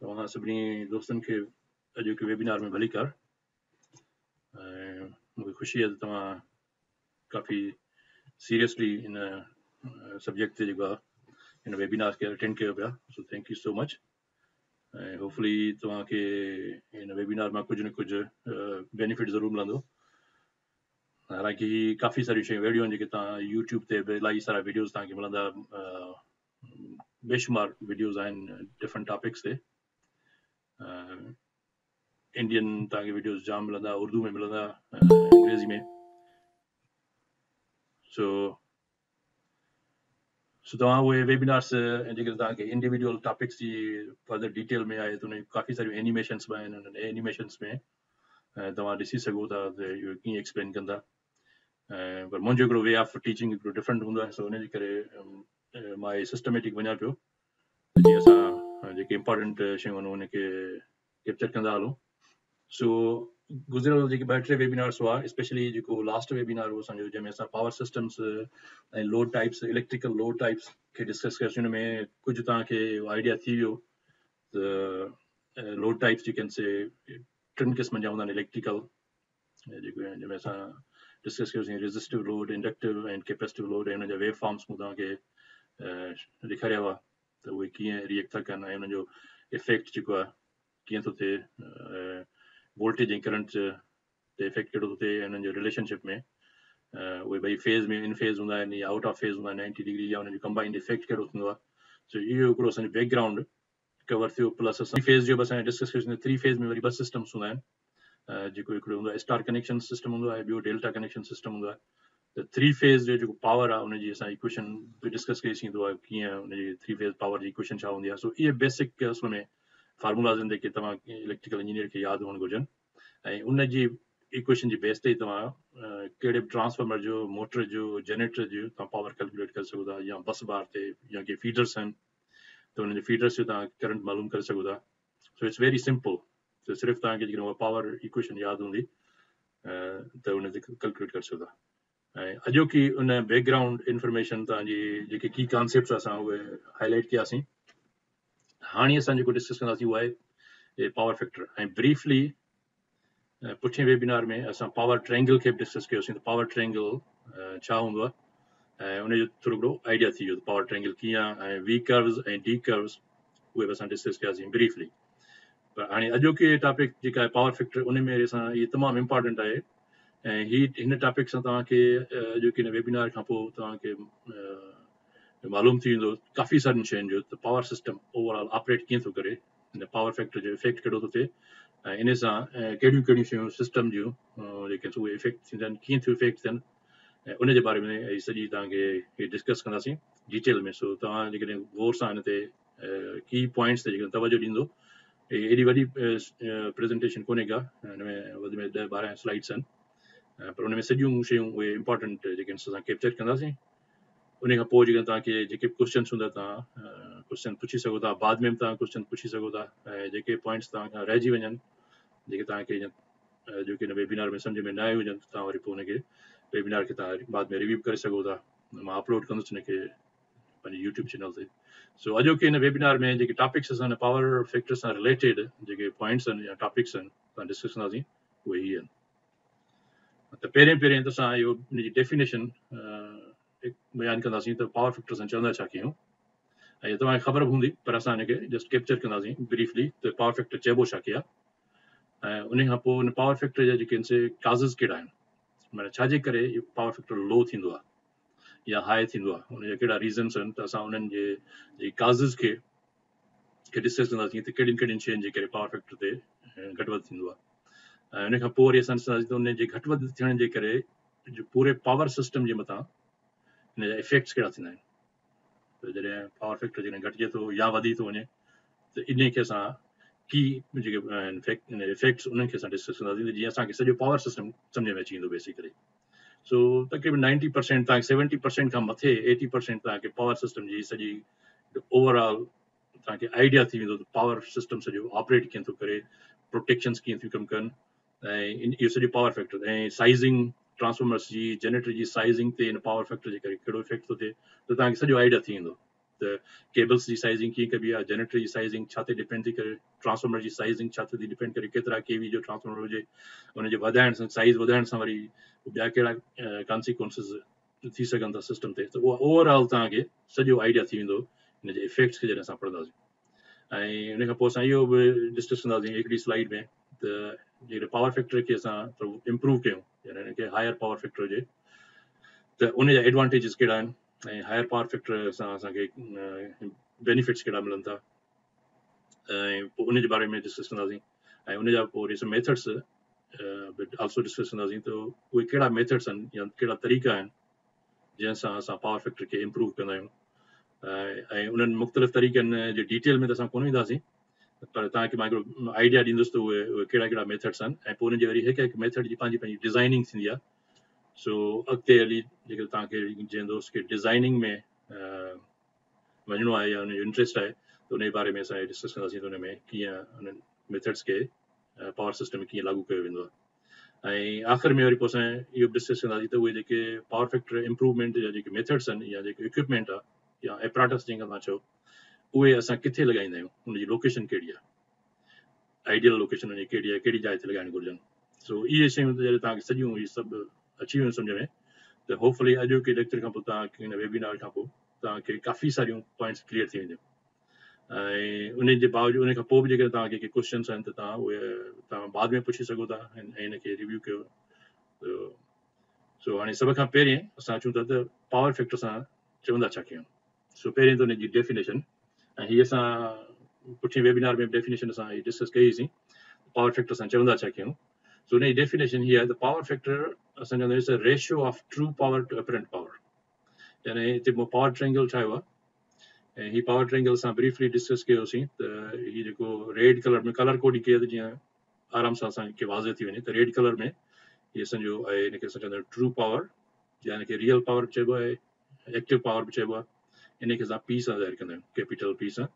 तव्हां सभिनी दोस्तनि खे अॼु हिकु वेबिनार में भली कर। मूंखे ख़ुशी आहे त तव्हां काफ़ी सीरियसली इन सब्जेक्ट ते जेको आहे इन वेबिनार खे अटेंड कयो पिया। So thank you so much. ऐं होपफुली तव्हांखे इन वेबिनार मां कुझु न कुझु बेनिफिट ज़रूरु मिलंदो। हालांकि काफ़ी सारियूं शयूं अहिड़ियूं आहिनि जेके तव्हां यूट्यूब ते बि इलाही सारा वीडियोज़ तव्हांखे मिलंदा, बेशुमार वीडियोज़ आहिनि डिफरेंट टॉपिक्स ते। इंडियन तव्हांखे वीडियोज़ जाम मिलंदा, उर्दू में मिलंदा, अंग्रेज़ी में। सो तव्हां उहे वेबिनार्स जेके तव्हांखे इंडिविजुअल टॉपिक्स जी फर्दर डिटेल में आहे त उन काफ़ी सारियूं एनिमेशन्स बि आहिनि। उन्हनि एनिमेशन्स में तव्हां ॾिसी सघो था त इहो कीअं एक्सप्लेन कंदा। पर मुंहिंजो हिकिड़ो वे ऑफ टीचिंग हिकिड़ो डिफरेंट हूंदो आहे। सो उनजे करे मां इहे सिस्टमेटिक वञा पियो त जीअं असां जेके इम्पोर्टेंट शयूं आहिनि उनखे कैप्चर कंदा हलूं। सो गुज़िरियल जेके 2-3 वेबिनार्स हुआ, स्पेशली जेको लास्ट वेबिनार हो असांजो, जंहिंमें असां पावर सिस्टम्स ऐं load types, electrical load types खे डिस्कस कयोसीं। हुन में कुझु तव्हांखे आइडिया थी वियो त लोड टाइप्स जेके आहिनि से 3 क़िस्मनि जा हूंदा आहिनि इलेक्ट्रिकल, जेके जंहिंमें असां डिस्कस कयोसीं रेज़िस्टिव लोड, इंडक्टिव ऐं कैपेसिटिव लोड, ऐं हुनजा वेव फॉर्म्स मूं तव्हांखे ॾेखारिया हुआ त उहे कीअं रिएक्ट था कनि ऐं हुनजो इफेक्ट जेको आहे कीअं थो थिए, वोल्टेज ऐं करंट ते इफेक्ट कहिड़ो थो थिए, ऐं हुननि जो रिलेशनशिप में उहे ॿई फेज़ में इन फेज़ हूंदा आहिनि या आउट ऑफ फेज़ हूंदा आहिनि 90 डिग्री, या हुनजो कंबाइंड इफेक्ट कहिड़ो थींदो आहे। सो इहो हिकिड़ो असांजो बैकग्राउंड कवर थियो। प्लस असां फेज़ जो बि असांजे डिस्कस कयोसीं। 3 फेज़ में वरी 2 सिस्टम्स हूंदा आहिनि, जेको हिकिड़ो हूंदो आहे स्टार कनेक्शन सिस्टम हूंदो आहे, ॿियो डेल्टा कनेक्शन सिस्टम हूंदो आहे। त 3 फेज़ जो जेको पावर आहे उनजी असां इक्वेशन बि डिस्कस कईसीं त कीअं उनजी 3 फेज़ पावर जी इक्वेशन छा हूंदी आहे। सो इहे बेसिक असल में फार्मूलाज़ आहिनि जेके तव्हां इलेक्ट्रिकल इंजीनियर खे यादि हुअणु घुरिजनि, ऐं उनजी इक्वेशन जी बेस ते तव्हां कहिड़े बि ट्रांसफार्मर जो, मोटर जो, जनरेटर जो तव्हां पावर कैलकुलेट करे सघो था, या बस बार ते या के फीडर्स आहिनि त उनजे फीडर्स जो तव्हां करंट मालूम करे सघो था। So it's very simple. त सिर्फ़ु तव्हांखे जेकॾहिं उहा पावर इक्वेशन यादि हूंदी त उन ते कैलकुलेट करे सघो था। ऐं अॼोकी उन बैकग्राउंड इंफॉर्मेशन तव्हांजी जेके की कॉन्सेप्ट्स असां उहे हाईलाइट कयासीं। हाणे असां जेको डिस्कस कंदासीं उहा आहे पावर फैक्टर। ऐं ब्रीफली पुठे वेबिनार में असां पावर ट्रायंगल खे बि डिस्कस कयोसीं त पावर ट्रायंगल छा हूंदो आहे, ऐं उनजो थोरो हिकिड़ो आइडिया थी वियो त पावर ट्रायंगल कीअं आहे, ऐं वी कर्व्स ऐं डी कर्व्स उहे बि असां डिस्कस कयासीं ब्रीफली। पर हाणे अॼोकी टॉपिक जेका आहे पावर फैक्टर, उन में असां इहे तमामु इम्पॉर्टेंट आहे। ऐं हिन टॉपिक सां तव्हांखे अॼोकी हिन वेबिनार खां पोइ तव्हांखे मालूम थी वेंदो काफ़ी सारियुनि शयुनि जो त पावर सिस्टम ओवरऑल ऑपरेट कीअं थो करे, हिन पावर फैक्टर जो इफेक्ट कहिड़ो थो थिए, ऐं इन सां कहिड़ियूं कहिड़ियूं शयूं सिस्टम जूं जेके उहे इफेक्ट थींदा आहिनि, कीअं थियूं इफेक्ट थियनि, ऐं उनजे बारे में सॼी तव्हांखे डिस्कस कंदासीं डिटेल में। सो तव्हां जेकॾहिं गौर सां हिन ते की पॉइंट्स ते जेकॾहिं तवजो ॾींदो, एॾी वॾी प्रेज़ेंटेशन कोन्हे का, हिन में वधि में 10-12 स्लाइड्स आहिनि, पर उन में सॼियूं शयूं उहे इम्पॉर्टेंट जेके असां कैप्चर कंदासीं। उन खां पोइ जेकॾहिं तव्हांखे जेके बि क्वेश्चन्स हूंदा तव्हां क्वेश्चन पुछी सघो था, बाद में बि तव्हां क्वेश्चन पुछी सघो था, ऐं जेके पॉइंट्स तव्हांखां रहिजी वञनि, जेके तव्हांखे जेके हिन वेबिनार में सम्झ में न आयो हुजनि, तव्हां वरी पोइ हुनखे वेबिनार खे तव्हां बाद में रिव्यू करे सघो था। मां अपलोड कंदुसि हिनखे पंहिंजे यूट्यूब चैनल ते। सो अॼोके हिन वेबिनार में जेके टॉपिक्स असां पावर फैक्टर सां रिलेटेड जेके पॉइंट्स आहिनि या टॉपिक्स आहिनि तव्हां डिस्कस कंदासीं उहे ई आहिनि। त पहिरें त असां इहो हुनजी डेफिनेशन बयानु कंदासीं त पावर फैक्टर सां चवंदा छा कयूं, ऐं तव्हांखे ख़बर बि हूंदी, पर असां हिनखे जस्ट कैप्चर कंदासीं ब्रीफली त पावर फैक्टर चइबो छा आहे। ऐं उन खां पोइ हुन पावर फैक्टर जा जेके आहिनि से काज़िस कहिड़ा आहिनि, माना छाजे करे इहो पावर फैक्टर लो थींदो आहे या हाई थींदो आहे, उनजा कहिड़ा रीज़न्स आहिनि। त असां उन्हनि जे काज़िस खे डिस्कस कंदासीं त कहिड़ियुनि कहिड़ियुनि शयुनि जे करे पावर फैक्टर ते घटि वधि थींदो आहे। ऐं उन खां पोइ वरी असां ॾिसंदासीं त उन जे घटि वधि थियण जे करे पूरे पावर सिस्टम जे मथां हिन जा इफेक्ट्स कहिड़ा थींदा आहिनि। त जॾहिं पावर फैक्टर जॾहिं घटिजे थो या वधी थो वञे त इन खे असां की जेके इफेक्ट्स उन्हनि खे असां डिस्कस कंदासीं, जीअं असांखे सॼो पावर सिस्टम सम्झ में अची वेंदो बेसिकली। सो तक़रीबन 90% तव्हांखे 70% खां मथे 80% तव्हांखे पावर सिस्टम जी सॼी ओवरऑल तव्हांखे आइडिया थी वेंदो त पावर सिस्टम सॼो ऑपरेट कीअं थो करे, प्रोटेक्शन्स कीअं थियूं कमु कनि, ऐं इहो सॼो पावर फैक्टर ऐं साइज़िंग ट्रांसफॉर्मर्स जी, जनरेटर जी साइज़िंग ते हिन पावर फैक्टर जे करे कहिड़ो इफेक्ट थो थिए, त तव्हांखे सॼो आइडिया थी वेंदो। त केबल्स जी साइज़िंग कीअं कबी आहे, जनरेटर जी साइज़िंग छा ते डिपेंड थी करे, ट्रांसफॉर्मर जी साइज़िंग छा ते थी डिपेंड करे, केतिरा केवी जो ट्रांसफॉर्मर हुजे, उनजे वधाइण सां साइज़ वधाइण सां वरी ॿिया कहिड़ा कॉन्सिक्वेंसिस थी सघनि था सिस्टम ते। त उहा ओवरऑल तव्हांखे सॼो आइडिया थी वेंदो हिन जे इफेक्ट्स खे जॾहिं असां पढ़ंदासीं। ऐं उन खां पोइ असां इहो बि डिस्कस कंदासीं हिकिड़ी स्लाइड में त जेकॾहिं पावर फैक्टर खे असां थोरो इम्प्रूव कयूं, यानी हिनखे हायर पावर फैक्टर हुजे त उन जा एडवांटेजिस कहिड़ा आहिनि, ऐं हायर पावर फैक्टर सां असांखे बेनिफिट्स कहिड़ा मिलनि था, ऐं पोइ उन जे बारे में डिस्कस कंदासीं। ऐं उन जा पोइ वरी मेथड्स आल्सो डिस्कस कंदासीं, त उहे कहिड़ा मेथड्स आहिनि या कहिड़ा तरीक़ा आहिनि जंहिंसां असां पावर फैक्टर खे इम्प्रूव कंदा आहियूं। ऐं उन्हनि मुख़्तलिफ़ तरीक़नि जे डिटेल में त असां कोन वेंदासीं, पर तव्हांखे मां हिकिड़ो आइडिया ॾींदुसि त उहे कहिड़ा कहिड़ा मेथड्स आहिनि, ऐं पोइ उनजी वरी हिकु हिकु मेथड जी पंहिंजी पंहिंजी डिज़ाइनिंग थींदी आहे। सो अॻिते हली जेकर तव्हांखे जंहिं दोस्त खे डिज़ाइनिंग में वञिणो आहे या उनजो इंट्रस्ट आहे त उन जे बारे में असां डिस्कस कंदासीं त उन में कीअं उन्हनि मेथड्स खे पावर सिस्टम में कीअं लागू कयो वेंदो आहे। ऐं आख़िर में वरी पोइ असां इहो डिस्कस कंदासीं त उहे जेके पावर फैक्टर इम्प्रूवमेंट जा जेके मेथड्स आहिनि या जेके इक्विपमेंट आहे या एपराटस जंहिंखे तव्हां चओ, उहे असां किथे लॻाईंदा आहियूं, उनजी लोकेशन कहिड़ी आहे, आइडियल लोकेशन उनजी कहिड़ी आहे, कहिड़ी जाइ ते लॻाइण घुरिजनि। सो इहे शयूं जॾहिं तव्हांखे सॼियूं इहे सभु अची वञनि सम्झ में, त होपफुली अॼु के लेक्चर खां पोइ तव्हांखे हिन वेबिनार खां पोइ तव्हांखे काफ़ी सारियूं पॉइंट्स क्लियर थी वेंदियूं। ऐं उन जे बावजूदि उन खां पोइ बि जेकर तव्हांखे के क्वेश्चन्स आहिनि त तव्हां उहे तव्हां बाद में पुछी सघो था ऐं हिनखे रिव्यू कयो। सो हाणे सभ खां पहिरीं असां अचूं था त पावर फैक्टर सां चवंदा छा कयूं। सो पहिरीं त उनजी डेफिनेशन, ऐं हीअ असां पुठिएं वेबिनार में डेफिनेशन असां डिस्कस कईसीं, पावर फैक्टर सां चवंदा छा कयूं। सो उनजी डेफिनेशन हीअ आहे त पावर फैक्टर असां चवंदा आहियूं ratio of true power to apparent power, यानी हिते पावर ट्रायंगल ठाहियो आहे, ऐं हीअ पावर ट्रायंगल असां ब्रीफली डिस्कस कयोसीं। त हीअ जेको रेड कलर में कलर कोडिंग कयो त जीअं आराम सां असांखे वाज़े थी वञे, त रेड कलर में हीअ असांजो आहे, हिनखे असां चवंदा आहियूं ट्रू पावर, या हिनखे रियल पावर बि चइबो आहे, एक्टिव पावर बि चइबो आहे। हिनखे असां पी सां ज़ाहिर कंदा आहियूं, कैपिटल पी सां,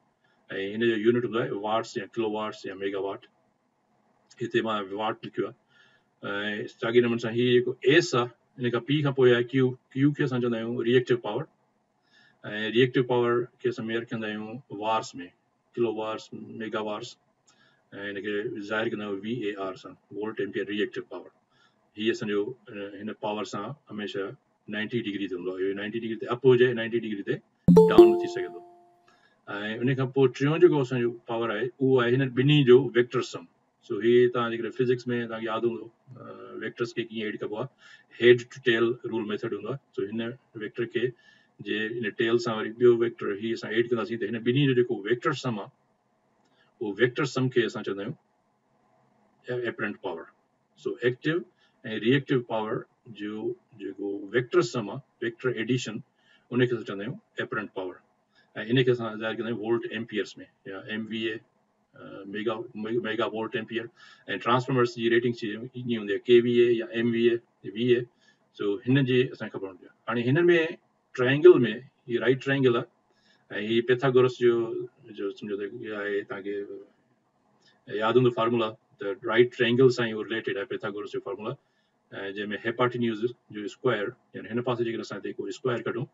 ऐं हिन जो यूनिट हूंदो आहे वाट्स या किलो वाट्स या मेगा वाट। हिते मां वाट लिखियो आहे। ऐं साॻे नमूने सां हीअ जेको एस आहे, हिन खां पी खां पोइ आहे क्यू, क्यू खे असां चवंदा आहियूं रिएक्टिव पावर, ऐं रिएक्टिव पावर खे असां मेयर कंदा आहियूं वार्स में, किलो वार्स, मेगा वार्स, ऐं हिनखे ज़ाहिर कंदा आहियूं VAR सां, वोल्ट एम्पियर रिएक्टिव पावर। हीअ असांजो हिन पावर सां हमेशह 90 डिग्री ते हूंदो आहे, 90 डिग्री ते अप हुजे, 90 डिग्री ते डाउन थी सघे थो। ऐं उन खां पोइ टियों जेको असांजो पावर आहे उहो आहे हिन ॿिन्ही जो वेक्टर सम। सो हीअ तव्हां जेकॾहिं फिजिक्स में तव्हांखे यादि हूंदो वेक्टर्स खे कीअं एड कबो आहे, हेड टू टेल रूल मेथड हूंदो आहे। सो हिन वेक्टर खे जे हिन टेल सां वरी ॿियो वेक्टर हीअ असां एड कंदासीं त हिन ॿिन्ही जो जेको वेक्टर सम आहे, उहो वेक्टर सम खे असां चवंदा आहियूं एपरेंट पावर। सो एक्टिव ऐं रिएक्टिव पावर जो जेको वेक्टर सम आहे, वेक्टर एडिशन, उनखे असां चवंदा आहियूं एपरेंट पावर। ऐं इनखे असां ज़ाहिर कंदा आहियूं वोल्ट एम्पियर्स में, या MVA, मेगा वोल्ट एम्पियर। ऐं ट्रांसफॉर्मर्स जी रेटिंग ईअं हूंदी आहे KVA या MVA, VA। सो हिन जी असांखे ख़बर हूंदी आहे। हाणे हिन में ट्रायंगल में हीअ राइट ट्रायंगल आहे, ऐं हीअ पैथागोरस जो सम्झो त इहा आहे, तव्हांखे यादि हूंदो फार्मूला, त राइट ट्रायंगल सां ई रिलेटेड आहे पैथागोरस जो फार्मूला, जंहिंमें हेपाटिन्यूज़ जो स्क्वायर, यानी हिन पासे जेकर असां हिते को स्क्वायर कढूं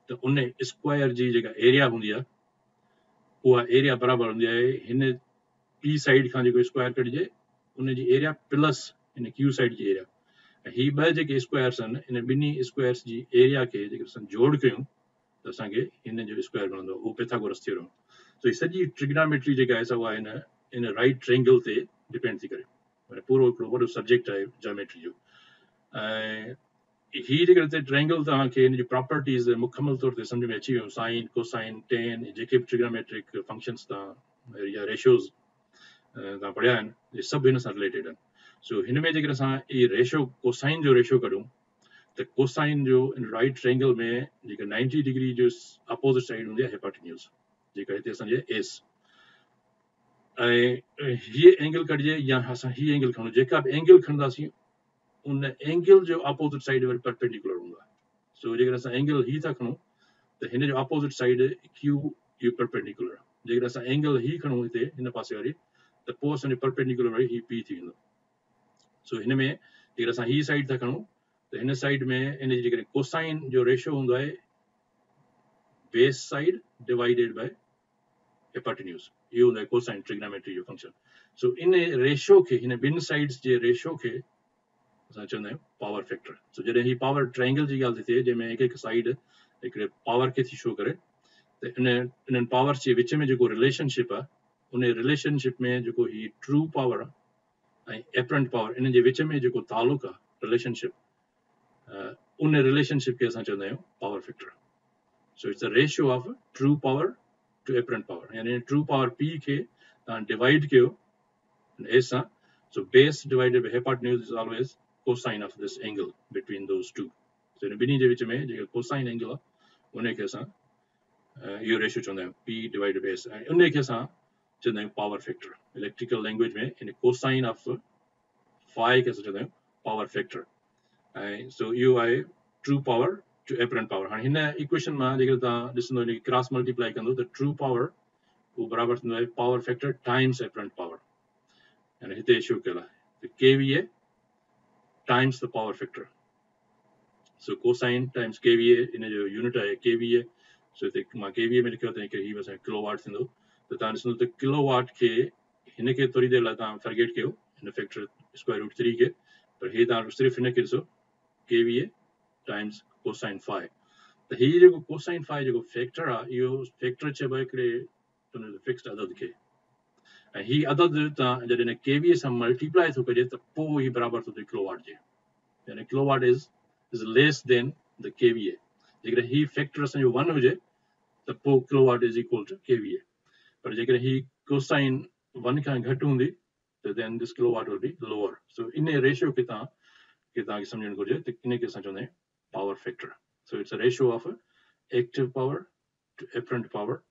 त उन स्क्वायर जी जेका एरिया हूंदी आहे, उहा एरिया बराबरि हूंदी आहे हिन पी साइड खां जेको स्क्वायर कढिजे उनजी एरिया प्लस हिन क्यू साइड जी एरिया। ऐं हीअ ॿ जेके स्क्वायर्स आहिनि, हिन ॿिन्ही स्क्वायर्स जी एरिया खे जेकर असां जोड़ कयूं त असांखे हिन जो स्क्वायर मिलंदो, उहो पैथागोरस थ्योरम। सो हीअ सॼी ट्रिग्नोमेट्री जेका आहे उहा हिन राइट ट्रायंगल ते डिपेंड थी करे, पूरो हिकिड़ो वॾो सब्जेक्ट आहे ज्योमेट्री जो। ऐं हीअ जेकर हिते ट्रायंगल तव्हांखे हिन जी प्रॉपर्टीज़ मुकमल तौर ते सम्झ में अची वियूं, साइन, कोसाइन, टेन, जेके बि ट्रिग्नोमेट्रिक फंक्शन्स तव्हां या रेशियोज़ तव्हां पढ़िया आहिनि, इहे सभु हिन सां रिलेटेड आहिनि। सो हिन में जेकर असां इहे रेशियो, कोसाइन जो रेशियो कढूं त कोसाइन जो राइट ट्रायंगल में जेका 90 डिग्री जो अपोजिट साइड हूंदी आहे हेपाटिन्यूज़, जेका हिते असांजे एस। ऐं हीअ एंगल कढिजे या असां हीअ एंगल खणूं, जेका बि एंगल खणंदासीं उन एंगल जो अपोजिट साइड वरी परपेंडिकुलर हूंदो आहे। सो जेकर असां एंगल ही था खणूं त हिन जो अपोजिट साइड क्यू इहो परपेंडिकुलर। जेकर असां एंगल ही खणूं हिते हिन पासे वारी, त पोइ असांजो परपेंडिकुलर वरी ही पी थी वेंदो। सो हिन में जेकर असां ही साइड था खणूं त हिन साइड में हिन जी जेकॾहिं कोसाइन जो रेशियो हूंदो आहे base side divided by hypotenuse. You the cosine trigonometry function. So in a ratio ke in a bin sides je ratio ke असां power factor. So जॾहिं ही power triangle जी ॻाल्हि थी थिए जंहिंमें हिकु हिकु side हिकिड़े power खे थी show करे त इन्हनि powers जे विच में जेको relationship आहे उन relationship में जेको ही true power ऐं apparent power इन्हनि जे विच में जेको तालुक आहे relationship उन relationship खे असां चवंदा आहियूं power factor. So it's a ratio of true power to apparent power. यानी true power P खे तव्हां divide कयो A सां. So base divided by hypotenuse is always cosine of this angle between those two. So in ॿिन्ही जे विच में जेको cosine angle आहे उन खे असां इहो रेशियो चवंदा आहियूं P divided by S ऐं उन खे असां चवंदा आहियूं power factor. Electrical language में इन cosine of phi खे असां चवंदा आहियूं power factor. ऐं so इहो आहे true power to apparent power. हाणे हिन इक्वेशन मां जेकर तव्हां ॾिसंदो इन क्रॉस मल्टीप्लाई कंदो त true power उहो बराबरि थींदो आहे power factor times apparent power. यानी हिते शो कयल आहे KVA times the power factor. So cosine times KVA इन जो यूनिट आहे KVA. So हिते मां KVA में लिखियो त ही बस किलोवाट थींदो त तव्हां ॾिसंदो त किलोवाट खे हिन खे थोरी देरि लाइ तव्हां फॉरगेट कयो हिन फैक्टर स्क्वायर रूट 3 खे पर हे तव्हां सिर्फ़ु हिन खे ॾिसो KVA times cosine phi. त ही जेको cosine phi जेको फैक्टर आहे इहो फैक्टर चइबो आहे हिकिड़े फिक्स्ड अदद खे ऐं ही अदद तव्हां जॾहिं KVA सां मल्टीप्लाई थो कजे त पोइ ही बराबरि थो थिए किलोवाट जे यानी kilowatt is less than the KVA. जेकर ही फैक्टर असांजो 1 हुजे त पोइ kilowatt is equal to KVA. पर जेकर ही कोसाइन 1 खां घटि हूंदी त then this kilowatt will be lower. So in ratio खे तव्हांखे सम्झणु घुरिजे त इन खे असां चवंदा आहियूं power factor. So it's a ratio of active power to apparent power.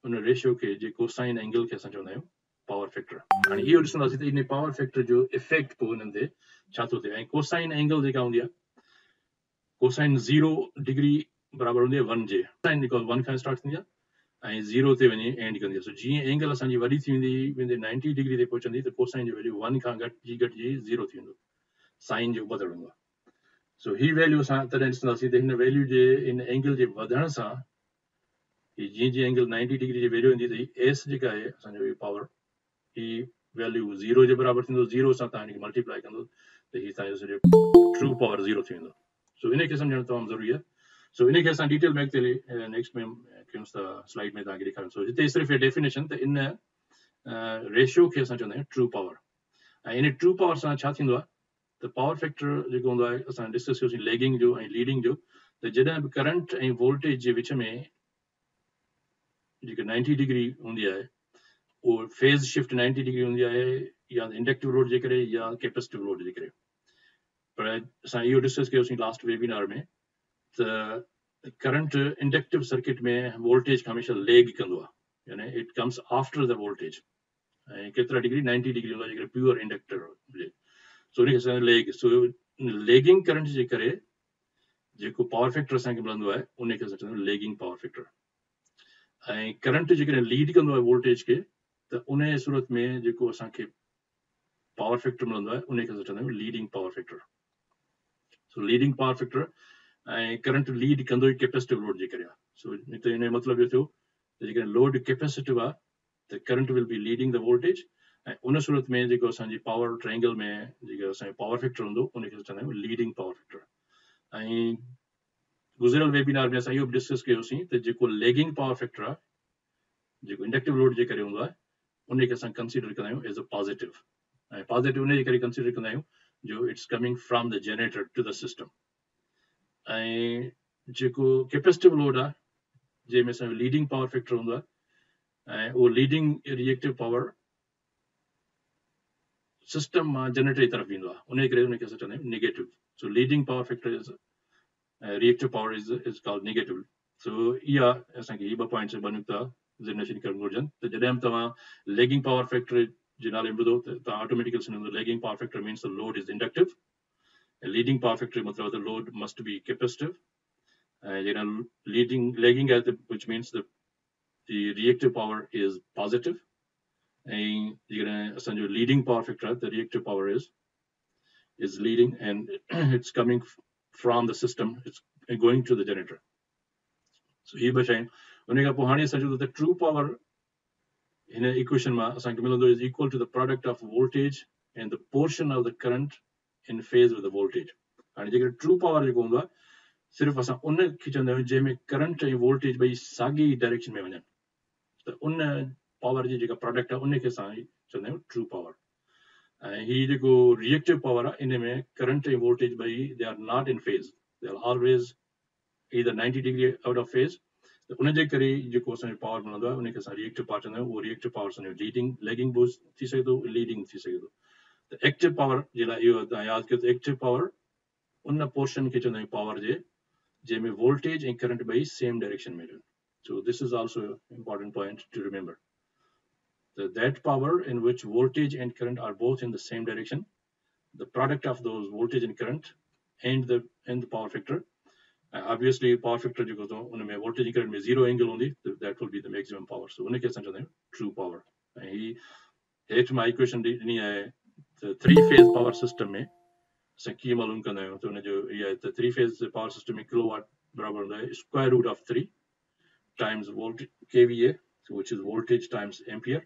उन रेशियो खे जे कोसाइन एंगल खे असां चवंदा आहियूं पावर फैक्टर. हाणे इहो ॾिसंदासीं त इन पावर फैक्टर जो इफेक्ट पोइ हिननि ते छा थो थिए ऐं कोसाइन एंगल जेका हूंदी आहे कोसाइन 0 डिग्री बराबरि हूंदी आहे 1 जे साइन जेको 1 खां स्टार्ट थींदी आहे ऐं 0 ते वञी एंड कंदी आहे. सो जीअं एंगल असांजी वॾी थी वेंदी 90 डिग्री ते पहुचंदी त कोसाइन जो वैल्यू 1 खां घटिजी 0 थी वेंदो साइन जो बदिलणो आहे. सो ही वैल्यू असां तॾहिं ॾिसंदासीं त हिन वैल्यू जे इन एंगल जे वधण सां जीअं जीअं एंगल 90 डिग्री जे वैल्यू ईंदी त एस जेका आहे असांजो पावर ही वैल्यू 0 जे बराबरि थींदो 0 सां तव्हां हिनखे मल्टीप्लाई कंदो त ही तव्हांजो सॼो ट्रू पावर 0 थी वेंदो. सो इन खे सम्झणु तमामु ज़रूरी आहे. सो इन खे असां डिटेल में अॻिते नेक्स्ट में कयूंसि था स्लाइड में तव्हांखे ॾेखारियूं. सो हिते सिर्फ़ु डेफिनेशन त इन रेशियो खे असां चवंदा आहियूं ट्रू पावर ऐं इन ट्रू पावर सां छा थींदो आहे त पावर फैक्टर जेको हूंदो आहे असां डिस्कस कयोसीं लैगिंग जो ऐं लीडिंग जो त जॾहिं बि करंट ऐं वोल्टेज जे विच में जेके 90 डिग्री हूंदी आहे उहो फेज़ शिफ्ट 90 डिग्री हूंदी आहे या इंडक्टिव लोड जे करे या कैपेसिटिव लोड जे करे. पर असां इहो डिस्कस कयोसीं लास्ट वेबिनार में त करंट इंडक्टिव सर्किट में वोल्टेज खां हमेशह लेग कंदो आहे यानी it comes after the voltage ऐं केतिरा डिग्री 90 डिग्री हूंदो आहे जेकर प्योर इंडक्टर हुजे. सो उनखे असां लेग. सो लेगिंग करंट जे करे जेको पावर फैक्टर असांखे मिलंदो आहे उनखे असां चवंदा आहियूं लेगिंग पावर फैक्टर. ऐं करंट जेकॾहिं लीड कंदो आहे वोल्टेज खे त उन सूरत में जेको असांखे पावर फैक्टर मिलंदो आहे उनखे असां चवंदा आहियूं लीडिंग पावर फैक्टर. सो लीडिंग पावर फैक्टर ऐं करंट लीड कंदो ई कैपेसिटिव लोड जे करे आहे. सो हिते हिन जो मतिलबु इहो थियो त जेकॾहिं लोड कैपेसिटिव आहे त current will be leading the voltage ऐं उन सूरत में जेको असांजी पावर ट्रायंगल में जेको असांजो पावर फैक्टर हूंदो उनखे चवंदा आहियूं लीडिंग पावर फैक्टर. ऐं गुज़िरियल वेबिनार में असां इहो बि डिस्कस कयोसीं त जेको लेगिंग पावर फैक्टर आहे जेको इंडक्टिव लोड जे करे हूंदो आहे उनखे असां कंसीडर कंदा आहियूं एज़ अ पॉज़िटिव ऐं पॉज़िटिव उन जे करे कंसीडर कंदा आहियूं जो it's coming from the generator to the system. ऐं जेको कैपेसिटिव लोड आहे जंहिंमें असांजो लीडिंग पावर फैक्टर हूंदो आहे ऐं उहो लीडिंग रिएक्टिव पावर सिस्टम मां जनरेटर जी तरफ़ ईंदो आहे उन करे उनखे असां चवंदा आहियूं negative. So leading power factor is reactive power is called negative. So इहा असांखे ही 2 पॉइंट्स ॿ नुक़्ता ज़हन करणु घुरिजनि त जॾहिं बि तव्हां लेगिंग पावर फैक्टर जे नाले में ॿुधो त तव्हां ऑटोमेटिकली सम्झंदो lagging power factor means the load is inductive. Leading power factor मतिलबु त लोड मस्ट बी कैपेसिटिव. जॾहिं लेगिंग आहे त which means the reactive power is positive ऐं जेकॾहिं असांजो लीडिंग पावर फैक्टर आहे त reactive power is leading and it's coming from the system, it's going to the generator. So ही ॿ शयूं उन खां पोइ हाणे असां चऊं त ट्रू पावर हिन इक्वेशन मां असांखे मिलंदो is equal to the product of voltage and the portion of the current in phase with the voltage. हाणे जेकर ट्रू पावर जेको हूंदो आहे सिर्फ़ु असां उन खे चवंदा आहियूं जंहिंमें करंट ऐं वोल्टेज ॿई साॻी डायरेक्शन में वञनि त उन पावर जी जेका प्रोडक्ट आहे उन खे असां चवंदा आहियूं ट्रू पावर। ऐं हीउ जेको रिएक्टिव पावर आहे इन में करंट ऐं वोल्टेज ॿई they are not in phase, they are always either 90 degree out of phase। त उन जे करे जेको असांजो पावर मिलंदो आहे उनखे असां रिएक्टिव पावर चवंदा आहियूं। उहो रिएक्टिव पावर असांजो लेगिंग बूस्ट थी सघे थो, लीडिंग थी सघे थो। त एक्टिव पावर जे लाइ इहो तव्हां यादि कयो त एक्टिव पावर उन पोर्शन खे चवंदा आहियूं पावर जे जंहिंमें वोल्टेज ऐं करंट ॿई सेम डायरेक्शन में आहिनि। So this is also important point to remember that power in which voltage and current are both in the same direction, the product of those voltage and current and the power factor, obviously power factor जेको तो उन में voltage and current में zero angle हूंदी, that will be the maximum power। so उन खे असां चवंदा आहियूं true power। ऐं ही हेठि मां इक्वेशन ॾिनी आहे त 3 phase power system में असां कीअं मालूम कंदा आहियूं त उनजो इहा आहे त 3 phase power system में किलोवाट बराबर हूंदो आहे square root of 3 times volt kVA, which is voltage times ampere।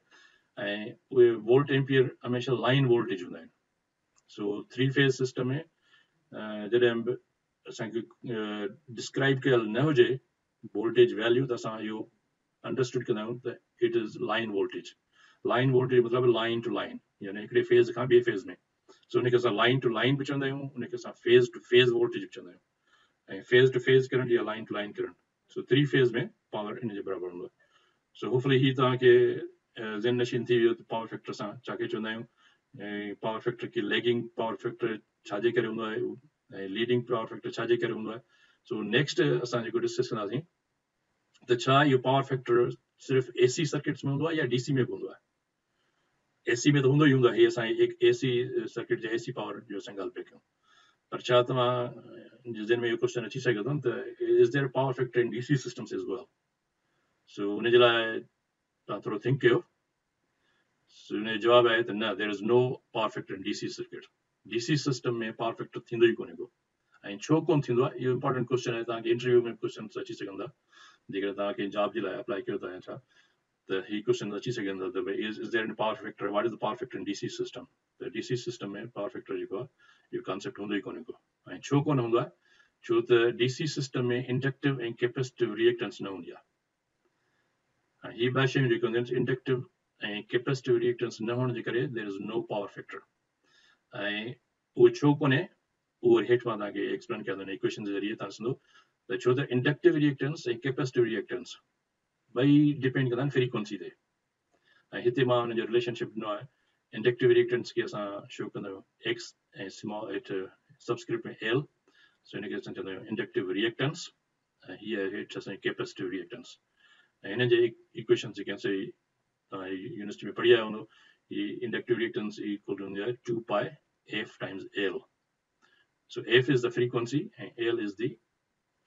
ऐं उहे वोल्ट एम्पियर हमेशह लाइन वोल्टेज हूंदा आहिनि। सो 3 फेज़ सिस्टम में जॾहिं बि असांखे डिस्क्राइब कयल न हुजे वोल्टेज वैल्यू त असां इहो अंडरस्टूड कंदा आहियूं त it is line voltage. Line voltage मतिलबु लाइन टू लाइन, यानी हिकिड़े फेज़ खां ॿिए फेज़ में। सो उनखे असां लाइन टू लाइन बि चवंदा आहियूं, उनखे असां फेज़ टू फेज़ वोल्टेज बि चवंदा आहियूं। ऐं फेज़ टू फेज़ करंट या लाइन टू लाइन करंट, सो 3 फेज़ में पावर इन जे बराबरि हूंदो आहे। सो होपफुली ही तव्हांखे ज़हन नशीन थी वियो त पावर फैक्टर सां छाखे चवंदा आहियूं, ऐं पावर फैक्टर खे लैगिंग पावर फैक्टर छाजे करे हूंदो आहे ऐं लीडिंग पावर फैक्टर छाजे करे हूंदो आहे। सो नेक्स्ट असां जेको डिस्कस कंदासीं त छा इहो पावर फैक्टर सिर्फ़ु एसी सर्किट्स में हूंदो आहे या डीसी में बि हूंदो आहे। एसी में त हूंदो ई हूंदो आहे, असां एसी सर्किट जा एसी पावर जो असां ॻाल्हि पिया कयूं, पर छा तव्हां जिन में इहो क्वेश्चन अची सघे थो त is their power factor in डीसी सिस्टम्स एज़ वेल। सो उनजे लाइ तव्हां थोरो थिंक कयो। हुनजो जवाबु आहे त न, there is no power factor in DC circuit. डीसी सिस्टम में पावर फैक्टर थींदो ई कोन्हे को। ऐं छो कोन थींदो आहे, इहो इंपॉर्टेंट क्वेश्चन आहे, तव्हांखे इंटरव्यू में क्वेश्चन अची सघंदा जेकर तव्हांखे जॉब जे लाइ अप्लाई कयो था या छा, त ही क्वेश्चन अची सघंदा त भई is there an power factor, what is the power factor in DC system. त डीसी सिस्टम में पावर फैक्टर जेको आहे इहो कॉन्सेप्ट हूंदो ई कोन्हे को। ऐं छो कोन हूंदो आहे, छो त डीसी सिस्टम में इंडक्टिव ऐं कैपेसिटिव रिएक्टेंस न हूंदी आहे। ऐं ही ॿ शयूं जेके हूंदियूं आहिनि, इंडक्टिव ऐं कैपेसिटिव रिएक्टेंस न हुअण जे करे there is no power factor. ऐं उहो छो कोन्हे, उहो हेठि मां तव्हांखे एक्सप्लेन कयां थो इक्वेशन जे ज़रिए। तव्हां ॾिसंदो त छो त इंडक्टिव रिएक्टेंस ऐं कैपेसिटिव रिएक्टेंस ॿई डिपेंड कंदा आहिनि फ्रीक्वेंसी ते। ऐं हिते मां हुनजो रिलेशनशिप ॾिनो आहे। इंडक्टिव रिएक्टेंस खे असां शो कंदा आहियूं एक्स ऐं स्मॉल हेठि सबस्क्रिप्ट में एल। सो हिनखे असां चवंदा आहियूं इंडक्टिव रिएक्टेंस, ऐं हीअ हेठि असांजी कैपेसिटिव रिएक्टेंस। ऐं हिन जे इक्वेशन जेके असां तव्हां यूनिवर्सिटी में पढ़ी आया हूंदो, ही इंडक्टिव रिएक्टेंस इक्वल हूंदी आहे 2 पाए F times L. So F is the frequency and L is the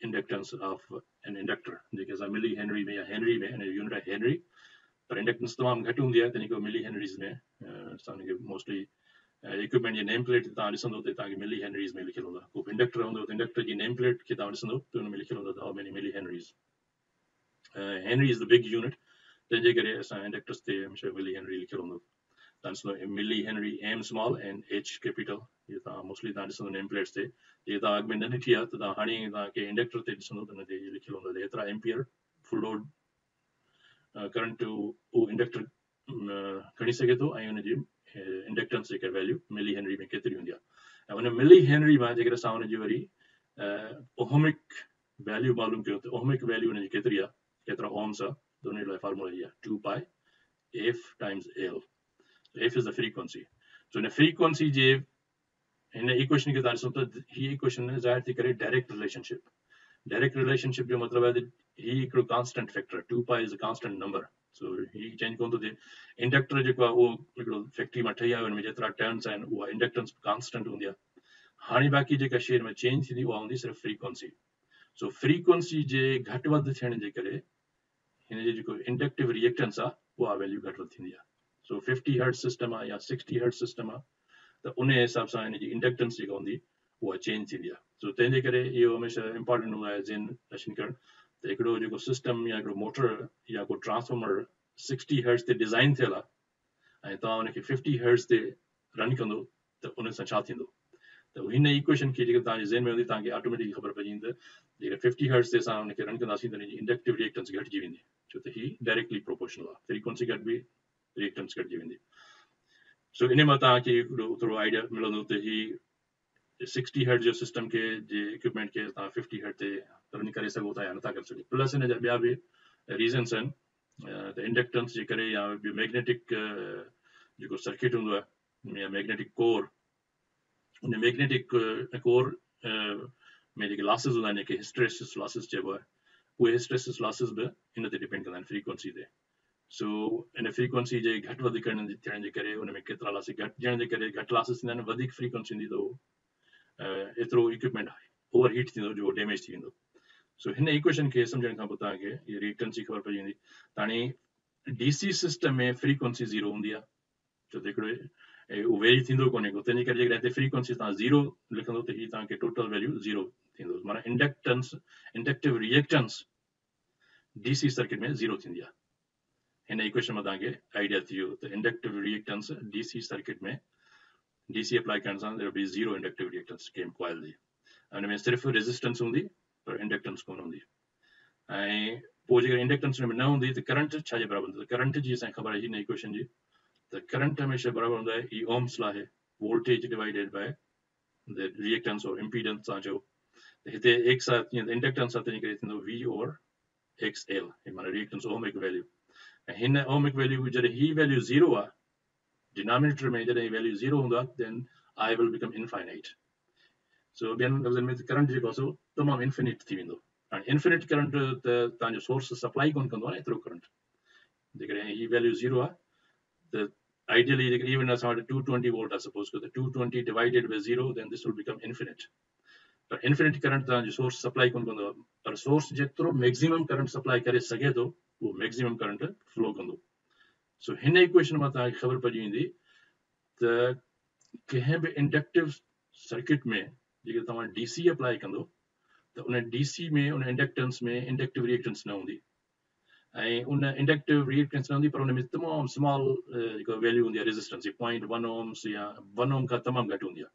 inductance of an inductor, जेके असां मिली हेनरी में या हेनरी में, हिन यूनिट आहे हेनरी, पर इंडक्टेंस तमामु घटि हूंदी आहे, तॾहिं को मिली हेनरीज़ में असां हुनखे मोस्टली इक्विपमेंट जी नेम प्लेट तव्हां ॾिसंदो त तव्हांखे मिली हेनरीज़ में लिखियलु हूंदो आहे। को इंडक्टर हूंदो त इंडक्टर जी नेम प्लेट खे तव्हां ॾिसंदो त हुन में लिखियलु हूंदो त how many milli henries. Henry is the big unit, तंहिंजे करे असां इंडक्टर्स ते हमेशह मिली हेनरी लिखियलु हूंदो। तव्हां ॾिसंदो मिली henry M small and H capital, इहे तव्हां मोस्टली तव्हां ॾिसंदो नेम प्लेट्स ते। इहे तव्हां अॻु में न ॾिठी आहे त तव्हां हाणे तव्हांखे इंडक्टर ते ॾिसंदो त हुन ते लिखियलु हूंदो त एतिरा एम्पियर फुल लोड करंट उहो इंडक्टर खणी सघे थो, ऐं हुनजी इंडक्टेंस जेका वैल्यू मिली हेनरी में केतिरी हूंदी आहे। ऐं हुन मिली हेनरी मां जेकर असां हुनजी वरी ओहमिक वैल्यू मालूम कयो त ओहमिक वैल्यू हुनजी केतिरी आहे, केतिरा ओम्स आहे, त हुन लाइ फॉर्मूला इहा आहे 2 पाए F times L. F is the frequency. So हिन फ्रीक्वेंसी जे हिन इक्वेशन खे तव्हां ॾिसो त हीअ इक्वेशन ज़ाहिर थी करे डायरेक्ट रिलेशनशिप। डायरेक्ट रिलेशनशिप जो मतिलबु आहे त ही हिकिड़ो कांस्टेंट फैक्टर, 2 पाए इज़ अ कांस्टेंट नंबर। सो ही चेंज कोन थो थिए। इंडक्टर जेको आहे उहो हिकिड़ो फैक्ट्री मां ठही आयो, हुन में जेतिरा टर्न्स आहिनि उहा इंडक्टेंस कांस्टेंट हूंदी आहे। हाणे बाक़ी जेका शइ में चेंज थींदी उहा हूंदी सिर्फ़ु फ्रीक्वेंसी। सो फ्रीक्वेंसी जे घटि वधि थियण जे करे हिन जो जेको इंडक्टिव रिएक्टेंस आहे उहा वैल्यू घटि वधि थींदी आहे। सो 50 हर्ट्ज़ सिस्टम आहे या 60 हर्ट्ज़ सिस्टम आहे, त उन हिसाब सां हिन जी इंडक्टेंस जेका हूंदी उहा चेंज थींदी आहे। सो तंहिंजे करे इहो हमेशह इंपॉर्टेंट हूंदो आहे ज़हन नशीन करणु त हिकिड़ो जेको सिस्टम या हिकिड़ो मोटर या को ट्रांसफॉर्मर 60 हर्ट्ज ते डिज़ाइन थियल आहे ऐं तव्हां उनखे 50 हर्ट्ज ते रन कंदो त उन सां छा थींदो त हिन इक्वेशन खे जेके तव्हांजे ज़हन में हूंदी तव्हांखे ऑटोमेटिकली ख़बर पइजी वेंदी त जेके 50 हर्ट्ज ते असां उनखे रन कंदासीं त हिनजी इंडक्टिव रिएक्टेंस घटिजी वेंदी छो त ही डायरेक्टली प्रोपोर्शनल आहे फ्रीक्वेंसी घटिजी रिएक्टेंस घटिजी वेंदी सो इन मां तव्हांखे हिकिड़ो थोरो आइडिया मिलंदो त ही 60 हर्ट्ज जो सिस्टम के जे इक्विपमेंट खे तव्हां 50 हर्ट्ज ते रन करे सघो था या नथा करे सघो प्लस हिन जा ॿिया बि रीज़न्स आहिनि त इंडक्टेंस जे करे या मैग्नेटिक जेको सर्किट हूंदो आहे या मैग्नेटिक कोर उन मैग्नेटिक कोर में जेके लॉसेस हूंदा आहिनि जेके हिस्टेरेसिस लॉसेस चइबो आहे उहे हिस्टेरेसिस लॉसेस बि इन ते डिपेंड कंदा आहिनि फ्रीक्वेंसी ते सो इन फ्रीक्वेंसी जे घटि वधि थियण जे करे उन में केतिरा लॉसेस घटिजण जे करे घटि लॉसेस थींदा आहिनि वधीक फ्रीक्वेंसी हूंदी त एतिरो इक्विपमेंट ओवर हीट थींदो जो डैमेज थी वेंदो सो हिन इक्वेशन खे सम्झण खां पोइ तव्हांखे इहा रिएक्टेंस जी ख़बर पइजी वेंदी त हाणे डीसी सिस्टम में फ्रीक्वेंसी 0 हूंदी आहे छो त हिकिड़ो उहो वेरी थींदो कोन्हे को तंहिंजे करे जेकॾहिं हिते फ्रीक्वेंसी तव्हां 0 लिखंदो त हीअ तव्हांखे टोटल वैल्यू 0 थींदो माना इंडक्टिव रिएक्टेंस डीसी सर्किट में 0 थींदी आहे हिन इक्वेशन में तव्हांखे आइडिया थी वियो त इंडक्टिव रिएक्टेंस डीसी सर्किट में डीसी अप्लाई करण सां देयर बी 0 इंडक्टिव रिएक्टेंस केम कॉइल जी हुन में सिर्फ़ु रेजिस्टेंस हूंदी पर इंडक्टेंस कोन हूंदी ऐं पोइ जेकर इंडक्टेंस में न हूंदी त करंट छा जे बराबरि हूंदो करंट जी असांखे ख़बर आहे हिन इक्वेशन जी त करंट हमेशह बराबरि हूंदो आहे ई ओम्स लॉ आहे voltage divided by the reactance or impedance तव्हां चयो त हिते एक साथ इंडक्टेंस आहे तंहिंजे करे थींदो वी ओवर एक्स एल माना रिएक्टेंस ओमिक वैल्यू ऐं हिन ओमिक वैल्यू जॾहिं ही वैल्यू 0 आहे डिनोमिनेटर में जॾहिं वैल्यू 0 हूंदो आहे देन आई विल बिकम इनफाइनाइट सो ॿियनि लफ़्ज़नि में करंट जेको आहे सो तमामु इन्फिनिट थी वेंदो हाणे इन्फिनिट करंट त तव्हांजो सोर्स सप्लाई कोन कंदो आहे न एतिरो करंट जेकॾहिं ही वैल्यू 0 आहे त आइडियली जेकॾहिं इवन असां वटि 220 वोल्ट आहे सपोज कयो त 220 divided by 0 then this will become infinite पर इन्फिनिट करंट तव्हांजो सोर्स सप्लाई कोन कंदो आहे पर सोर्स जेतिरो मैक्सिमम करंट सप्लाई करे सघे थो उहो मैक्सिमम करंट फ्लो कंदो सो हिन इक्वेशन मां तव्हांखे ख़बर पइजी वेंदी त कंहिं बि इंडक्टिव सर्किट में जेके तव्हां डीसी अप्लाई कंदो त उन डीसी में उन इंडक्टेंस में इंडक्टिव रिएक्टेंस न हूंदी ऐं उन इंडक्टिव रिएक्टेंस न हूंदी पर उन में तमामु स्मॉल जेको वैल्यू हूंदी आहे रेजिस्टेंस 0.1 ओम्स या 1 ओम खां तमामु घटि हूंदी आहे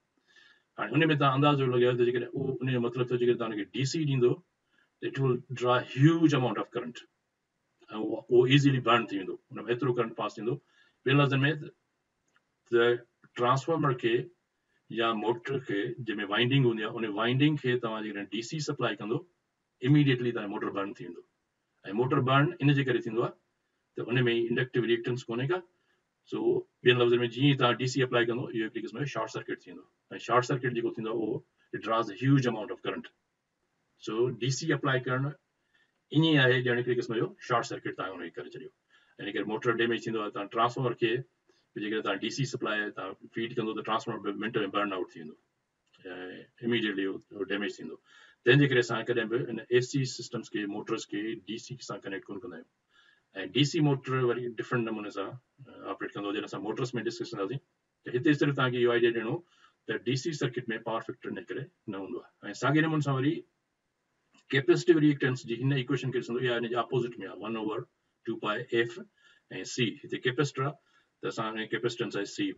हाणे उन में तव्हां अंदाज़ो लॻायो त जेकॾहिं उहो उन जो मतिलबु त जेकॾहिं तव्हां उनखे डीसी ॾींदो त it will draw huge amount of current ऐं उहो इज़ीली बर्न थी वेंदो उन में एतिरो करंट पास थींदो ॿियनि लफ़्ज़नि में त ट्रांसफॉर्मर खे या मोटर खे जंहिंमें वाइंडिंग हूंदी आहे उन वाइंडिंग खे तव्हां जेकॾहिं डीसी सप्लाई कंदो इमीडिएटली तव्हांजो मोटर बर्न थी वेंदो ऐं मोटर बर्न इन जे करे थींदो आहे त उन में इंडक्टिव रिएक्टेंस कोन्हे का सो ॿियनि लफ़्ज़नि में जीअं तव्हां डीसी अप्लाई कंदो इहो हिकिड़ी क़िस्म जो शॉर्ट सर्किट थींदो ऐं शॉर्ट सर्किट जेको थींदो आहे उहो it draws huge amount of current so डीसी अप्लाई करणु ईअं आहे ॼण हिकिड़ी क़िस्म जो शॉर्ट सर्किट तव्हां हुनखे करे छॾियो इन करे मोटर डैमेज थींदो आहे तव्हां ट्रांसफॉर्मर खे जेकॾहिं तव्हां डीसी सप्लाई तव्हां फीड कंदो त ट्रांसफॉर्मर मिंट में बर्न आउट थी वेंदो ऐं इमीडिएटली उहो डैमेज थींदो तंहिंजे करे असां कॾहिं बि इन एसी सिस्टम्स खे मोटर्स खे डीसी सां कनेक्ट कोन कंदा आहियूं ऐं डीसी मोटर वरी डिफरेंट नमूने सां ऑपरेट कंदो जॾहिं असां मोटर्स में डिस्कस कंदासीं त हिते सिर्फ़ु तव्हांखे इहो आइडिया ॾियणो त डीसी सर्किट में पावर फैक्टर इन करे न हूंदो आहे ऐं साॻिए नमूने सां वरी कैपेसिटिव रिएक्टेंस जी हिन इक्वेशन खे ॾिसंदो इहा हिन जे ऑपोज़िट में आहे 1/2πf ऐं सी हिते कैपेसिटर आहे त असां कैपेसिटेंस आहे सी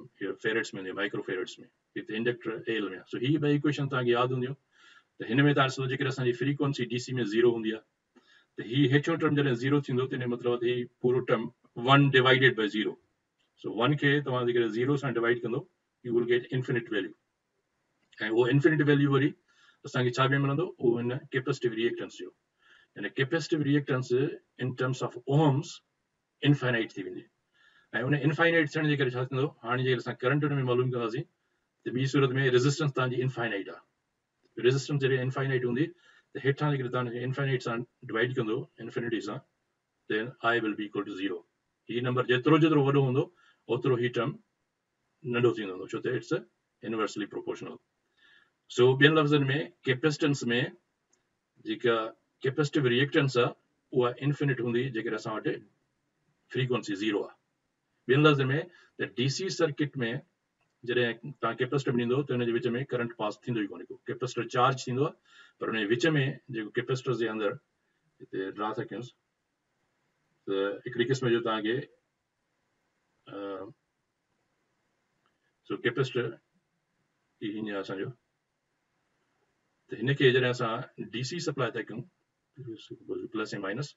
फेरेट्स में माइक्रो फेरेट्स में हिते इंडक्टर एल में सो हीअ ॿई इक्वेशन तव्हांखे यादि हूंदियूं त हिन में तव्हां ॾिसो जेकॾहिं असांजी फ्रीक्वेंसी डीसी में 0 हूंदी आहे त हीअ हेठियों टर्म जॾहिं 0 थींदो त इन जो मतिलबु आहे पूरो टर्म 1 डिवाइडेड बाय 0 सो 1 खे तव्हां जेकॾहिं 0 सां डिवाइड कंदो U will gate infinite value ऐं उहो इन्फिनिट वैल्यू वरी असांखे छा में मिलंदो उहो हिन कैपेसिटिव रिएक्टेंस जो यानी capacitive reactance in terms of ohms infinite थी वेंदी ऐं उन इनफाइनाइट थियण जे करे छा थींदो हाणे जेकर असां करंट हुन में मालूम कंदासीं त ॿी सूरत में रेजिस्टेंस तव्हांजी इनफाइनाइट आहे रेजिस्टेंस जॾहिं इनफाइनाइट हूंदी त हेठां जेकॾहिं तव्हां इनफाइनाइट सां डिवाइड कंदो इन्फिनिटी सां then I will be equal to 0 हीउ नंबर जेतिरो वॾो हूंदो ओतिरो ही टर्म नंढो थींदो हूंदो छो त इट्स इनवर्सली प्रोपोर्शनल सो ॿियनि लफ़्ज़नि में कैपेसिटेंस में जेका कैपेसिटिव रिएक्टेंस आहे उहा इन्फिनिट हूंदी जेकर असां वटि फ्रीक्वेंसी 0 आहे ॿियनि लफ़्ज़नि में त डीसी सर्किट में जॾहिं तव्हां कैपेसिटर ॾींदो त हुनजे विच में करंट पास थींदो ई कोन्हे को कैपेसिटर चार्ज थींदो आहे पर हुनजे विच में जेको कैपेसिटर जे अंदरि हिते ड्रा था कयूंसि त हिकिड़ी क़िस्म जो तव्हांखे सो कैपेसिटर हीअं असांजो त हिनखे जॾहिं असां DC सप्लाई था कयूं प्लस ऐं माइनस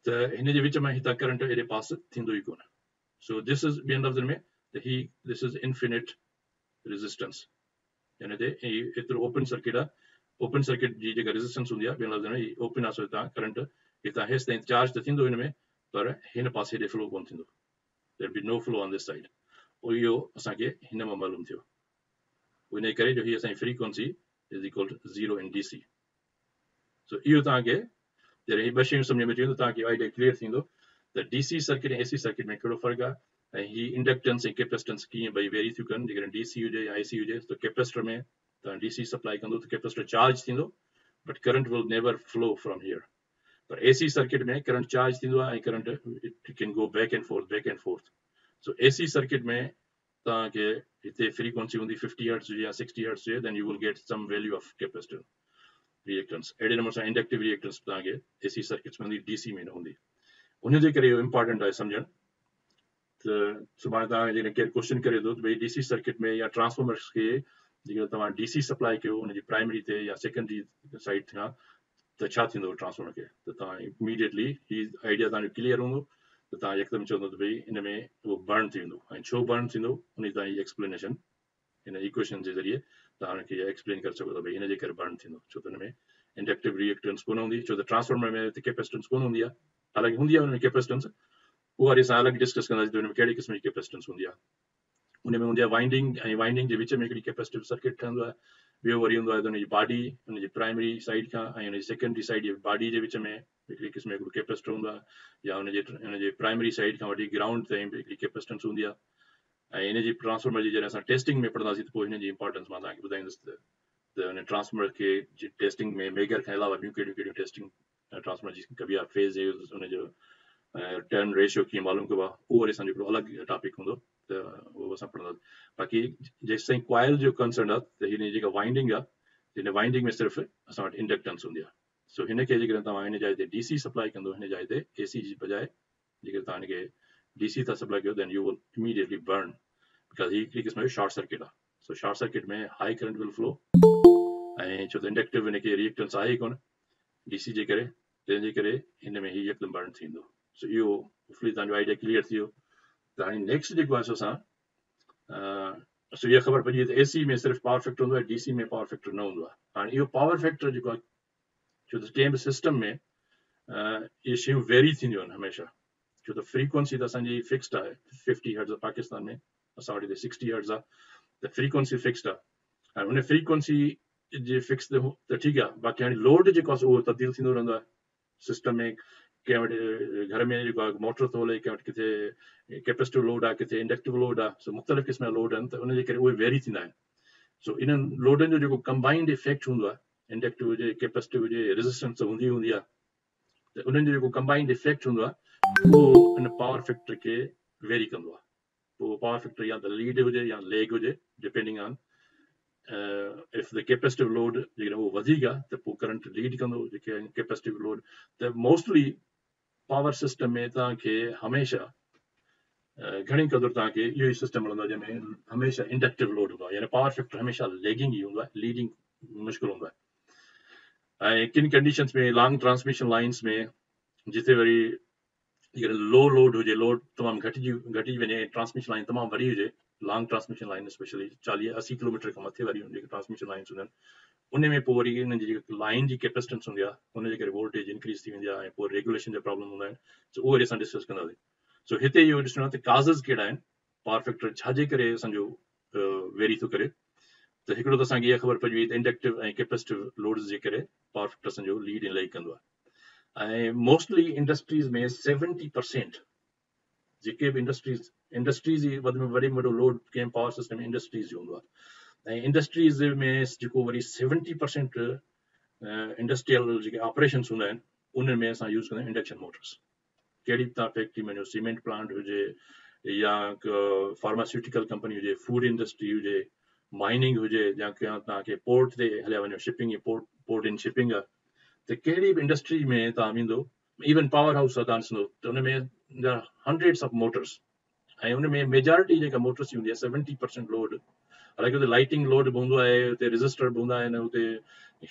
त हिन जे विच में हितां करंट एॾे पास थींदो ई कोन सो दिस इज़ ॿियनि लफ़्ज़नि में त दिस इज़ इन्फिनिट रेज़िस्टेंस यानी ते एतिरो ओपन सर्किट आहे ओपन सर्किट जी जेका रेज़िस्टेंस हूंदी आहे ॿियनि लफ़्ज़नि में ओपन आहे सो हितां करंट हितां हेसि ताईं चार्ज त थींदो हिन में पर हिन पासे हेॾे फ्लो कोन थींदो there be no flow on this side इहो असांखे हिन मां मालूम थियो इन करे जो हीअ असांजी फ्रीक्वेंसी इज़ इक्वल टू 0 इन DC सो इहो तव्हांखे जॾहिं हीअ ॿ शयूं सम्झ में अची वेंदो तव्हांखे आइडिया क्लियर थींदो त DC सर्किट ऐं AC सर्किट में कहिड़ो फ़र्क़ु आहे ऐं हीअ इंडक्टेंस ऐं कैपेसिटेंस कीअं ॿई वेरी थियूं कनि जेकॾहिं DC हुजे या AC हुजे त कैपेसिटर में तव्हां DC सप्लाई कंदो त कैपेसिटर चार्ज थींदो but current will never flow from here पर AC सर्किट में करंट चार्ज थींदो आहे ऐं current it can go back and fourth so AC circuit में तव्हांखे हिते फ्रीक्वेंसी हूंदी 50 हर्ट्ज़ हुजे या 60 हर्ट्ज़ हुजे then you will get some value of capacitor reactance अहिड़े नमूने सां इंडक्टिव रिएक्टेंस तव्हांखे AC सर्किट्स में हूंदी DC में न हूंदी उन जे करे इहो इम्पॉर्टेंट आहे सम्झणु त सुभाणे तव्हां जॾहिं केरु क्वेश्चन करे थो त भई DC सर्किट में या ट्रांसफॉर्मर्स खे जेकर तव्हां DC सप्लाई कयो हुनजी प्राइमरी ते या सेकेंडरी साइड खां त छा थींदो ट्रांसफॉर्मर खे त तव्हां इमीडिएटली ही आइडिया तव्हांजो क्लियर हूंदो त तव्हां यकदमि चवंदो त भई हिन में उहो बर्न थी वेंदो ऐं छो बर्न थींदो उन जी तव्हां एक्सप्लेनेशन हिन इक्वेशन जे ज़रिए तव्हां हुनखे एक्सप्लेन करे सघो था भई हिन जे करे बर्न थींदो छो त हुन में इंडक्टिव रिएक्टेंस कोन हूंदी छो त ट्रांसफॉर्मर में कैपेसिटेंस कोन हूंदी आहे हालांकि हूंदी आहे हुन में कैपेसिटेंस उहा वरी असां अलॻि डिस्कस कंदासीं त हुन में कहिड़े क़िस्म जी कैपेसिटेंस हूंदी आहे हुन में हूंदी आहे वाइंडिंग ऐं वाइंडिंग जे विच में हिकिड़ी कैपेसिटिव सर्किट ठहंदो आहे ॿियो वरी हूंदो आहे त हुनजी बॉडी हुनजी प्राइमरी साइड खां ऐं हुनजी सेकेंडरी साइड जी बॉडी जे विच में हिकिड़ी क़िस्म हिकिड़ो कैपेसिटर हूंदो आहे या हुनजे प्राइमरी साइड खां वठी ग्राउंड ताईं बि हिकिड़ी कैपेसिटेंस हूंदी आहे ऐं हिन जी ट्रांसफॉर्मर जी जॾहिं असां टेस्टिंग में पढ़ंदासीं त पोइ हिन जी इंपॉर्टेंस मां तव्हांखे ॿुधाईंदुसि त हुन ट्रांसफॉर्मर खे टेस्टिंग में मेगर खां अलावा ॿियूं कहिड़ियूं कहिड़ियूं टेस्टिंग ट्रांसफॉर्मर जी कबी आहे फेज़ हुनजो टर्न रेशियो कीअं मालूम कबो आहे उहो वरी असांजो हिकिड़ो अलॻि टॉपिक हूंदो त उहो असां पढ़ंदासीं बाक़ी जेसि ताईं कॉइल जो कंसर्न आहे त हिन जी जेका वाइंडिंग आहे हिन वाइंडिंग में सिर्फ़ु असां वटि इंडक्टेंस हूंदी आहे सो हिनखे जेकॾहिं तव्हां हिन जाइ ते DC सप्लाई कंदो हिन जाइ ते AC जी बजाए जेकर तव्हां हिनखे DC था सप्लाई कयो then you will immediately burn because ही हिकिड़ी क़िस्म जो शॉर्ट सर्किट आहे सो शॉर्ट सर्किट में हाई करंट विल फ्लो ऐं छो त इंडक्टिव हिनखे रिएक्टेंस आहे ई कोन DC जे करे तंहिंजे करे हिन में ही यकदमि बर्न थींदो सो इहो होपफुली तव्हांजो आइडिया क्लियर थी वियो त हाणे नेक्स्ट जेको आहे सो असां सो इहा ख़बर पइजी त AC में सिर्फ़ु पावर फैक्टर हूंदो आहे DC में पावर फैक्टर न हूंदो आहे हाणे इहो पावर फैक्टर जेको आहे छो त कंहिं बि सिस्टम में इहे शयूं वेरी थींदियूं आहिनि हमेशह छो त फ्रीक्वेंसी त असांजी फिक्स्ड आहे 50 हर्ट्ज़ पाकिस्तान में असां वटि हिते 60 हर्ट्ज़ आहे त फ्रीक्वेंसी फिक्स्ड आहे हाणे हुन फ्रीक्वेंसी जे फिक्स त ठीकु आहे बाक़ी हाणे लोड जेको आहे उहो तब्दील थींदो रहंदो आहे सिस्टम में कंहिं वटि घर में जेको आहे मोटर थो हले कंहिं वटि किथे कैपेसिटिव लोड आहे किथे इंडक्टिव लोड आहे सो मुख़्तलिफ़ क़िस्म जा लोड आहिनि त उनजे करे उहे वेरी थींदा आहिनि सो इन्हनि लोडनि जो जेको कंबाइंड इफेक्ट हूंदो आहे इंडक्टिव हुजे कैपेसिटिव हुजे रेज़िस्टेंस त हूंदी आहे त उन्हनि जो जेको कंबाइंड इफेक्ट हूंदो आहे उहो इन पावर फैक्टर खे वेरी कंदो आहे पोइ पावर फैक्टर या त लीड हुजे या लेग हुजे depending on if the capacitive load जेकॾहिं उहो वधीक आहे त पोइ करंट लीड कंदो जेके कैपेसिटिव लोड त मोस्टली पावर सिस्टम में तव्हांखे हमेशह घणी क़दुरु तव्हांखे इहो ई सिस्टम मिलंदो आहे जंहिंमें हमेशह इंडक्टिव लोड हूंदो आहे यानी पावर फैक्टर हमेशह लेगिंग ई हूंदो आहे लीडिंग मुश्किल हूंदो आहे ऐं किन कंडीशन्स में लॉन्ग ट्रांसमिशन लाइन्स में जिते वरी लो लोड हुजे लोड तमामु घटिजी वञे ट्रांसमिशन लाइन तमामु वॾी हुजे long transmission line specially 40-80 kilometre खां मथे वारी जेके ट्रांसमिशन लाइन्स हूंदियूं आहिनि उन में पोइ वरी हिननि जी जेकी लाइन जी कैपेसिटेंस हूंदी आहे हुनजे करे वोल्टेज इंक्रीज़ थी वेंदी आहे ऐं पोइ रेगुलेशन जा प्रॉब्लम हूंदा आहिनि सो उहो वरी असां डिस्कस कंदासीं सो हिते इहो ॾिसणो आहे त काज़ज़ कहिड़ा आहिनि पावर फैक्टर छाजे करे असांजो वेरी थो करे त हिकिड़ो त असांखे इहा ख़बर पइजी वई त इंडक्टिव ऐं कैपेसिटिव लोड्स जे करे पावर फैक्टर असांजो लीड ऐं लेग कंदो आहे ऐं मोस्टली इंडस्ट्रीज़ में 70% जेके बि इंडस्ट्रीज़ जी वॾे में वॾो लोड कंहिं पावर सिस्टम इंडस्ट्रीज़ जो हूंदो आहे ऐं इंडस्ट्रीज़ में जेको वरी 70% इंडस्ट्रियल जेके ऑपरेशन्स हूंदा आहिनि उनमें में असां यूज़ कंदा आहियूं इंडक्शन मोटर्स कहिड़ी बि तव्हां फैक्ट्री में सीमेंट प्लांट हुजे या फार्मास्यूटिकल कंपनी हुजे फूड इंडस्ट्री हुजे माइनिंग हुजे या तव्हांखे पोर्ट ते हलिया वञो शिपिंग पोर्ट इन शिपिंग आहे त त कहिड़ी बि इंडस्ट्री में तव्हां वेंदो, इवन पावर हाउस आहे तव्हां ॾिसंदो त उन में हंड्रेड्स ऑफ मोटर्स, ऐं उन में मेजॉरिटी जेका मोटर्स हूंदी आहे 70% लोड, हालांकि हुते लाइटिंग लोड बि हूंदो आहे, हुते रजिस्टर बि हूंदा आहिनि, हुते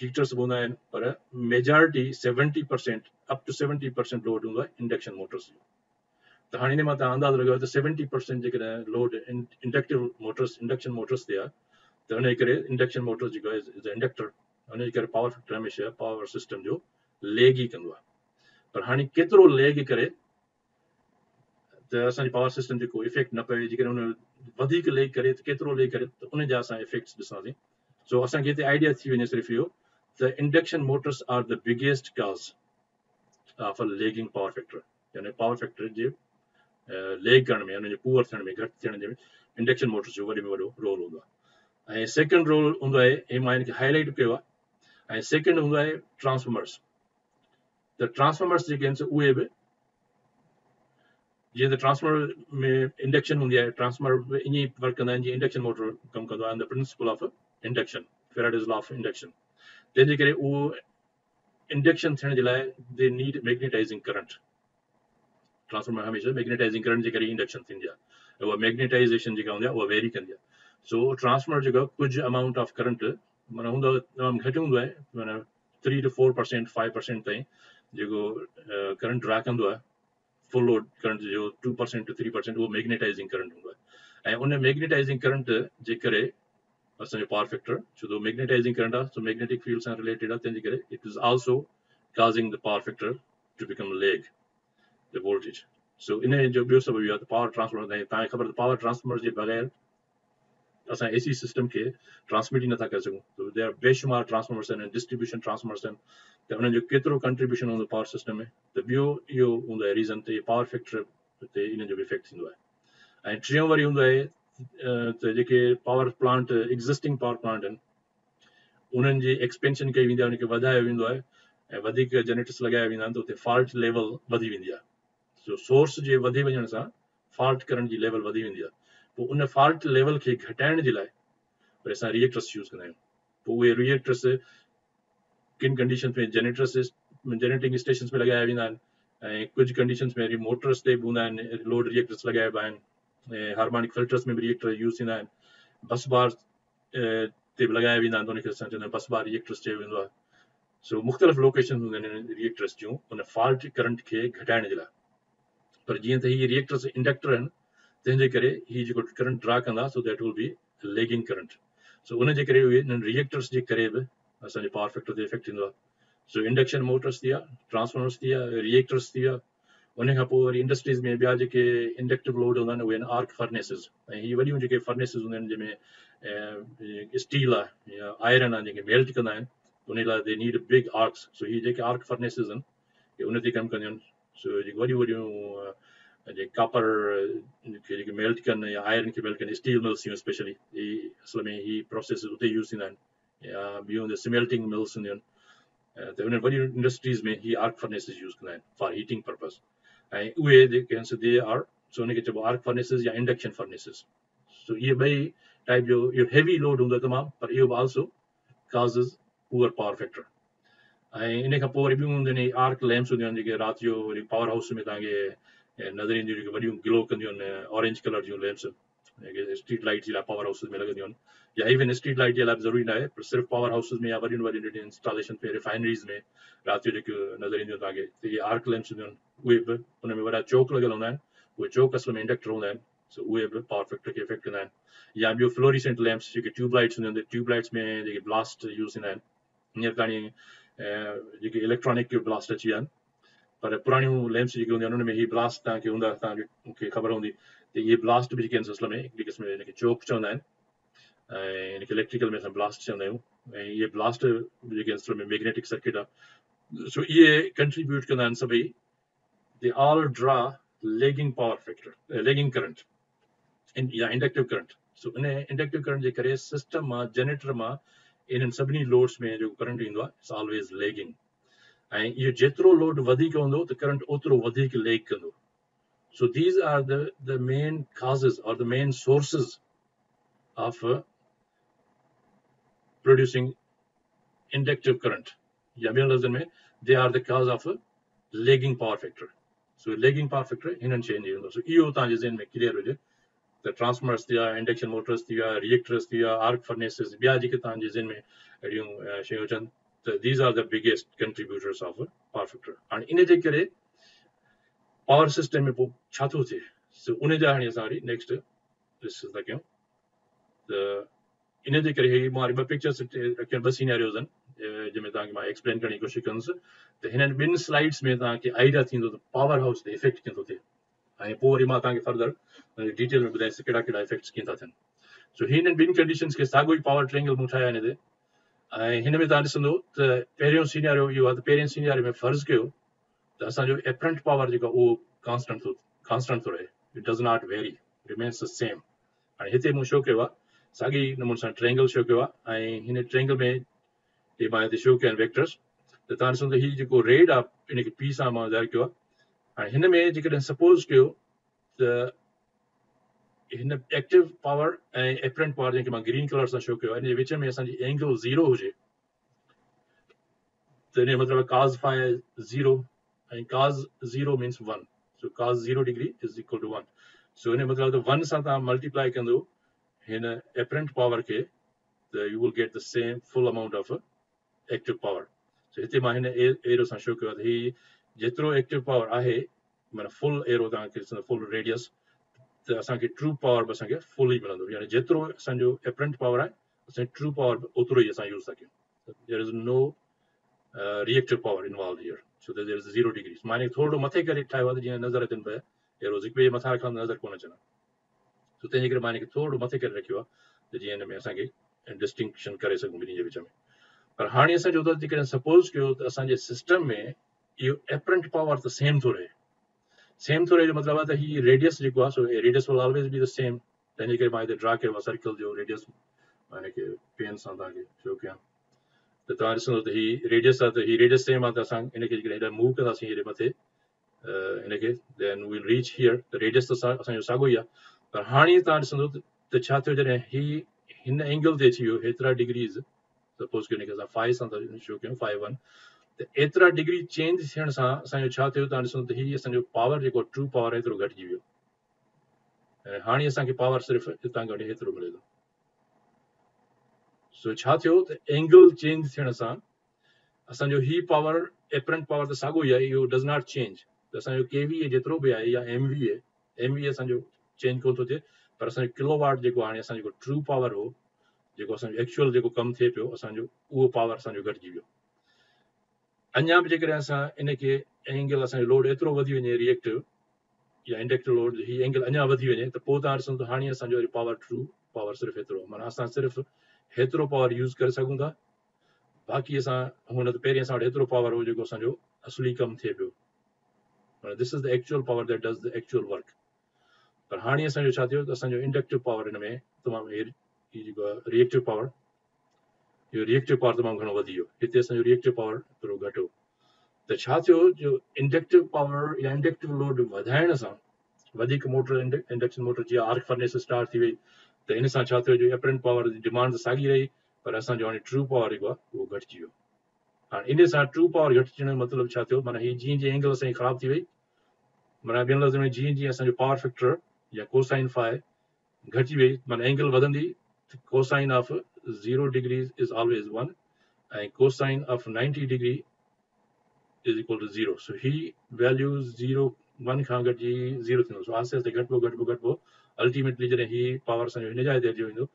हीटर्स बि हूंदा आहिनि, पर मेजॉरिटी 70% अप टू 70% लोड हूंदो आहे इंडक्शन मोटर्स जो। त हाणे हिन मां तव्हां अंदाज़ो लॻायो त 70% जेकॾहिं load inductive Motors induction Motors ते आहे, त हुनजे करे इंडक्शन मोटर्स जेको आहे इज़ इंडक्टर, हुनजे करे पावर फैक्टर हमेशह पावर सिस्टम जो लेग ई कंदो आहे। पर हाणे केतिरो लेग करे त असांजी पावर सिस्टम जेको इफेक्ट न पए, जेकॾहिं हुन वधीक लेग करे त केतिरो लेग करे, त उन जा असां इफेक्ट्स ॾिसांसीं। सो असांखे हिते आइडिया थी वञे सिर्फ़ु इहो त induction motors are the biggest cause of a lagging power factor, यानी पावर फैक्टर जे लेग करण में, हुनजे पुअर थियण में, घटि थियण में इंडक्शन मोटर्स जो वॾे में वॾो रोल हूंदो आहे। ऐं सेकेंड रोल हूंदो आहे, हे मां हिनखे हाईलाइट कयो आहे, ऐं सेकेंड हूंदो आहे ट्रांसफॉर्मर्स। त ट्रांसफॉर्मर्स जेके आहिनि उहे बि जीअं त ट्रांसफॉर्मर में इंडक्शन हूंदी आहे, ट्रांसफॉर्मर बि ईअं ई वर्क कंदा आहिनि जीअं इंडक्शन मोटर कमु कंदो आहे, the principle of induction, Faraday's law of induction. तंहिंजे करे उहो इंडक्शन थियण जे लाइ they need magnetising current. Transformer हमेशह मैग्नेटाइजिंग करंट जे करे इंडक्शन थींदी आहे, उहा मैग्नेटाइजेशन जेका हूंदी आहे उहा वेरी कंदी आहे। सो ट्रांसफॉर्मर जेको कुझु अमाउंट ऑफ करंट माना हूंदो तमामु घटि हूंदो आहे, माना 3 to 4%, 5% ताईं जेको करंट ड्रा कंदो आहे, फुल लोड करंट जो 2% to 3% उहो मैग्नेटाइजिंग करंट हूंदो आहे। ऐं उन मैग्नेटाइजिंग करंट जे करे असांजो पावर फैक्टर, छो त मैग्नेटाइजिंग करंट आहे, सो मैग्नेटिक फील्ड सां रिलेटेड आहे, तंहिंजे करे it is also causing the power factor to become leg, the voltage. So इन जो ॿियो सबब इहो आहे त पावर ट्रांसफॉर्मर, तव्हांखे ख़बर पावर ट्रांसफॉर्मर जे बग़ैर असां एसी सिस्टम खे ट्रांसमिट ई नथा करे सघूं। त दे आर बेशुमार ट्रांसफॉर्मर्स आहिनि, डिस्ट्रीब्यूशन ट्रांसफॉर्मर्स आहिनि, त उन्हनि जो केतिरो कंट्रीब्यूशन हूंदो पावर सिस्टम में। त ॿियो इहो हूंदो आहे रीज़न त पावर फैक्टर ते इन जो बि इफेक्ट थींदो आहे। ऐं टियों वरी हूंदो आहे त जेके power plant existing power plant आहिनि उन्हनि जी एक्सपेंशन कई वेंदी आहे, उनखे वधायो वेंदो आहे ऐं वधीक जनरेटर्स लॻाया वेंदा आहिनि, त उते फॉल्ट लेवल वधी वेंदी आहे। सो सोर्स जे वधी वञण सां फॉल्ट करण जी लेवल वधी वेंदी आहे। पोइ उन फॉल्ट लेवल खे घटाइण जे लाइ वरी असां रिएक्टर्स यूज़ कंदा आहियूं। पोइ उहे रिएक्टर्स किन कंडीशन में जनरेटिंग स्टेशन्स में लॻाया वेंदा आहिनि, ऐं कुझु कंडीशन्स में वरी मोटर्स ते बि हूंदा आहिनि, लोड रिएक्टर्स लॻाइबा आहिनि, ऐं हार्मोनिक फिल्टर्स में बि रिएक्टर यूज़ थींदा आहिनि, बस बार ते बि लॻाया वेंदा आहिनि, त उनखे असां चवंदा आहियूं बस बार रिएक्टर्स चयो वेंदो आहे। सो मुख़्तलिफ़ लोकेशन हूंदियूं आहिनि रिएक्टर्स जूं उन फॉल्ट करंट खे घटाइण जे लाइ। पर जीअं त हीअ रिएक्टर्स इंडक्टर आहिनि, तंहिंजे करे हीअ जेको करंट ड्रा कंदा, so that will be lagging current. So उनजे करे उहे रिएक्टर्स जे करे बि असांजे पावर फैक्टर ते इफेक्ट थींदो आहे। सो इंडक्शन मोटर्स थी विया, ट्रांसफॉर्मर्स थी विया, रिएक्टर्स थी विया। उन खां पोइ वरी इंडस्ट्रीज़ में ॿिया जेके इंडक्टिव लोड हूंदा आहिनि उहे आहिनि आर्क फर्नेसिस। ऐं हीअ वॾियूं जेके फर्नेसिस हूंदियूं आहिनि जंहिंमें स्टील आहे या आयरन आहे जेके मेल्ट कंदा आहिनि, उन लाइ दे नीड बिग आर्क्स। सो हीअ जेके आर्क फर्नेसिस आहिनि इहे उन ते कमु कंदियूं आहिनि। सो जेके वॾियूं वॾियूं जेके कापर खे जेके मेल्ट कनि या आयरन खे मेल्ट कनि, स्टील मिल्स थियूं स्पेशली, ही असल में ही प्रोसेस उते यूज़ थींदा आहिनि, या ॿियूं सिमेल्टिंग मिल्स हूंदियूं आहिनि। त उन वॾियूं इंडस्ट्रीज़ में ही आर्क फर्नेसिस यूज़ कंदा आहिनि फॉर हीटिंग पर्पज़। ऐं उहे जेके आहिनि सो दे आर, सो उनखे चइबो आर्क फर्नेसिस या इंडक्शन फर्नेसिस। सो इहे ॿई टाइप जो इहो हैवी लोड हूंदो आहे तमामु, पर इहो बि आल्सो काज़िस पुअर पावर फैक्टर। ऐं इन खां पोइ वरी ॿियूं हूंदियूं आहिनि आर्क लैम्प्स हूंदियूं आहिनि जेके राति जो वरी पावर हाउस में तव्हांखे नज़र ईंदियूं, जेके वॾियूं ग्लो कंदियूं आहिनि, ऑरेंज कलर जूं लैम्प्स जेके स्ट्रीट लाइट जे लाइ पावर हाउस में लॻंदियूं आहिनि, या इवन स्ट्रीट लाइट जे लाइ बि ज़रूरी न आहे, पर सिर्फ़ु पावर हाउस में या वॾियुनि वॾियुनि इंस्टॉलेशन में, रिफाइनरीज़ में राति जो जेके नज़र ईंदियूं तव्हांखे, त इहे आर्क लैम्प्स हूंदियूं आहिनि, उहे बि उन में वॾा चौक लॻल हूंदा आहिनि। उहे चौक असल में इंडक्टर हूंदा आहिनि, सो उहे बि पावर फैक्टर खे इफेक्ट कंदा आहिनि। या ॿियो फ्लोरिसेंट लैम्प्स जेके ट्यूबलाइट्स हूंदियूं आहिनि, ट्यूबलाइट्स में जेके ब्लास्ट यूज़ थींदा आहिनि। हींअर ताणी जेके इलेक्ट्रॉनिक ब्लास्ट अची विया आहिनि, पर पुराणियूं लैम्प्स जेके हूंदियूं आहिनि उन में ही ब्लास्ट तव्हांखे हूंदा, तव्हांखे ख़बर हूंदी त इहे ब्लास्ट बि जेके आहिनि असल में हिकिड़ी क़िस्म हिनखे चौक चवंदा आहिनि, ऐं हिनखे इलेक्ट्रिकल में असां ब्लास्ट चवंदा आहियूं। ऐं इहे ब्लास्ट जेके असल में मैग्नेटिक सर्किट आहे, सो इहे कंट्रीब्यूट कंदा आहिनि सभई, they all draw lagging power factor, lagging current या inductive current. So in inductive current जे करे सिस्टम मां, जनरेटर मां, इन्हनि सभिनी लोड्स में जेको करंट ईंदो आहे इट्स ऑलवेज लेगिंग। ऐं इहो जेतिरो लोड वधीक हूंदो त करंट ओतिरो वधीक लेग कंदो। So these are the main causes or the main sources of producing inductive current, या ॿियनि लफ़्ज़नि में they are the cause of a lagging power factor. So lagging power factor हिननि शयुनि जो हूंदो. So इहो तव्हांजे ज़हन में क्लियर हुजे त ट्रांसफॉर्मर्स थी विया, इंडक्शन मोटर्स थी विया, रिएक्टर्स थी विया, आर्क फर्नेसिस, ॿिया जेके तव्हांजे ज़हन में अहिड़ियूं शयूं अचनि त these are the biggest contributors of a power factor. हाणे इन जे करे पावर सिस्टम में पोइ छा थो थिए, सो उन जा हाणे असां वरी नेक्स्ट डिस्कस था कयूं. त इन जे करे मां वरी ॿ पिक्चर्स रखियूं, ॿ सीनैरियोज़ आहिनि जंहिंमें तव्हांखे मां एक्सप्लेन करण जी कोशिशि कंदुसि त हिननि ॿिनि स्लाइड्स में तव्हांखे आइडिया थींदो त पावर हाउस ते इफेक्ट कीअं थो थिए, ऐं पोइ वरी मां तव्हांखे फर्दर डिटेल में ॿुधायांसि कहिड़ा कहिड़ा इफेक्ट्स कीअं था थियनि. सो हिननि ॿिनि कंडीशन्स खे साॻियो ई पावर ट्रेंगल मूं ठाहिया हिन ते, ऐं हिन में तव्हां ॾिसंदो त पहिरियों सीनैरियो इहो आहे त पहिरें सीनैरियो में फर्ज़ कयो त असांजो एपरेंट पावर जेको उहो कांस्टेंट थो रहे, it does not very, remains the same. हाणे हिते मूं शो कयो आहे साॻी नमूने सां ट्रेंगल शो कयो आहे, ऐं हिन ट्रेंगल में हे मां हिते शो कया आहिनि वेक्टर्स. त तव्हां ॾिसो त हीउ जेको रेड आहे इनखे पी सां मां ज़ाहिर कयो आहे. हाणे हिन में जेकॾहिं सपोज़ कयो त हिन एक्टिव पावर ऐं एपरेंट पावर जंहिंखे मां ग्रीन कलर सां शो कयो आहे, इन जे विच में असांजी एंगल 0 हुजे त इन जो मतिलबु काज़ फाइ 0 ऐं काज़ 0 मीन्स 1. सो काज़ 0 डिग्री इज़ इक्वल टू 1. सो इन जो मतिलबु त 1 सां तव्हां मल्टीप्लाई कंदो हिन एपरेंट पावर खे त you will get the same full amount of active power. So हिते मां हिन एरो सां शो कयो आहे त हीउ जेतिरो एक्टिव पावर आहे, माना फुल एरो तव्हांखे ॾिसंदो, फुल रेडियस, त असांखे ट्रू पावर बि असांखे फुल ई मिलंदो. यानी जेतिरो असांजो एपरेंट पावर आहे असांजी ट्रू पावर बि ओतिरो ई असां यूज़ था कयूं. There is no reactive power involve here, so there is 0 degrees. मां हिनखे थोरो मथे करे ठाहियो आहे त जीअं नज़र अचनि पिया एरोज़, हिकु ॿिए मथां रखण नज़र कोन अचनि. सो तंहिंजे करे मां हिनखे थोरो मथे करे रखियो आहे त जीअं हिन में असांखे डिस्टिंक्शन करे सघूं ॿिन्ही जे विच में. पर हाणे असां जो त जेकॾहिं सपोज़ कयो त असांजे सिस्टम में इहो एपरेंट पावर त सेम थो रहे. सेम थो रहे जो मतिलबु आहे त हीउ रेडियस जेको आहे, so radius will always be the same. तंहिंजे करे मां हिते ड्रा कयो आहे सर्कल जो रेडियस, मां हिनखे पेन सां तव्हांखे शो कयां त तव्हां ॾिसंदो त हीउ रेडियस आहे, त हीउ रेडियस सेम आहे, त असां हिनखे जेकॾहिं हेॾा मूव कंदासीं हेॾे मथे हिनखे, देन विल रीच हियर. त रेडियस त असांजो साॻियो ई आहे. पर हाणे तव्हां ॾिसंदो त छा थियो, जॾहिं हिन एंगल ते अची वियो हेतिरा डिग्रीज़, सपोज़ कि हिनखे असां फाइ सां था शो कयूं, फाइ 1, त एतिरा डिग्री चेंज थियण सां असांजो छा थियो, तव्हां ॾिसो त हीउ असांजो पावर जेको ट्रू पावर आहे एतिरो घटिजी वियो. ऐं हाणे असांखे पावर सिर्फ़ु हितां खां वठी हेतिरो मिले थो. सो छा थियो त एंगल चेंज थियण सां असांजो ही पावर एपरेंट पावर त साॻियो ई आहे, इहो डज़ नॉट चेंज. त असांजो केवीए जेतिरो बि आहे या एमवीए असांजो चेंज कोन थो थिए, पर असांजो किलोवाट जेको हाणे असांजो जेको ट्रू पावर हो, जेको असांजो एक्चुअल जेको कमु थिए पियो असांजो, उहो पावर असांजो घटिजी वियो. अञा बि जेकॾहिं असां इनखे एंगल असांजो लोड एतिरो वधी वञे रिएक्टिव या इंडक्टिव लोड, ही एंगल अञा वधी वञे, त पोइ तव्हां ॾिसो त हाणे असांजो वरी पावर ट्रू पावर सिर्फ़ु एतिरो, माना असां सिर्फ़ु हेतिरो पावर यूज़ करे सघूं था. बाक़ी असां हुन त पहिरीं असां वटि एतिरो पावर हो जेको असांजो असली कमु थिए पियो. This is the actual power that does the actual work. पर हाणे असांजो छा थियो त असांजो इंडक्टिव पावर हिन में तमामु हीउ जेको आहे रिएक्टिव पावर, इहो रिएक्टिव पावर तमामु घणो वधी वियो. हिते असांजो रिएक्टिव पावर थोरो घटि हो. त छा थियो, जो इंडक्टिव पावर या इंडक्टिव लोड वधाइण सां वधीक मोटर, इंडक्शन मोटर जी आर्क फर्नेस स्टार्ट थी वई, त इन सां छा थियो, जो एपरेंट पावर जी डिमांड त साॻी रही, पर असांजो हाणे ट्रू पावर जेको आहे उहो घटिजी वियो. हाणे इन सां ट्रू पावर घटिजण जो मतिलबु छा थियो, माना हीअ जीअं जीअं एंगल असांजी ख़राबु थी वई, माना ॿियनि लफ़्ज़नि में जीअं जीअं असांजो पावर फैक्टर या कोसाइन फाइ घटिजी वई, माना एंगल वधंदी, cosine of 0 degree is always 1 ऐं cosine of 90 degree is equal to 0. So ही वैल्यू 1 खां घटिजी 0 थींदो. सो आहिस्ते आहिस्ते घटिबो अल्टीमेटली जॾहिं ही पावर असांजो हिन जाइ ते अची वेंदो,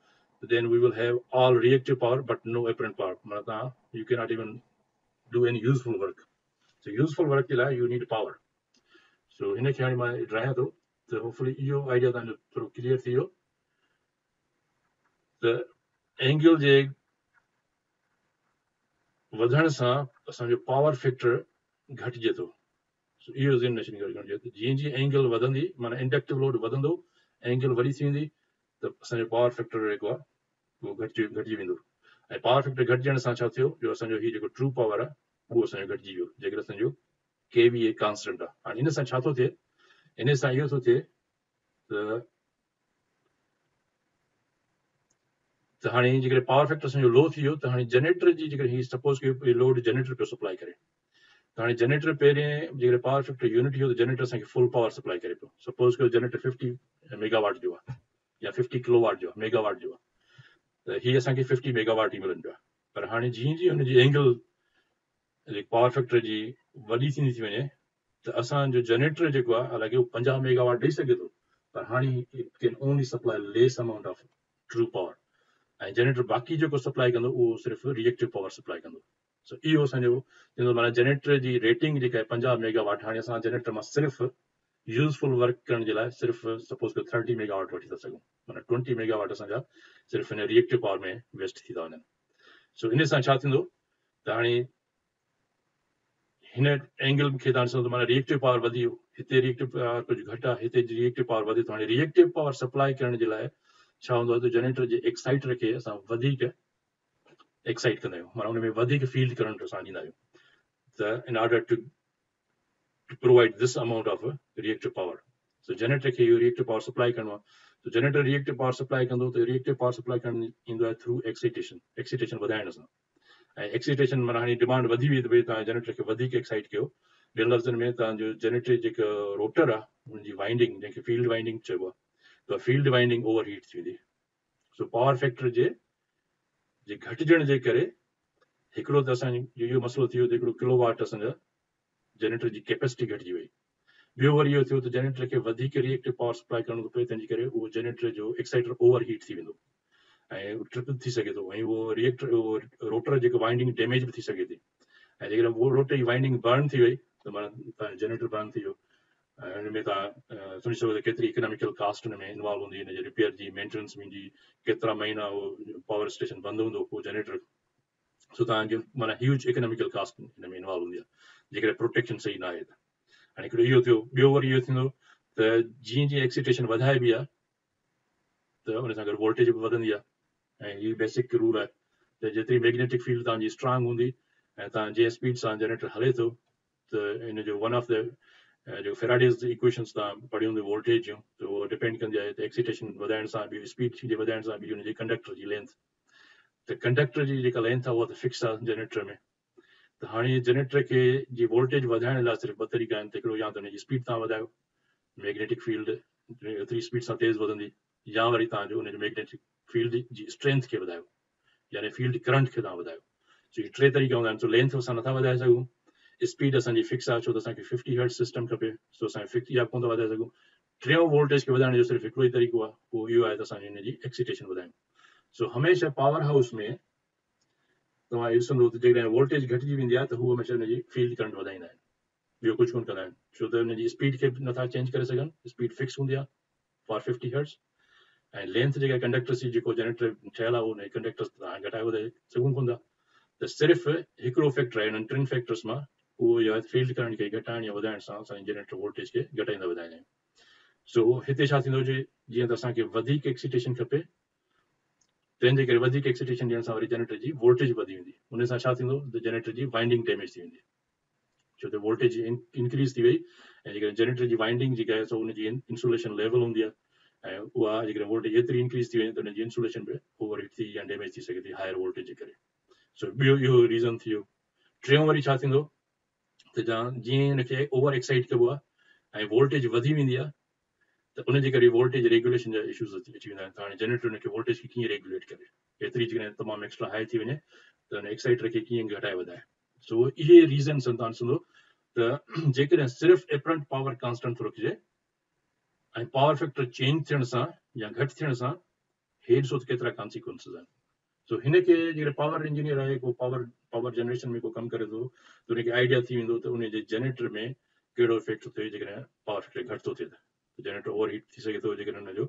then we will have all reactive power but no apparent power. माना you cannot even do any useful work. So useful work के लाइ you need power. So हिनखे हाणे मां ड्रायां थो, त होपफुली इहो आइडिया तव्हांजो थोरो क्लियर थी वियो त एंगल जे वधण सां असांजो पावर फैक्टर घटिजे थो. सो इहो ज़हन नशीन करिणो घुरिजे. जीअं जीअं एंगल वधंदी, माना इंडक्टिव लोड वधंदो, एंगल वॾी थी वेंदी, त असांजो पावर फैक्टर जेको आहे उहो घटिजी वेंदो. ऐं पावर फैक्टर घटिजण सां छा थियो, जो असांजो हीउ जेको ट्रू पावर आहे उहो असांजो घटिजी वियो, जेकर असांजो केवीए कॉन्स्टेंट आहे. हाणे इन सां छा थो थिए, इन सां इहो थो थिए त हाणे जेकॾहिं पावर फैक्टर असांजो लो थी वियो, त हाणे जनरेटर जी जेकॾहिं हीउ सपोज़ कयो लोड जनरेटर पियो सप्लाई करे, हाणे जनरेटर पहिरें जेकॾहिं पावर फैक्टर यूनिट हो त जनरेटर असांखे फुल पावर सप्लाई करे पियो. सपोज़ कयो जनरेटर 50 मेगावाट जो आहे या 50 किलोवाट जो आहे, मेगावाट जो आहे, त हीअ असांखे 50 मेगावाट ई मिलनि पिया. पर हाणे जीअं जीअं हुनजी एंगल पावर फैक्टर जी वॾी थींदी थी वञे त असांजो जनरेटर जेको आहे हालांकि उहो 50 मेगावाट ॾेई सघे थो, पर हाणे it can only supply lace amount of true power, ऐं जनरेटर बाक़ी जेको सप्लाई कंदो उहो सिर्फ़ु रिएक्टिव पावर सप्लाई कंदो. सो इहो असांजो थींदो. माना जनरेटर जी रेटिंग जेका आहे 50 मेगावाट, हाणे असां जनरेटर मां सिर्फ़ु यूज़फुल वर्क करण जे लाइ सिर्फ़ु सपोज़ कयो 30 मेगावाट वठी था सघूं. माना 20 मेगावाट असांजा सिर्फ़ु हिन रिएक्टिव पावर में वेस्ट थी था वञनि. सो इन सां छा थींदो त हाणे हिन एंगल खे तव्हां ॾिसो त माना रिएक्टिव पावर वधी, हिते रिएक्टिव पावर कुझु घटि आहे, हिते रिएक्टिव पावर वधे थो. हाणे रिएक्टिव पावर सप्लाई करण जे लाइ छा हूंदो आहे त जनरेटर जे एक्साइटर खे असां वधीक एक्साइट कंदा आहियूं, माना हुन में वधीक फील्ड करंट असां ॾींदा आहियूं त in order to provide this amount of reactive power. So generator खे इहो रिएक्टिव पावर सप्लाई करणो आहे. तो जनरेटर रिएक्टिव पावर सप्लाई कंदो त रिएक्टिव पावर सप्लाई करणु ईंदो आहे थ्रू एक्साइटेशन वधाइण सां. ऐं एक्साइटेशन माना हाणे डिमांड वधी वई त भई तव्हां जनरेटर खे वधीक एक्साइट कयो. ॿियनि लफ़्ज़नि में तव्हांजो जनरेटर जेको रोटर आहे हुनजी वाइंडिंग, जंहिंखे फील्ड वाइंडिंग चइबो आहे, त फील्ड वाइंडिंग ओवर हीट थी वेंदी. सो पावर फैक्टर जे घटिजण जे करे हिकिड़ो त असांजो इहो मसइलो थियो त हिकिड़ो किलोवाट असांजा जनरेटर जी कैपेसिटी घटिजी वई. ॿियो वरी इहो थियो त जनरेटर खे वधीक रिएक्टिव पावर सप्लाई करणो थो पए, तंहिंजे करे उहो जनरेटर जो एक्साइटर ओवर हीट थी वेंदो ऐं ट्रिप थी सघे थो. ऐं उहो रोटर जेको वाइंडिंग डैमेज बि थी सघे थी. ऐं जेकॾहिं उहो रोटर जी वाइंडिंग बर्न थी वई त माना तव्हांजो जनरेटर बर्न थी वियो. ऐं हुन में तव्हां सम्झी सघो त केतिरी इकोनॉमिकल कास्ट हुन में इन्वॉल्व हूंदी, हिन जे रिपेयर जी, मेंटेनेंस में जी, केतिरा महीना उहो पावर स्टेशन बंदि हूंदो उहो जनरेटर. सो तव्हांजो माना ह्यूज इकोनॉमिकल कास्ट हिन में इन्वॉल्व हूंदी आहे जेकॾहिं प्रोटेक्शन सही न आहे त. हाणे हिकिड़ो इहो थियो. ॿियो वरी इहो थींदो त जीअं जीअं एक्साइटेशन वधाइबी आहे त उन सां गॾु वोल्टेज बि वधंदी आहे. ऐं हीअ बेसिक रूल आहे त जेतिरी मैग्नेटिक फील्ड तव्हांजी स्ट्रांग हूंदी ऐं तव्हां जंहिं स्पीड सां जनरेटर हले थो त इन जो वन ऑफ द जो फेराडेज इक्वेशन्स तव्हां पढ़ी हूंदी वोल्टेज जूं, त उहो डिपेंड कंदी आहे त एक्साइटेशन वधाइण सां बि, स्पीड जे वधाइण सां बि हुनजी कंडक्टर जी लेंथ. त कंडक्टर जी जेका लेंथ आहे उहा त फिक्स आहे जनरेटर में. त हाणे जनरेटर खे जी वोल्टेज वधाइण लाइ सिर्फ़ु ॿ तरीक़ा आहिनि. हिकिड़ो या त हुनजी स्पीड तव्हां वधायो, मैग्नेटिक फील्ड एतिरी स्पीड सां तेज़ वधंदी, या वरी तव्हांजो हुनजी मैग्नेटिक फील्ड जी स्ट्रेंथ खे वधायो, यानी फील्ड करंट खे तव्हां वधायो. सो इहे टे तरीक़ा हूंदा आहिनि. सो लेंथ असां नथा वधाए सघूं, स्पीड असांजी फिक्स आहे छो त असांखे 50 हर्ट्ज़ सिस्टम खपे, सो असांखे 50 या कोन था वधाए सघूं. टियों वोल्टेज खे वधाइण जो सिर्फ़ु हिकिड़ो ई तरीक़ो आहे, उहो इहो आहे त असां हिनजी एक्साइटेशन वधायूं. सो हमेशह पावर हाउस में तव्हां ॾिसंदो त जेकॾहिं वोल्टेज घटिजी वेंदी आहे त हू हमेशह हुनजी फील्ड करंट वधाईंदा आहिनि, ॿियो कुझु कोन कंदा आहिनि, छो त हुनजी स्पीड खे नथा चेंज करे सघनि. स्पीड फिक्स हूंदी आहे फॉर 50 हर्ट्ज़. ऐं लेंथ जेका कंडक्टर जी जेको जनरेटर ठहियल आहे उन कंडक्टर तव्हां घटाए वधाए सघूं कोन था. त सिर्फ़ु हिकिड़ो फैक्टर आहे हिननि टिनि फैक्टर्स मां, उहो इहो आहे फील्ड करंट खे घटाइण या वधाइण सां असांजे जनरेटर वोल्टेज खे घटाईंदा वधाईंदा आहियूं. सो हिते छा थींदो हुजे, जीअं त असांखे वधीक एक्साइटेशन खपे, तंहिंजे करे वधीक एक्साइटेशन ॾियण सां वरी जनरेटर जी वोल्टेज वधी वेंदी. उन सां छा थींदो त जनरेटर जी वाइंडिंग डैमेज थी वेंदी, छो त वोल्टेज इंक्रीज़ थी वई. ऐं जेकॾहिं जनरेटर जी वाइंडिंग जेका आहे सो हुनजी इंसुलेशन लेवल हूंदी आहे, ऐं उहा जेकॾहिं वोल्टेज एतिरी इंक्रीज़ थी वञे त हुनजी इंसुलेशन बि ओवर हीट थी या डैमेज थी सघे थी हायर वोल्टेज जे करे. सो ॿियो इहो रीज़न थी वियो. टियों वरी छा थींदो त जीअं हुनखे ओवर एक्साइट कबो आहे ऐं वोल्टेज वधी वेंदी आहे त उनजे करे वोल्टेज रेगुलेशन जा इशूज़ अची वेंदा आहिनि. त हाणे जनरेटर हुनखे वोल्टेज खे कीअं रेगुलेट करे, एतिरी जेकॾहिं तमामु एक्स्ट्रा हाई थी वञे त हुन एक्साइटर खे कीअं घटाए वधाए. सो इहे रीज़न्स आहिनि. तव्हां ॾिसंदो त जेकॾहिं सिर्फ़ु एपरेंट पावर कांस्टेंट थो रखिजे ऐं पावर फैक्टर चेंज थियण सां या घटि थियण सां हेॾ सो केतिरा कॉन्सिक्वेंसिस आहिनि. सो हिनखे जेकॾहिं पावर इंजीनियर आहे, को पावर जनरेशन में को कमु करे थो त हुनखे आइडिया थी वेंदो त उनजे जनरेटर में कहिड़ो इफेक्ट थो थिए जेकॾहिं पावर फैक्टर घटि थो थिए त जनरेटर ओवर हीट थी सघे थो जेकॾहिं हुनजो.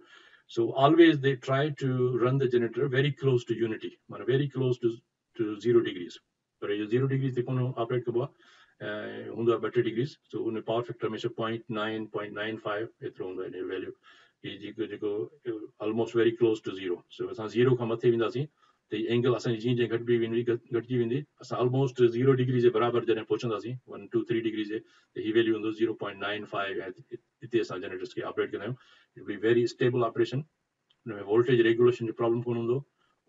So always they try to run the generator very close to unity, माना वेरी क्लोज टू 0 डिग्रीज़. पर इहो 0 डिग्रीज़ ते कोन ऑपरेट कबो आहे, हूंदो आहे 32 डिग्रीज़. सो उन पावर फैक्टर हमेशह 0.9 0.95 एतिरो हूंदो आहे वैल्यू. हीअ जेको ऑलमोस्ट वेरी क्लोज टू 0. सो असां 0 खां मथे वेंदासीं त एंगल असांजी जीअं जीअं घटिजी वेंदी असां ऑलमोस्ट 0 डिग्री जे बराबरि जॾहिं पहुचंदासीं 1 2 3 डिग्री जे, त हीअ वैल्यू हूंदो 0.95. ऐं हिते असां जनरेटर्स खे ऑपरेट कंदा आहियूं. It be very stable operation. हुन में वोल्टेज रेगुलेशन जो प्रॉब्लम कोन हूंदो,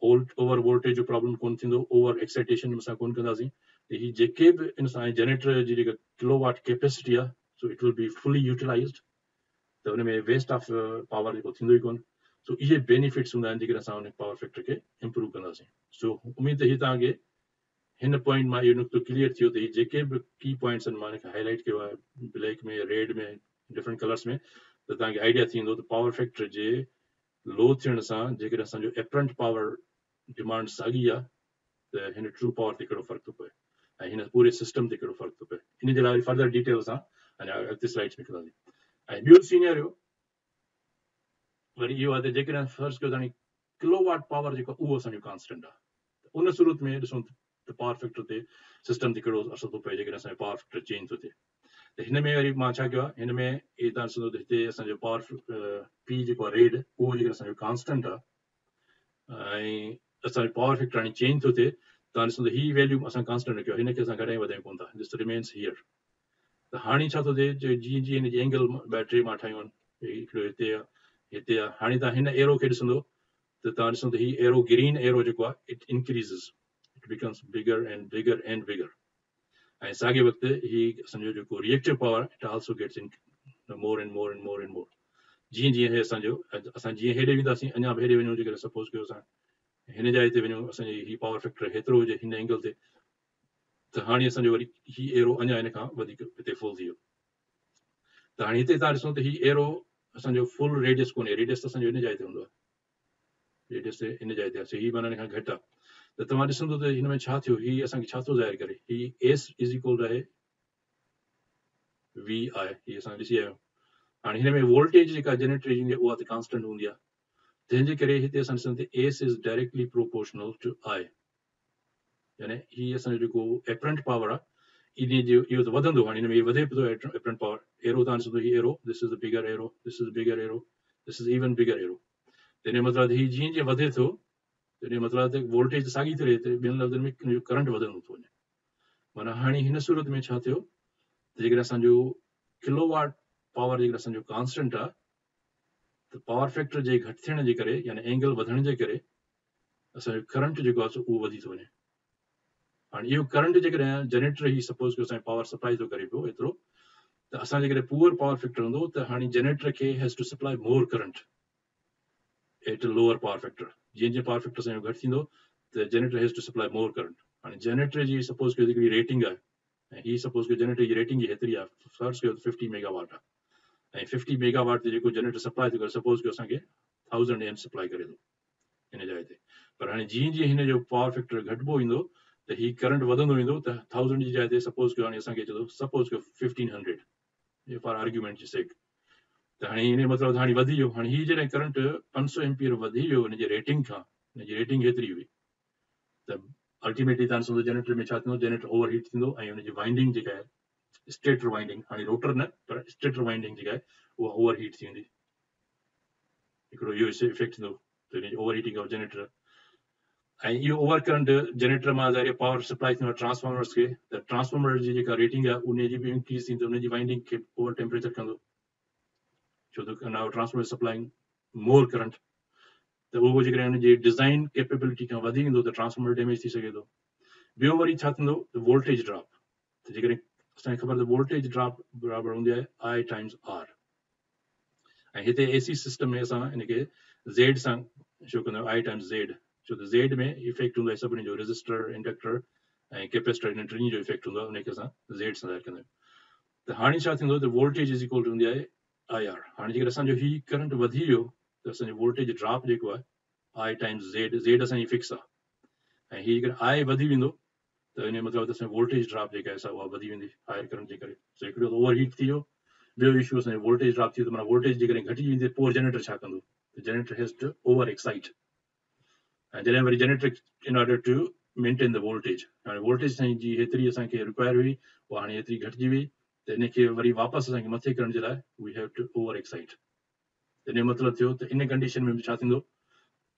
ओवर वोल्टेज जो प्रॉब्लम कोन थींदो, ओवर एक्साइटेशन असां कोन कंदासीं. ही जेके बि इन सां जनरेटर जी जेका किलोवाट कैपेसिटी आहे, so it will be fully utilised, त हुन में वेस्ट ऑफ पावर जेको थींदो ई कोन। सो इहे बेनिफिट्स हूंदा आहिनि जेकॾहिं असां हुन पावर फैक्टर खे इम्प्रूव कंदासीं। सो उमेद ही तव्हांखे हिन पॉइंट मां इहो नुक़्तो क्लियर थियो त जेके बि की पॉइंट्स आहिनि मां हिनखे हाईलाइट कयो आहे ब्लैक में, रेड में, डिफरेंट कलर्स में, त तव्हांखे आइडिया थींदो त पावर फैक्टर जे लो थियण सां जेकॾहिं असांजो एपरेंट पावर डिमांड साॻी आहे त हिन ट्रू पावर ते कहिड़ो फ़र्क़ु थो पए ऐं हिन पूरे सिस्टम ते कहिड़ो फ़र्क़ु थो पए। इन जे लाइ फर्दर डिटेल सां अञा अॻिते स्लाइड्स में कंदासीं। ऐं ॿियो सीनियरियो वरी इहो आहे त जेकॾहिं फर्ज़ कयो त किलोवाट पावर जेको उहो असांजो कॉन्स्टेंट आहे, उन सूरत में ॾिसूं त पावर फैक्टर ते सिस्टम ते कहिड़ो असर थो पए जेकॾहिं असांजो पावर फैक्टर चेंज थो थिए। त हिन में वरी मां छा कयो आहे, हिन में इहे तव्हां ॾिसंदो त हिते असांजो पावर पी जेको आहे रेड, उहो जेकॾहिं असांजो कॉन्स्टेंट आहे ऐं असांजो पावर फैक्टर हाणे चेंज थो थिए, तव्हां ॾिसंदो ही वैल्यू असां कॉन्स्टेंट रखियो, हिनखे असां घटाए वधायूं कोन था, दिस रिमेन्स हियर। त हाणे छा थो थिए, जीअं जीअं हिन जी एंगल बैटरी मां ठाहियूं आहिनि, हिकिड़ो हिते आहे, हिते आहे, हाणे तव्हां हिन एरो खे ॾिसंदो त तव्हां ॾिसंदो ही एरो, ग्रीन एरो जेको आहे, it increases, it becomes bigger and bigger and bigger. ऐं साॻे वक़्तु ही असांजो जेको reactive power, it also gets in more and more and more and more. जीअं जीअं हे असां जीअं हेॾे वेंदासीं, अञा बि हेॾे वञूं, जेकॾहिं सपोज़ कयो असां हिन जाइ ते वञूं, असांजी ही पावर फैक्टर हेतिरो हुजे हिन एंगल ते, त हाणे असांजो वरी ही एरो अञा हिन खां वधीक हिते फुल थी वियो। त हाणे हिते तव्हां ॾिसो त ही एरो असांजो फुल रेडियस कोन्हे, रेडियस त असांजो हिन जाइ ते हूंदो आहे, रेडियस हिन जाइ ते आहे, ही माना हिन खां घटि आहे। त तव्हां ॾिसंदो त हिन में छा थियो, ही असांखे छा थो ज़ाहिर करे, ही एस इज़ इक्वल आहे वी आहे, ही असां ॾिसी आहियूं। हाणे हिन में वोल्टेज जेका जनरेटर जी उहा त कॉन्स्टेंट हूंदी आहे, तंहिंजे करे हिते असां ॾिसंदा त S is directly proportional to I, यानी ही असांजो जेको एपरेंट पावर आहे, इन जो इहो त वधंदो, हाणे हिन में वधे पियो एपरेंट पावर। एरो तव्हां ॾिसंदो ही arrow, this is the bigger arrow, this is bigger arrow, this is even bigger arrow. त हिन जो मतिलबु ही जीअं जीअं वधे थो, त हिन जो मतिलबु त वोल्टेज साॻी थी रहे, त ॿियनि लफ़्ज़नि में करंट वधंदो थो वञे। माना हाणे हिन सूरत में छा थियो त जेकॾहिं असांजो किलोवाट पावर जेकॾहिं असांजो कॉन्स्टेंट आहे, त पावर फैक्टर जे घटि थियण जे करे, यानी एंगल वधण जे करे असांजो करंट जेको आहे उहो वधी थो वञे। हाणे इहो करंट जेकॾहिं जनरेटर ही सपोज़ कयो असांखे पावर सप्लाई थो करे पियो एतिरो, त असां जेकॾहिं पुअर पावर फैक्टर हूंदो त हाणे जनरेटर खे has to supply more current at lower power factor. जीअं जीअं पावर फैक्टर असांजो घटि थींदो त generator has to supply more current. हाणे जनरेटर जी सपोज़ कयो हिकिड़ी रेटिंग आहे, ऐं ही सपोज़ कयो जनरेटर जी रेटिंग जी हेतिरी आहे, फर्ज़ कयो 50 मेगावाट आहे, ऐं 50 मेगावाट ते जेको जनरेटर सप्लाई थो करे, सपोज़ कयो असांखे 1000 एम सप्लाई करे थो हिन जाइ ते। पर हाणे जीअं जीअं हिन जो पावर फैक्टर घटिबो ईंदो त ही करंट वधंदो वेंदो, त 1000 जी जाइ ते सपोज़ कयो हाणे असांखे चए थो सपोज़ कयो 1500 फॉर आर्ग्यूमेंट जी सेक, त हाणे हिन जो मतिलबु हाणे वधी वियो। हाणे ही जॾहिं करंट 500 एम्पियर वधी वियो हिन जी रेटिंग खां, हिन जी रेटिंग हेतिरी हुई, त अल्टीमेटली तव्हां ॾिसंदो जनरेटर में छा थींदो, जनरेटर ओवर हीट थींदो ऐं हुनजी वाइंडिंग जेका आहे स्टेटर वाइंडिंग, हाणे रोटर न पर स्टेटर वाइंडिंग जेका आहे उहा ओवर हीट थी वेंदी, हिकिड़ो इहो इफेक्ट थींदो त हिन जी ओवर हीटिंग ऑफ जनरेटर। ऐं इहो ओवर करंट जनरेटर मां ज़ाहिर पावर सप्लाई थींदो आहे ट्रांसफॉर्मर्स खे, त ट्रांसफॉर्मर जी जेका रेटिंग आहे उन जी बि इंक्रीज़ थींदी, उनजी वाइंडिंग खे ओवर टेम्परेचर कंदो, छो त नाउ ट्रांसफॉर्मर सप्लाइंग मोर करंट। त उहो जेकॾहिं हुनजी डिज़ाइन कैपेबिलिटी खां वधी वेंदो त ट्रांसफॉर्मर डैमेज थी सघे थो। ॿियो वरी छा थींदो, वोल्टेज ड्रॉप। त जेकॾहिं असांखे ख़बर आहे वोल्टेज ड्रॉप बराबरि हूंदी आहे आई टाइम्स आर, ऐं हिते एसी सिस्टम में असां हिनखे ज़ेड सां शो कंदा आहियूं, आई टाइम्स ज़ेड, छो त ज़ेड में इफेक्ट हूंदो आहे सभिनी जो, रेज़िस्टर, इंडक्टर ऐं कैपेसिटर, हिन टिनी जो इफेक्ट हूंदो आहे, उनखे असां ज़ेड सां ज़ाहिर कंदा आहियूं। त हाणे छा थींदो त वोल्टेज इज़ इक्वल टू हूंदी आहे आई आर। हाणे जेकॾहिं असांजो ही करंट वधी वियो त असांजो वोल्टेज ड्रॉप जेको आहे आई टाइम्स ज़ेड, ज़ेड असांजी फिक्स आहे, ऐं ही जेकॾहिं आई वधी वेंदो त इन जो मतिलबु त असांजी वोल्टेज ड्रॉप जेका आहे उहा वधी वेंदी हायर करंट जे करे। सो हिकिड़ो ओवर हीट थी वियो, ॿियो इशू असांजो वोल्टेज ड्रॉप थी वियो, त माना वोल्टेज जेकॾहिं घटिजी वेंदी पोइ जनरेटर छा कंदो, त generator has to over excite, ऐं जॾहिं वरी generator in order to maintain the voltage, हाणे वोल्टेज साईं जी हेतिरी असांखे रिक्वायर हुई उहा हाणे हेतिरी घटिजी वई, त इनखे वरी वापसि असांखे मथे करण जे लाइ we have to over excite. इन जो मतिलबु थियो त इन कंडीशन में बि छा थींदो,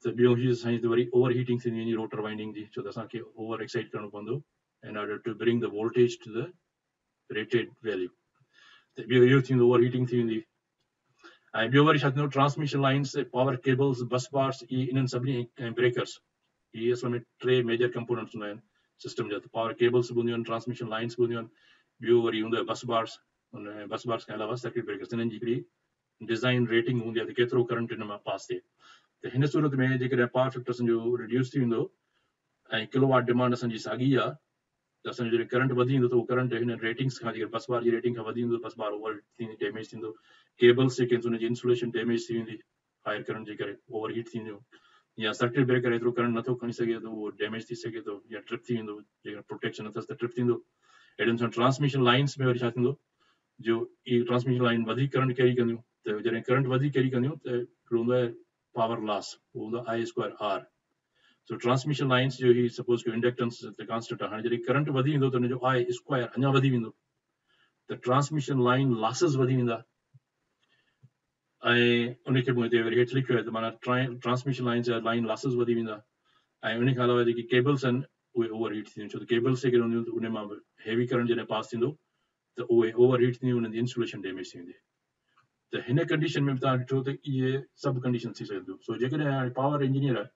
त ॿियो ही असांजी वरी ओवर हीटिंग थींदी वेंदी रोटर वाइंडिंग जी, छो त असांखे ओवर एक्साइट करणो पवंदो in order to bring the voltage to the rated value. त ॿियो इहो थींदो, ओवर हीटिंग थी वेंदी। ऐं ॿियो वरी छा थींदो, ट्रांसमिशन लाइन्स, पावर केबल्स, बस बार्स, इन्हनि सभिनी ऐं ब्रेकर्स, इहे असल में 3 मेजर कंपोनेंट्स हूंदा आहिनि सिस्टम जा पावर केबल्स बि हूंदियूं आहिनि, ट्रांसमिशन लाइन्स बि हूंदियूं आहिनि, ॿियो वरी हूंदो आहे बस बार्स, उन बस बार्स खां अलावा सर्किट ब्रेकर्स, हिननि जी हिकिड़ी डिज़ाइन रेटिंग हूंदी आहे त केतिरो करंट हिन मां पास थिए। त हिन सूरत में जेकॾहिं पावर फैक्टर असांजो रिड्यूस थी वेंदो ऐं किलोवाट डिमांड असांजी साॻी आहे त असांजो जॾहिं करंट वधी वेंदो त उहो करंट हिन रेटिंग्स खां, जेके बस बार जी रेटिंग खां वधी वेंदो, बस बार ओवर थींदी, डैमेज थींदो, केबल्स जेके आहिनि उनजी इंसुलेशन डैमेज थी वेंदी हायर करंट जे करे, ओवर हीट थींदियूं, या सर्किट ब्रेकर एतिरो करंट नथो खणी सघे त उहो डैमेज थी सघे थो या ट्रिप थी वेंदो, जेकर प्रोटेक्शन अथसि त ट्रिप थींदो। अहिड़े सां ट्रांसमिशन लाइन्स में वरी छा थींदो, जो इहे ट्रांसमिशन लाइन वधीक करंट कैरी कंदियूं, त जॾहिं करंट वधीक कैरी कंदियूं त हूंदो आहे पावर लॉस, उहो हूंदो आहे I²R। सो ट्रांसमिशन लाइन्स जो ही सपोज कयो इंडक्टेंस त कांस्टेंट आहे, हाणे जॾहिं करंट वधी वेंदो त हुनजो I² अञा वधी वेंदो, त ट्रांसमिशन लाइन लॉसेस वधी वेंदा, ऐं उनखे मूं हिते वरी हेठि लिखियो आहे त माना ट्रांसमिशन लाइन जा लाइन लॉसेस वधी वेंदा, ऐं उन खां अलावा जेकी केबल्स आहिनि उहे ओवर हीट थींदियूं, छो त केबल्स जेके हूंदियूं त उन मां बि हेवी करंट जॾहिं पास थींदो त उहे ओवर हीट थींदियूं, उन्हनि जी इंसुलेशन डैमेज थी वेंदी। त हिन कंडीशन में तव्हां ॾिठो त इहे सभु कंडीशन थी सघे थियूं। सो जेकॾहिं हाणे पावर इंजीनियर आहे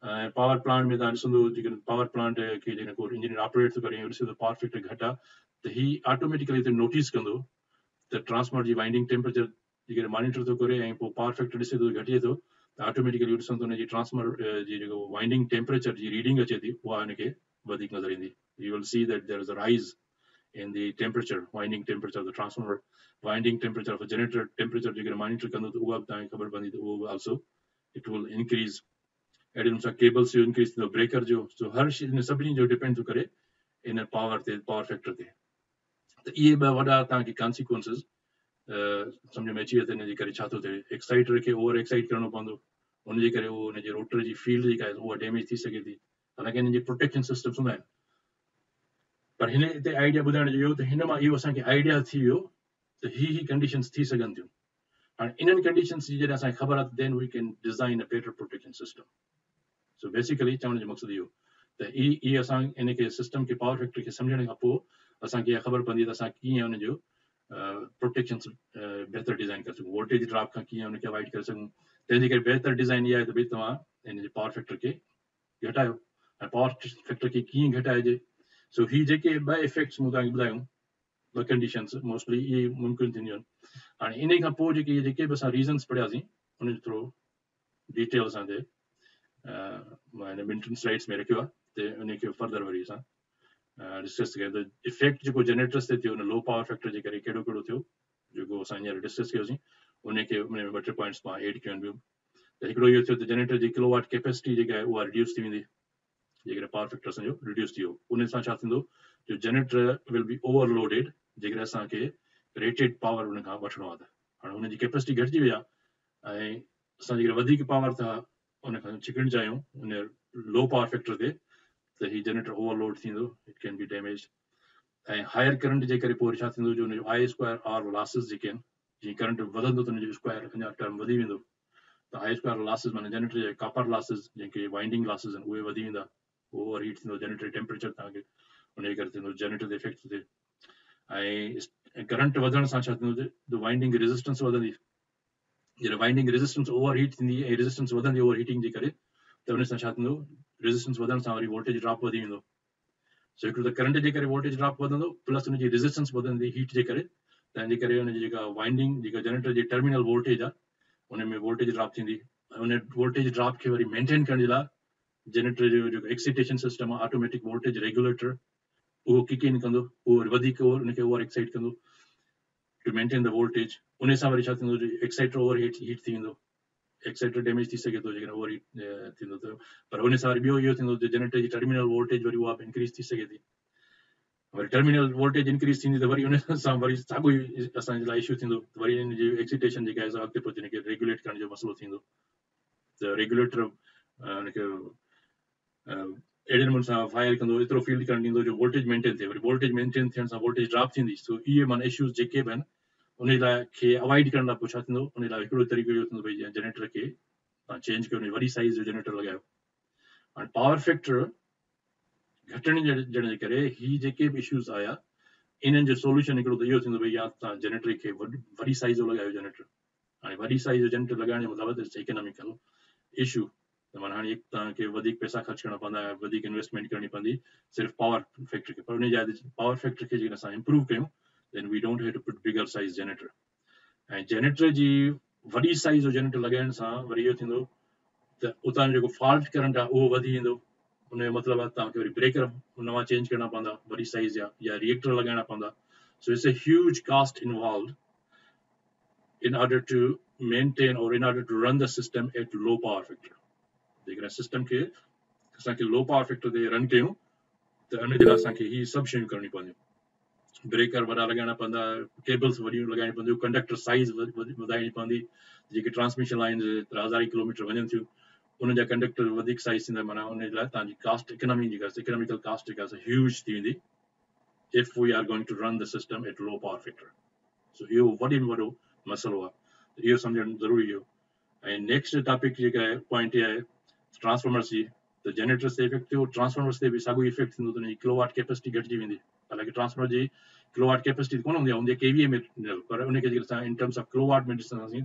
ऐं पावर प्लांट में तव्हां ॾिसंदो, जेकॾहिं पावर प्लांट खे जेकॾहिं को इंजीनियर ऑपरेट थो करे, ॾिसो त पावर फैक्टर घटि आहे, त ही ऑटोमेटिकली हिते नोटिस कंदो त ट्रांसफार्मर जी वाइंडिंग टेम्परेचर जेकॾहिं मॉनिटर थो करे ऐं पोइ पावर फैक्टर ॾिसे थो घटिजे थो, त ऑटोमेटिकली ॾिसंदो त हुनजी ट्रांसफार्मर जी जेको वाइंडिंग टेम्परेचर जी रीडिंग अचे थी उहा हिनखे वधीक नज़र ईंदी। You will see that there is a rise in the temperature, winding temperature of the transformer, winding temperature of a generator, temperature जेकॾहिं मॉनिटर कंदो त उहा बि तव्हांखे ख़बर पवंदी त उहो also it will increase। अहिड़े नमूने सां केबल्स जो इंक्रीज थींदो, ब्रेकर जो, सो हर शइ इन सभिनी जो डिपेंड थो करे इन पावर ते, पावर फैक्टर ते। त इहे ॿ वॾा तव्हांखे कॉन्सिक्वेंसिस सम्झ में अची वियो त हिन जे करे छा थो थिए, एक्साइटर खे ओवर एक्साइट करणो पवंदो, उनजे करे उहो हुनजे रोटर जी फील्ड जेका आहे उहा डैमेज थी सघे थी, हालांकि हिन जी प्रोटेक्शन सिस्टम्स हूंदा आहिनि। पर हिन हिते आइडिया ॿुधाइण जो इहो त हिन मां इहो असांखे आइडिया थी वियो त ही कंडीशन्स थी सघनि थियूं। हाणे इन्हनि कंडीशन्स जी जॾहिं असांखे ख़बर आहे त then we can design a better protection system. So basically चवण जो मक़सदु इहो त इहे असां इनखे सिस्टम खे, पावर फैक्टर खे सम्झण खां पोइ असांखे इहा ख़बर पवंदी त असां कीअं हुनजो प्रोटेक्शन बहितर डिज़ाइन करे सघूं, वोल्टेज ड्रॉप खां कीअं हुनखे अवॉइड करे सघूं। तंहिंजे करे बहितर डिज़ाइन इहा आहे त भई तव्हां हिन जे पावर फैक्टर खे घटायो, ऐं पावर फैक्टर खे कीअं घटाइजे। सो ही जेके ॿ इफेक्ट्स मूं तव्हांखे ॿुधायूं, ॿ कंडीशन्स मोस्टली इहे मुमकिन थींदियूं आहिनि। हाणे इन खां पोइ जेके बि असां रीज़न्स पढ़ियासीं उनजो थोरो डिटेल सां ते मां हिन ॿिनि टिनि स्लाइड्स में रखियो आहे, त उनखे फर्दर वरी असां डिस्कस कयूं त इफेक्ट जेको जनरेटर्स ते थियो हुन लो पावर फैक्टर जे करे कहिड़ो कहिड़ो थियो, जेको असां हींअर डिस्कस कयोसीं उनखे उन में ॿ टे पॉइंट्स मां एड कयूं आहिनि। ॿियो त हिकिड़ो इहो थियो त जनरेटर जी किलोवाट कैपेसिटी जेका आहे उहा रिड्यूस थी वेंदी जेकॾहिं पावर फैक्टर असांजो रिड्यूस थी वियो। उन सां छा थींदो, जो जनरेटर विल बी ओवरलोडेड जेकॾहिं असांखे रेटेड पावर उन खां वठिणो आहे त। हाणे हुनजी कैपेसिटी घटिजी वई आहे ऐं असां जेकॾहिं वधीक पावर था उन खां छिकणु चाहियूं उन लो पावर फैक्टर ते, त ही जनरेटर ओवरलोड थींदो, इट कैन बी डैमेज। ऐं हायर करंट जे करे पोइ छा थींदो, जो हुनजो I²R लॉसेस जेके आहिनि, जीअं करंट वधंदो त हुनजो स्क्वायर अञा टर्म वधी वेंदो, त I² लॉसेस माना जनरेटर जा कॉपर लॉसेस जेके वाइंडिंग लॉसेस आहिनि उहे वधी वेंदा, ओवर हीट थींदो, जनरेटर टेम्परेचर तव्हांखे उनजे करे थींदो, जनरेटर ते इफेक्ट थो थिए। ऐं करंट वधण सां छा थींदो, त वाइंडिंग रेजिस्टेंस वधंदी, जॾहिं वाइंडिंग रेजिस्टेंस ओवर हीट थींदी ऐं रेजिस्टेंस वधंदी ओवर हीटिंग जे करे, त उन सां छा थींदो, रेजिस्टेंस वधण सां वरी वोल्टेज ड्रॉप वधी वेंदो। सो हिकिड़ो त करंट जे करे वोल्टेज ड्रॉप वधंदो, प्लस हुनजी रेजिस्टेंस वधंदी हीट जे करे, तंहिंजे करे हुनजी जेका वाइंडिंग जेका जनरेटर जी टर्मिनल वोल्टेज आहे उन में वोल्टेज ड्रॉप थींदी। ऐं उन वोल्टेज ड्रॉप खे वरी मेंटेन करण जे लाइ जनरेटर जो जेको एक्साइटेशन सिस्टम आहे, ऑटोमेटिक वोल्टेज रेगुलेटर, उहो किक इन कंदो, उहो वधीक उनखे ओवर एक्साइट कंदो टू मेंटेन द वोल्टेज। उन सां वरी छा थींदो, एक्साइटर ओवर हीट थी वेंदो, एक्साइटर डैमेज थी सघे थो जेकॾहिं ओवर हीट थींदो त। पर उन सां वरी ॿियो इहो थींदो त जनरेटर जी टर्मिनल वोल्टेज वरी उहा इंक्रीज थी सघे थी। वरी टर्मिनल वोल्टेज इंक्रीज थींदी त वरी उन सां वरी साॻियो ई असांजे लाइ इशू थींदो, वरी हिन जी एक्साइटेशन जेका आहे अॻिते पोइ हिनखे रेगुलेट करण जो मसइलो थींदो। त रेगुलेटर हुनखे अहिड़े नमूने सां फायर कंदो, एतिरो फील्ड करंट ॾींदो जो वोल्टेज मेंटेन थिए। वरी वोल्टेज मेंटेन थियण सां वोल्टेज ड्रॉप थींदी। सो इहे माना इश्यूज़ जेके बि आहिनि उन लाइ खे अवॉइड करण लाइ पोइ छा थींदो, उन लाइ हिकिड़ो तरीक़ो इहो थींदो भई जनरेटर खे तव्हां चेंज कयो, वॾी साइज़ जो जनरेटर लॻायो। हाणे पावर फैक्टर घटण जे करे ही जेके बि इश्यूज़ आया इन्हनि जो सोल्यूशन हिकिड़ो त इहो थींदो भई या तव्हां जनरेटर खे वॾी साइज़ जो लॻायो जनरेटर। हाणे वॾी साइज़ जो जनरेटर लॻाइण जो मतिलबु इकनॉमिकल इशू, त माना हाणे तव्हांखे वधीक पैसा ख़र्च करणा पवंदा, वधीक इन्वेस्टमेंट करणी पवंदी सिर्फ़ु पावर फैक्ट्री खे, पर उन जी पावर फैक्ट्री खे जेकॾहिं असां इम्प्रूव कयूं then we don't have to put bigger size generator. ऐं जेनेरेटर जी वॾी साइज़ जो जेनेरेटर लॻाइण सां वरी इहो थींदो त उतां जो जेको फॉल्ट करंट आहे उहो वधी वेंदो। उन जो मतिलबु आहे तव्हांखे वरी ब्रेकर नवां चेंज करणा पवंदा वॾी साइज़ जा, या रिएक्टर लॻाइणा पवंदा। So it's a huge cost involved in order to maintain or in order to run the system at low power factor. जेकॾहिं सिस्टम खे असांखे लो पावर फैक्टर ते रन कयूं त उन जे लाइ असांखे हीअ सभु शयूं करणी पवंदियूं। ब्रेकर वॾा लॻाइणा पवंदा, केबल्स वॾियूं लॻाइणी पवंदियूं, कंडक्टर साइज़ वधाइणी पवंदी। जेके ट्रांसमिशन लाइन्स 1000 किलोमीटर वञनि थियूं उन जा कंडक्टर वधीक साइज़ थींदा, माना उन जे लाइ तव्हांजी कास्ट इकोनॉमिकल कास्ट जेका ह्यूज थी वेंदी if we are going to run the system at low power factor. So इहो वॾे में वॾो मसलो आहे, इहो सम्झणु ज़रूरी हो। ऐं नेक्स्ट टॉपिक जेका आहे पॉइंट इहा आहे ट्रांसफॉर्मर्स जी। त जनरेटर्स ते इफेक्ट थियो, ट्रांसफॉर्मर्स ते बि साॻियो इफेक्ट थींदो, त उनजी किलोवाट कैपेसिटी घटिजी वेंदी। हालांकि ट्रांसफॉर्मर जी किलोवाट कैपेसिटी कोन हूंदी आहे केवीए में ॾिनल, पर उनखे जेकर असां इन टर्म्स ऑफ किलोवाट में ॾिसंदासीं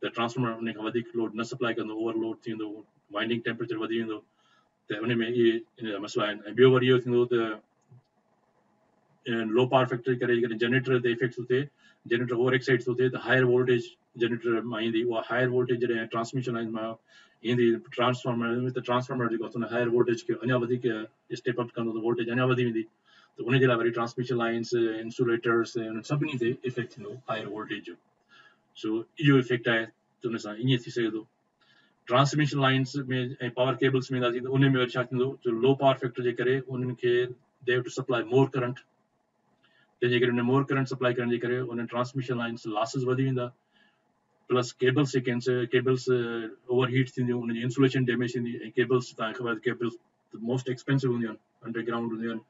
त ट्रांसफॉर्मर उन खां वधीक लोड न सप्लाई कंदो, ओवरलोड थींदो, वाइंडिंग टेम्परेचर वधी वेंदो, त उन में इहे इन जा मसला आहिनि। ऐं ॿियो वरी इहो थींदो त लो पावर फैक्टर करे जेकॾहिं जनरेटर ते इफेक्ट थो थिए, जनरेटर ओवर एक्साइट थो थिए, त हायर वोल्टेज जनरेटर मां ईंदी, उहा हायर वोल्टेज जॾहिं ट्रांसमिशन लाइन मां ईंदी ट्रांसफॉर्मर में, त ट्रांसफॉर्मर जेको आहे हायर वोल्टेज खे अञा वधीक स्टेप अप कंदो, त वोल्टेज अञा वधी वेंदी। त उन जे लाइ वरी ट्रांसमिशन लाइन्स, इंसुलेटर्स ऐं सभिनी ते इफेक्ट थींदो हायर वोल्टेज जो। सो इहो इफेक्ट आहे, त उन सां ईअं थी सघे थो। ट्रांसमिशन लाइन्स में ऐं पावर केबल्स में ईंदासीं त उन में वरी छा थींदो, जो लो पावर फैक्टर जे करे उन्हनि खे they have to supply more current, तंहिंजे करे उन मोर करंट सप्लाई करण जे करे उन ट्रांसमिशन लाइन्स लॉसिस वधी वेंदा, प्लस केबल्स जेके आहिनि केबल्स ओवर हीट थींदियूं, उनजी इंसुलेशन डैमेज थींदी। ऐं केबल्स तव्हांखे ख़बर केबल्स मोस्ट एक्सपेंसिव हूंदियूं आहिनि, अंडरग्राउंड हूंदियूं आहिनि,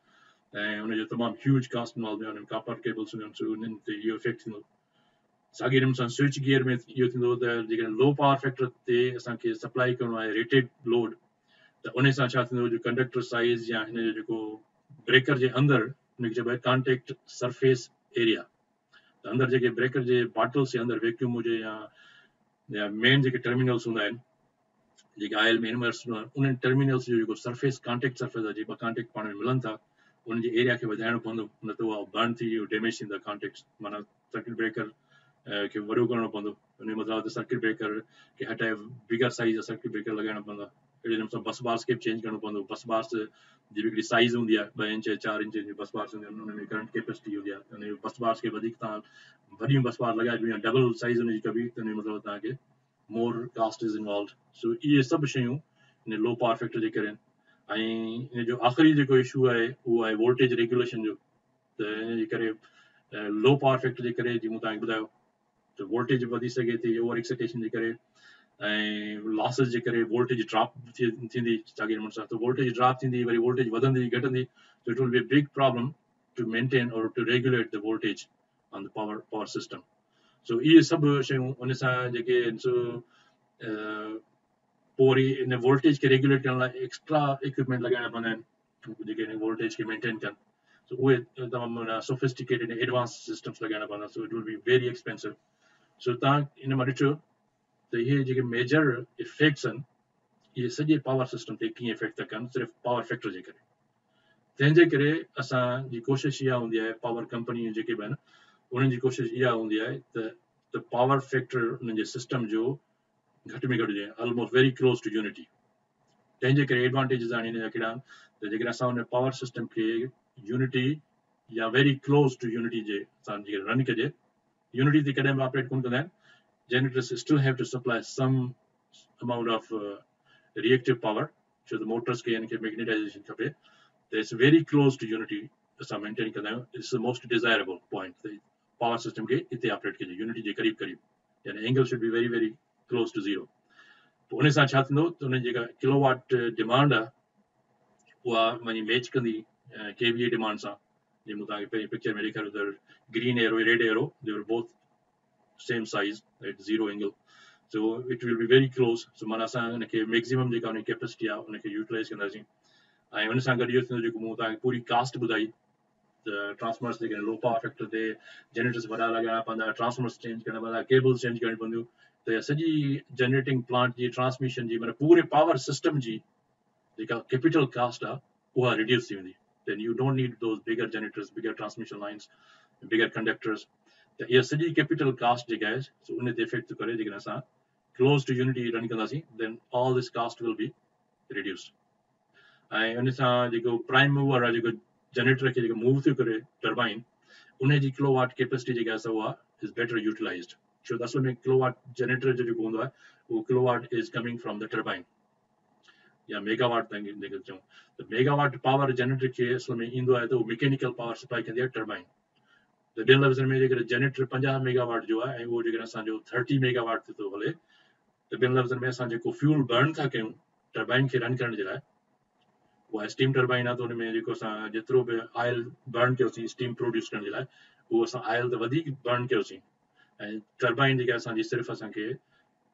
ऐं उनजो तमामु ह्यूज कास्ट इन्वॉल्व हूंदियूं आहिनि, कापर केबल्स हूंदियूं आहिनि, सो उन्हनि ते इहो इफेक्ट थींदो। साॻिए नमूने सां स्विच गियर में इहो थींदो त जेकॾहिं लो पावर फैक्टर ते असांखे सप्लाई करिणो आहे रेटेड लोड, त उन सां छा थींदो, जो कंडक्टर साइज़ या हिन जो जेको ब्रेकर जे अंदरि उनखे चइबो आहे कॉन्टेक्ट सरफेस एरिया, त अंदरि जेके ब्रेकर जे बॉटल्स जे अंदरि वैक्यूम हुजे या मेन जेके टर्मिनल्स हूंदा आहिनि, जेके आयल में इनवर्स हूंदा आहिनि, उन्हनि टर्मिनल्स जो जेको सरफेस कॉन्टेक्ट सरफेस आहे, जेके ॿ कॉन्टेक्ट पाण में मिलनि था, उनजे एरिया खे वधाइणो पवंदो, न त उहा बर्न थी डैमेज थींदा कॉन्टेक्ट, माना सर्किट ब्रेकर खे वॾो करणो पवंदो। उन जो मतिलबु त सर्किट ब्रेकर खे हटाए बिगर साइज़ जा सर्किट ब्रेकर लॻाइणा पवंदा। अहिड़े नमूने सां बस बार्स खे बि चेंज करणो पवंदो। बस बार्स जी हिकिड़ी साइज़ हूंदी आहे, 2 इंच 4 इंच जी बस बार्स हूंदियूं आहिनि, उन में करंट कैपेसिटी हूंदी आहे, उन बस बार्स खे वधीक तव्हां वॾियूं बस बार लॻाइबियूं या डबल साइज़ उनजी कबी, त उन जो मतिलबु तव्हांखे मोर कास्ट इज़ इन्वॉल्व। सो इहे सभु शयूं इन लो पावर फैक्टर जे करे आहिनि। ऐं इन जो आख़िरी जेको इशू आहे उहो आहे वोल्टेज रेगुलेशन जो। त इन जे करे लो पावर फैक्टर जे करे जीअं मूं तव्हांखे ॿुधायो त वोल्टेज वधी सघे थी ओवर एक्साइटेशन जे करे, ऐं लॉसिस जे करे वोल्टेज ड्रॉप थींदी साॻिए नमूने सां। त वोल्टेज ड्रॉप थींदी, वरी वोल्टेज वधंदी घटंदी, so it will be a big problem to maintain or to regulate the voltage on the power system. So इहे सभु शयूं उन सां जेके पोइ वरी इन वोल्टेज खे रेगुलेट करण लाइ एक्स्ट्रा इक्विपमेंट लॻाइणा पवंदा आहिनि, जेके इन वोल्टेज खे मेंटेन कनि। सो उहे तमामु सोफिस्टिकेटेड एडवांस सिस्टम्स लॻाइणा पवंदा। So it will be very expensive. So तव्हां इन मां ॾिठो त इहे जेके मेजर इफेक्ट्स आहिनि, इहे सॼे पावर सिस्टम ते कीअं इफेक्ट था कनि, सिर्फ़ु पावर फैक्टर जे करे। तंहिंजे करे असांजी कोशिशि इहा हूंदी आहे, पावर कंपनी जेके बि आहिनि उन्हनि जी कोशिशि इहा हूंदी आहे त पावर फैक्टर उन्हनि जे सिस्टम जो घटि में घटि हुजे, almost very close to unity. तंहिंजे करे एडवांटेजिस आहिनि हिन जा कहिड़ा, त जेकॾहिं असां हुन पावर सिस्टम खे यूनिटी या वेरी क्लोज टू यूनिटी जे सां जेके रन कजे, यूनिटी ते कॾहिं बि ऑपरेट कोन कंदा आहिनि, generators still have to supply some amount of reactive power, so the motors खे इनखे मैग्नेटाइजेशन खपे, त it's very close to unity असां मेंटेन कंदा आहियूं। It's the most desirable point, power system खे हिते ऑपरेट कजे यूनिटी जे क़रीब क़रीब, यानी angle should be very very close to zero. पोइ उन सां छा थींदो, त उन जेका किलोवाट डिमांड आहे उहा वञी मैच कंदी केवीए डिमांड सां। जीअं मूं तव्हांखे पहिरीं पिक्चर में ॾेखारियो त green arrow red arrow the were both same size at zero angle, so it will be very close. So माना असां उनखे मैक्सिमम जेका उनजी कैपेसिटी आहे उनखे यूटिलाइज़ कंदासीं। ऐं उन सां गॾु इहो थींदो जेको मूं तव्हांखे पूरी कास्ट ॿुधाई, ट्रांसफॉर्मर्स जेके लो पावर फैक्टर ते जनरेटर्स वॾा लॻाइणा पवंदा, ट्रांसफॉर्मर्स चेंज करणा पवंदा, केबल्स चेंज करणी पवंदियूं, त सॼी जनरेटिंग प्लांट जी ट्रांसमिशन जी माना पूरे पावर सिस्टम जी जेका कैपिटल कास्ट आहे उहा रिड्यूस थी वेंदी. then you don't need those bigger generators, bigger transmission lines, bigger conductors. त इहा सॼी कैपिटल कास्ट जेका आहे सो उन ते इफेक्ट थो करे. जेकॾहिं असां क्लोज टू यूनिटी रन कंदासीं then all this cost will be reduced. ऐं उन सां जेको प्राइम मूवर आहे, जेको जनरेटर खे जेको मूव थो करे टर्बाइन, उन जी किलोवाट कैपेसिटी जेका आहे उहा इज़ बेटर यूटिलाइज्ड. छो त असल में किलोवाट जनरेटर जो जेको हूंदो आहे उहो kilowatt is coming from the turbine या मेगावाट ताईं जेके चऊं. त मेगावाट पावर जनरेटर खे असल में ईंदो आहे त उहो मैकेनिकल पावर सप्लाई कंदी आहे टर्बाइन. त ॿियनि लफ़्ज़नि में जेकॾहिं जनरेटर 50 मेगावाट जो आहे ऐं उहो जेकॾहिं असांजो 30 मेगावाट ते थो हले, त ॿियनि लफ़्ज़नि में असां जेको फ्यूल बर्न था कयूं टर्बाइन खे रन करण जे लाइ, उहा स्टीम टर्बाइन आहे, त उन में जेको असां जेतिरो बि ऑयल बर्न कयोसीं स्टीम प्रोड्यूस करण जे लाइ, उहो असां ऑयल त वधीक बर्न कयोसीं, ऐं टर्बाइन जेका असांजी सिर्फ़ु असांखे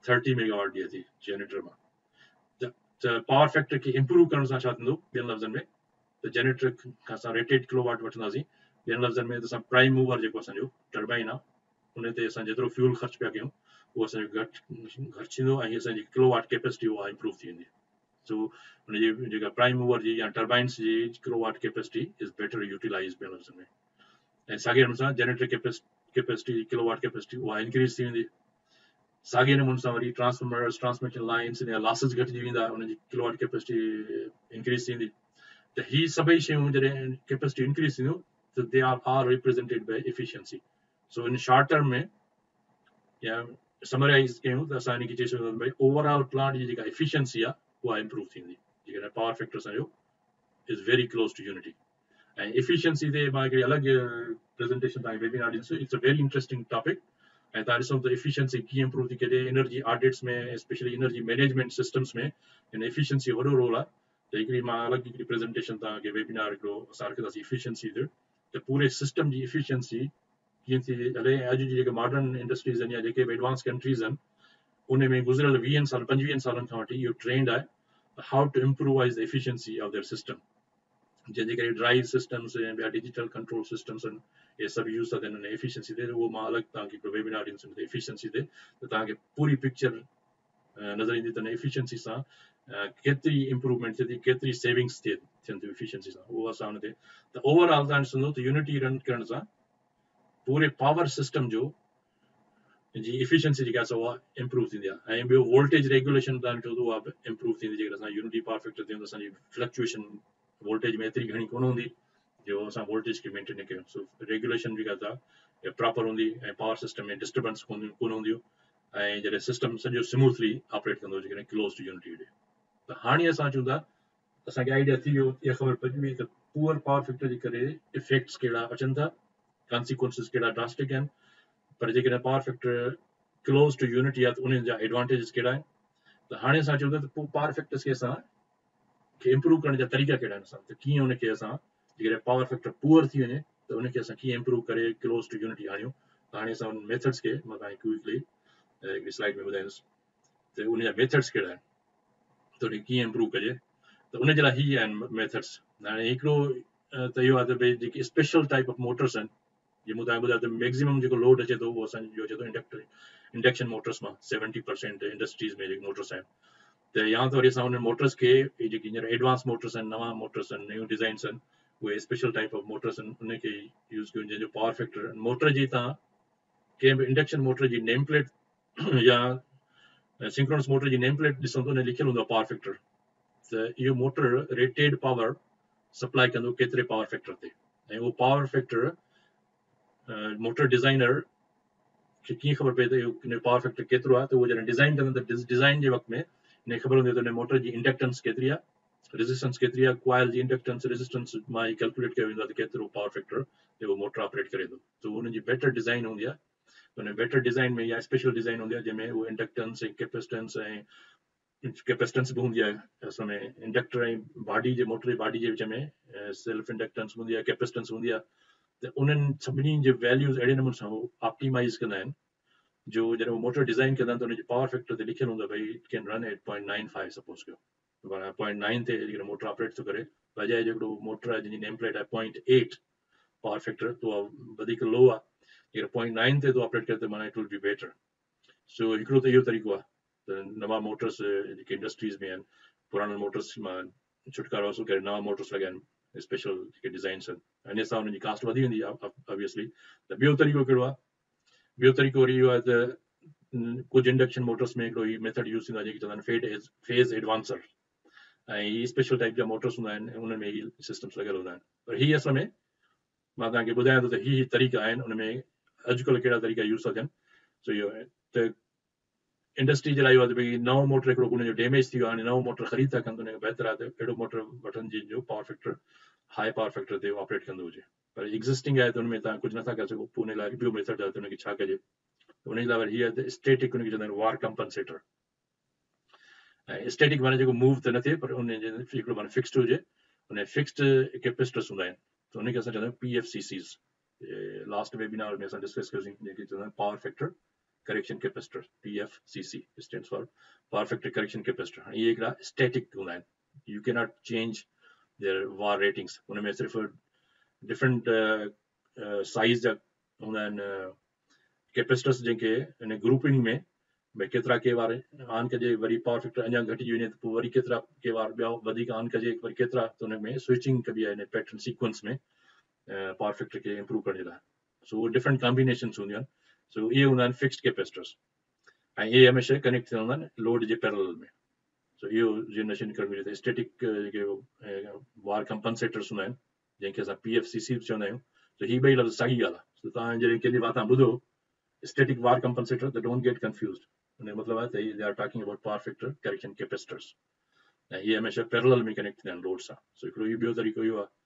30 मेगावाट ॾिए थी जनरेटर मां. त पावर फैक्टर खे इम्प्रूव करण सां छा थींदो ॿियनि लफ़्ज़नि में, त जनरेटर खां असां रेटेड किलोवाट वठंदासीं. ॿियनि लफ़्ज़नि में त असां प्राइम मूवर जेको असांजो टर्बाइन आहे उन ते असां जेतिरो फ्यूल ख़र्च पिया कयूं उहो असांजो घटि थींदो ऐं असांजी किलोवाट कैपेसिटी उहा इम्प्रूव थी वेंदी. सो हुनजी जेका प्राइम मूवर जी या टर्बाइन्स जी kilowatt capacity is better utilise ॿियनि लफ़्ज़नि में. ऐं साॻिए नमूने सां जनरेटर कैपेसिटी किलोवाट कैपेसिटी उहा इंक्रीज़ थी वेंदी. साॻिए नमूने सां वरी ट्रांसफॉर्मर्स, ट्रांसमिशन लाइन्स या लॉसिस घटिजी वेंदा, उनजी किलोवाट कैपेसिटी इंक्रीज़ थींदी. त ही सभई शयूं जॾहिं कैपेसिटी इंक्रीज़ थींदियूं त they are represented by efficiency. So in short term में या समराइज़ कयूं त असां इनखे चई सघूं भई ओवरऑल प्लांट जी जेका एफिशिएंसी आहे उहा इम्प्रूव थींदी जेकॾहिं पावर फैक्टर असांजो is very close to unity. ऐं एफिशिएंसी ते मां हिकिड़ी अलॻि प्रेज़ेंटेशन तव्हांखे वेबिनार ॾींदुसि. It's a very interesting topic. ऐं तव्हां ॾिसो त एफिशिएंसी कीअं इम्प्रूव थी करे एनर्जी ऑडिट्स में, स्पेशली एनर्जी मैनेजमेंट सिस्टम्स में इन एफिशिएंसी वॾो रोल आहे. त हिकिड़ी मां अलॻि हिकिड़ी प्रेज़ेंटेशन तव्हांखे वेबिनार हिकिड़ो असां रखंदासीं एफिशिएंसी ते, त पूरे सिस्टम जी एफिशिएंसी कीअं थी हले. अॼु जी जेके मॉडर्न इंडस्ट्रीज़ आहिनि या जेके बि एडवांस कंट्रीज़ आहिनि उन में गुज़िरियल 20 साल 25 सालनि खां वठी इहो ट्रेंड आहे how to improvise the efficiency of their system. जंहिंजे करे ड्राइव सिस्टम्स ऐं ॿिया डिजिटल कंट्रोल सिस्टम्स आहिनि, इहे सभु यूज़ था थियनि हुन एफिशिएंसी ते. उहो मां अलॻि तव्हांखे हिकिड़ो वेबिनार ॾींदुसि एफिशिएंसी ते, त तव्हांखे पूरी पिक्चर नज़र ईंदी त एफिशिएंसी सां केतिरी इम्प्रूवमेंट थिए थी, केतिरी सेविंग्स थियनि थियूं एफिशिएंसी सां, उहो असां हुन ते. त ओवरऑल तव्हां ॾिसंदो त यूनिटी रन करण सां पूरे पावर सिस्टम जो जी एफिशिएंसी जेका आहे उहा इम्प्रूव थींदी आहे. ऐं ॿियो वोल्टेज रेगुलेशन तव्हां ॾिठो त उहा बि इम्प्रूव थींदी. जेकॾहिं असां यूनिटी पावर फैक्टर थियूं त असांजी फ्लक्चुएशन वोल्टेज में एतिरी घणी कोन हूंदी जो असां वोल्टेज खे मेंटेन कयूं. सो रेगुलेशन जेका आहे प्रॉपर हूंदी ऐं पावर सिस्टम में डिस्टर्बेंस कोन हूंदियूं, ऐं जॾहिं सिस्टम सॼो स्मूथली ऑपरेट कंदो जेकॾहिं क्लोज टू यूनिटी हुजे. त हाणे असां चऊं था असांखे आइडिया थी वियो, इहा ख़बर पइजी वई त पुअर पावर फैक्टर जे करे इफेक्ट्स कहिड़ा अचनि था, कॉन्सिक्वेंसिस कहिड़ा ड्रास्टिक आहिनि. पर जेकॾहिं power factor close to unity आहे त उन जा एडवांटेज कहिड़ा आहिनि. त हाणे असां चऊं था त पोइ पावर फैक्टर्स खे असां खे इम्प्रूव करण जा तरीक़ा कहिड़ा आहिनि. असां त कीअं उनखे असां जेकॾहिं पावर फैक्टर पुअर थी वञे त उनखे असां कीअं इम्प्रूव करे क्लोज टू यूनिटी आणियूं. त हाणे असां उन मेथड्स खे मां तव्हांखे क्विकली हिकिड़ी स्लाइड में ॿुधाईंदुसि त उन जा मेथड्स कहिड़ा आहिनि, त उनखे कीअं इम्प्रूव कजे. त उन जे लाइ ही आहिनि मेथड्स. हाणे हिकिड़ो त इहो आहे त भई जेकी स्पेशल टाइप ऑफ मोटर्स आहिनि, जीअं मूं तव्हांखे ॿुधायो त मैक्सिमम जेको लोड अचे थो उहो असांजो अचे थो इंडक्शन मोटर्स मां. 70% इंडस्ट्रीज़ में जेके मोटर्स आहिनि, त या त वरी असां हुन मोटर्स खे जेकी हींअर एडवांस मोटर्स आहिनि, नवां मोटर्स आहिनि, नयूं डिज़ाइन्स आहिनि, उहे स्पेशल टाइप ऑफ मोटर्स आहिनि, उनखे यूज़ कयूं जंहिंजो पावर फैक्टर मोटर जी तव्हां कंहिं बि इंडक्शन मोटर जी नेम प्लेट या सिंक्रोनस मोटर जी नेम प्लेट ॾिसो त हुन लिखियलु हूंदो आहे पावर फैक्टर. त इहो मोटर रेटेड पावर सप्लाई कंदो केतिरे पावर फैक्टर ते, ऐं उहो पावर फैक्टर मोटर डिज़ाइनर खे कीअं ख़बर पए त इहो पावर फैक्टर केतिरो आहे. त उहो जॾहिं डिज़ाइन कंदा त डिज़ाइन जे वक़्त में हिनखे ख़बर हूंदी त हिन मोटर जी इंडक्टेंस केतिरी आहे, रेजिस्टेंस केतिरी आहे, क्वाइल जी इंडक्टेंस रेजिस्टेंस मां ई कैलकुलेट कयो वेंदो आहे त केतिरो पावर फैक्टर ते उहो मोटर ऑपरेट करे थो. त हुनजी बेटर डिज़ाइन हूंदी आहे. हुन बेटर डिज़ाइन में या स्पेशल डिज़ाइन हूंदी आहे जंहिंमें उहो इंडक्टेंस ऐं कैपेसिटेंस ऐं कैपेसिटेंस बि हूंदी आहे. असल में इंडक्टर ऐं बॉडी जे मोटर जी बॉडी जे विच में सेल्फ इंडक्टेंस हूंदी आहे, कैपेसिटेंस हूंदी आहे. त उन्हनि सभिनी जे वैल्यूज़ अहिड़े नमूने सां उहो ऑप्टिमाइज़ कंदा आहिनि जो जॾहिं उहो मोटर डिज़ाइन कंदा आहिनि त हुनजी पावर फैक्टर ते लिखियलु हूंदो आहे भई it can run at 0.95 suppose कयो. 0.9 ते जेकॾहिं मोटर ऑपरेट थो करे, बजाए जेकॾो मोटर आहे जंहिंजी नेम प्लेट आहे 0.8, पावर फैक्टर तो वधीक लो आहे, अगरि 0.9 ते तो ऑपरेट करे त माना इट विल बी बेटर। सो हिकिड़ो त इहो तरीक़ो आहे त नवा मोटर्स जेके इंडस्ट्रीज़ में आहिनि पुराणनि मोटर्स मां छुटकारो हासिल करे नवा मोटर्स लॻाइनि स्पेशल जेके डिज़ाइन्स आहिनि, इन सां हुनजी कास्ट वधी वेंदी आहे ऑब्वियसली। त ॿियो तरीक़ो कहिड़ो आहे? ॿियो तरीक़ो वरी इहो आहे त कुझु इंडक्शन मोटर्स में हिकिड़ो ही मेथड यूज़ थींदो आहे जेके चवंदा आहिनि फेज़ एडवांसर, ऐं ही स्पेशल टाइप जा मोटर्स हूंदा आहिनि, उनमें ही सिस्टम्स लॻियल हूंदा आहिनि। पर ही असल में मां तव्हांखे ॿुधायां थो त ही तरीक़ा आहिनि, उनमें अॼुकल्ह कहिड़ा तरीक़ा यूज़ था थियनि। सो इहो त इंडस्ट्री जे लाइ इहो आहे त भई नओं मोटर हिकिड़ो उनजो डैमेज थी वियो आहे, हाणे नओं मोटर ख़रीद था कनि, त उनखां बहितर आहे त अहिड़ो मोटर वठनि जंहिंजो power factor high power factor ते ऑपरेट कंदो हुजे। पर एग्ज़िस्टिंग आहे त उनमें तव्हां कुझु नथा करे सघो, पोइ उन लाइ ॿियो मेथड आहे त उनखे छा कजे। त उन लाइ वरी हीअ आहे त स्टैटिक उनखे चवंदा आहिनि वार कंपनसेटर। ऐं स्टैटिक माना जेको मूव त न थिए पर उन हिकिड़ो माना फिक्स्ड हुजे, उन फिक्स्ड कैपेसिटर्स हूंदा आहिनि, त उनखे असां चवंदा आहियूं PFCCs। लास्ट वेबिनार में असां डिस्कस कयोसीं जेके चवंदा आहिनि power factor correction capacitor, PFCC stands for power factor correction capacitor. हाणे इहे हिकिड़ा स्टैटिक हूंदा आहिनि, U can not change their वार रेटिंग्स। उनमें सिर्फ़ु डिफरेंट साइज़ जा हूंदा आहिनि कैपेसिटर्स जेके इन ग्रुपिंग में भई केतिरा के वार ऑन कजे, वरी पावर फैक्टर अञा घटिजी वञे त पोइ वरी केतिरा के वार ॿिया वधीक ऑन कजे, वरी केतिरा, त उन में स्विचिंग कबी आहे इन पैटर्न सीक्वेंस में पावर फैक्टर खे इम्प्रूव करण जे लाइ। सो उहे डिफरेंट कॉम्बिनेशन्स हूंदियूं आहिनि। सो इहे हूंदा आहिनि फिक्स्ड कैपेसिटर्स, ऐं इहे हमेशह कनेक्ट थींदा हूंदा आहिनि लोड जे पैरेलल में। सो इहो जीअं नशन करणु घुरिजे। त स्टैटिक जेके वार कंपनसेटर्स हूंदा आहिनि जंहिंखे असां PFCC चवंदा आहियूं, त ही ॿई लफ़्ज़ साॻी ॻाल्हि आहे। सो तव्हां जॾहिं कंहिंजी वार्ता ॿुधो स्टैटिक वार कंपनसेटर, त डोंट गेट कंफ्यूज़्ड। उन जो मतिलबु आहे त they R talking about power factor correction capacitors, ऐं इहे हमेशह पैरेलल में कनेक्ट थींदा आहिनि लोड सां। सो हिकिड़ो इहो ॿियो तरीक़ो इहो आहे।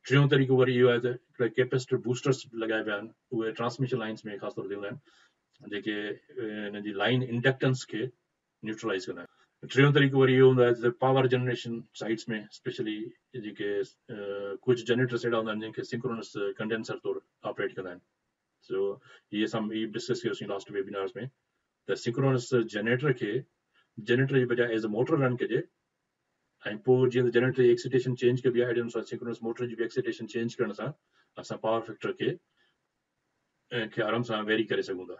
टियों तरीक़ो वरी इहो आहे त हिकिड़े कैपेसिटर बूस्टर्स लॻाए पिया आहिनि, उहे ट्रांसमिशन लाइन्स में ख़ासि तौर ते हूंदा आहिनि जेके हिन जी लाइन इंडक्टेंस खे न्यूट्रलाइज़ कंदा आहिनि। टियों तरीक़ो वरी इहो हूंदो आहे त पावर जनरेशन साइट्स में स्पेशली जेके कुझु जनरेटर्स अहिड़ा हूंदा आहिनि जंहिंखे सिंक्रोनस कंडेंसर तौरु ऑपरेट कंदा आहिनि। सो इहे असां डिस्कस कयोसीं लास्ट वेबिनार्स में, त सिंक्रोनस जनरेटर खे जनरेटर जे बजाय एज़ अ मोटर रन कजे, ऐं पोइ जीअं त जनरेटर जी एक्साइटेशन चेंज कबी आहे, अहिड़े अनुसार सिंक्रोनस मोटर जी बि एक्साइटेशन चेंज करण सां असां पावर फैक्टर खे आराम सां वेरी करे सघूं था।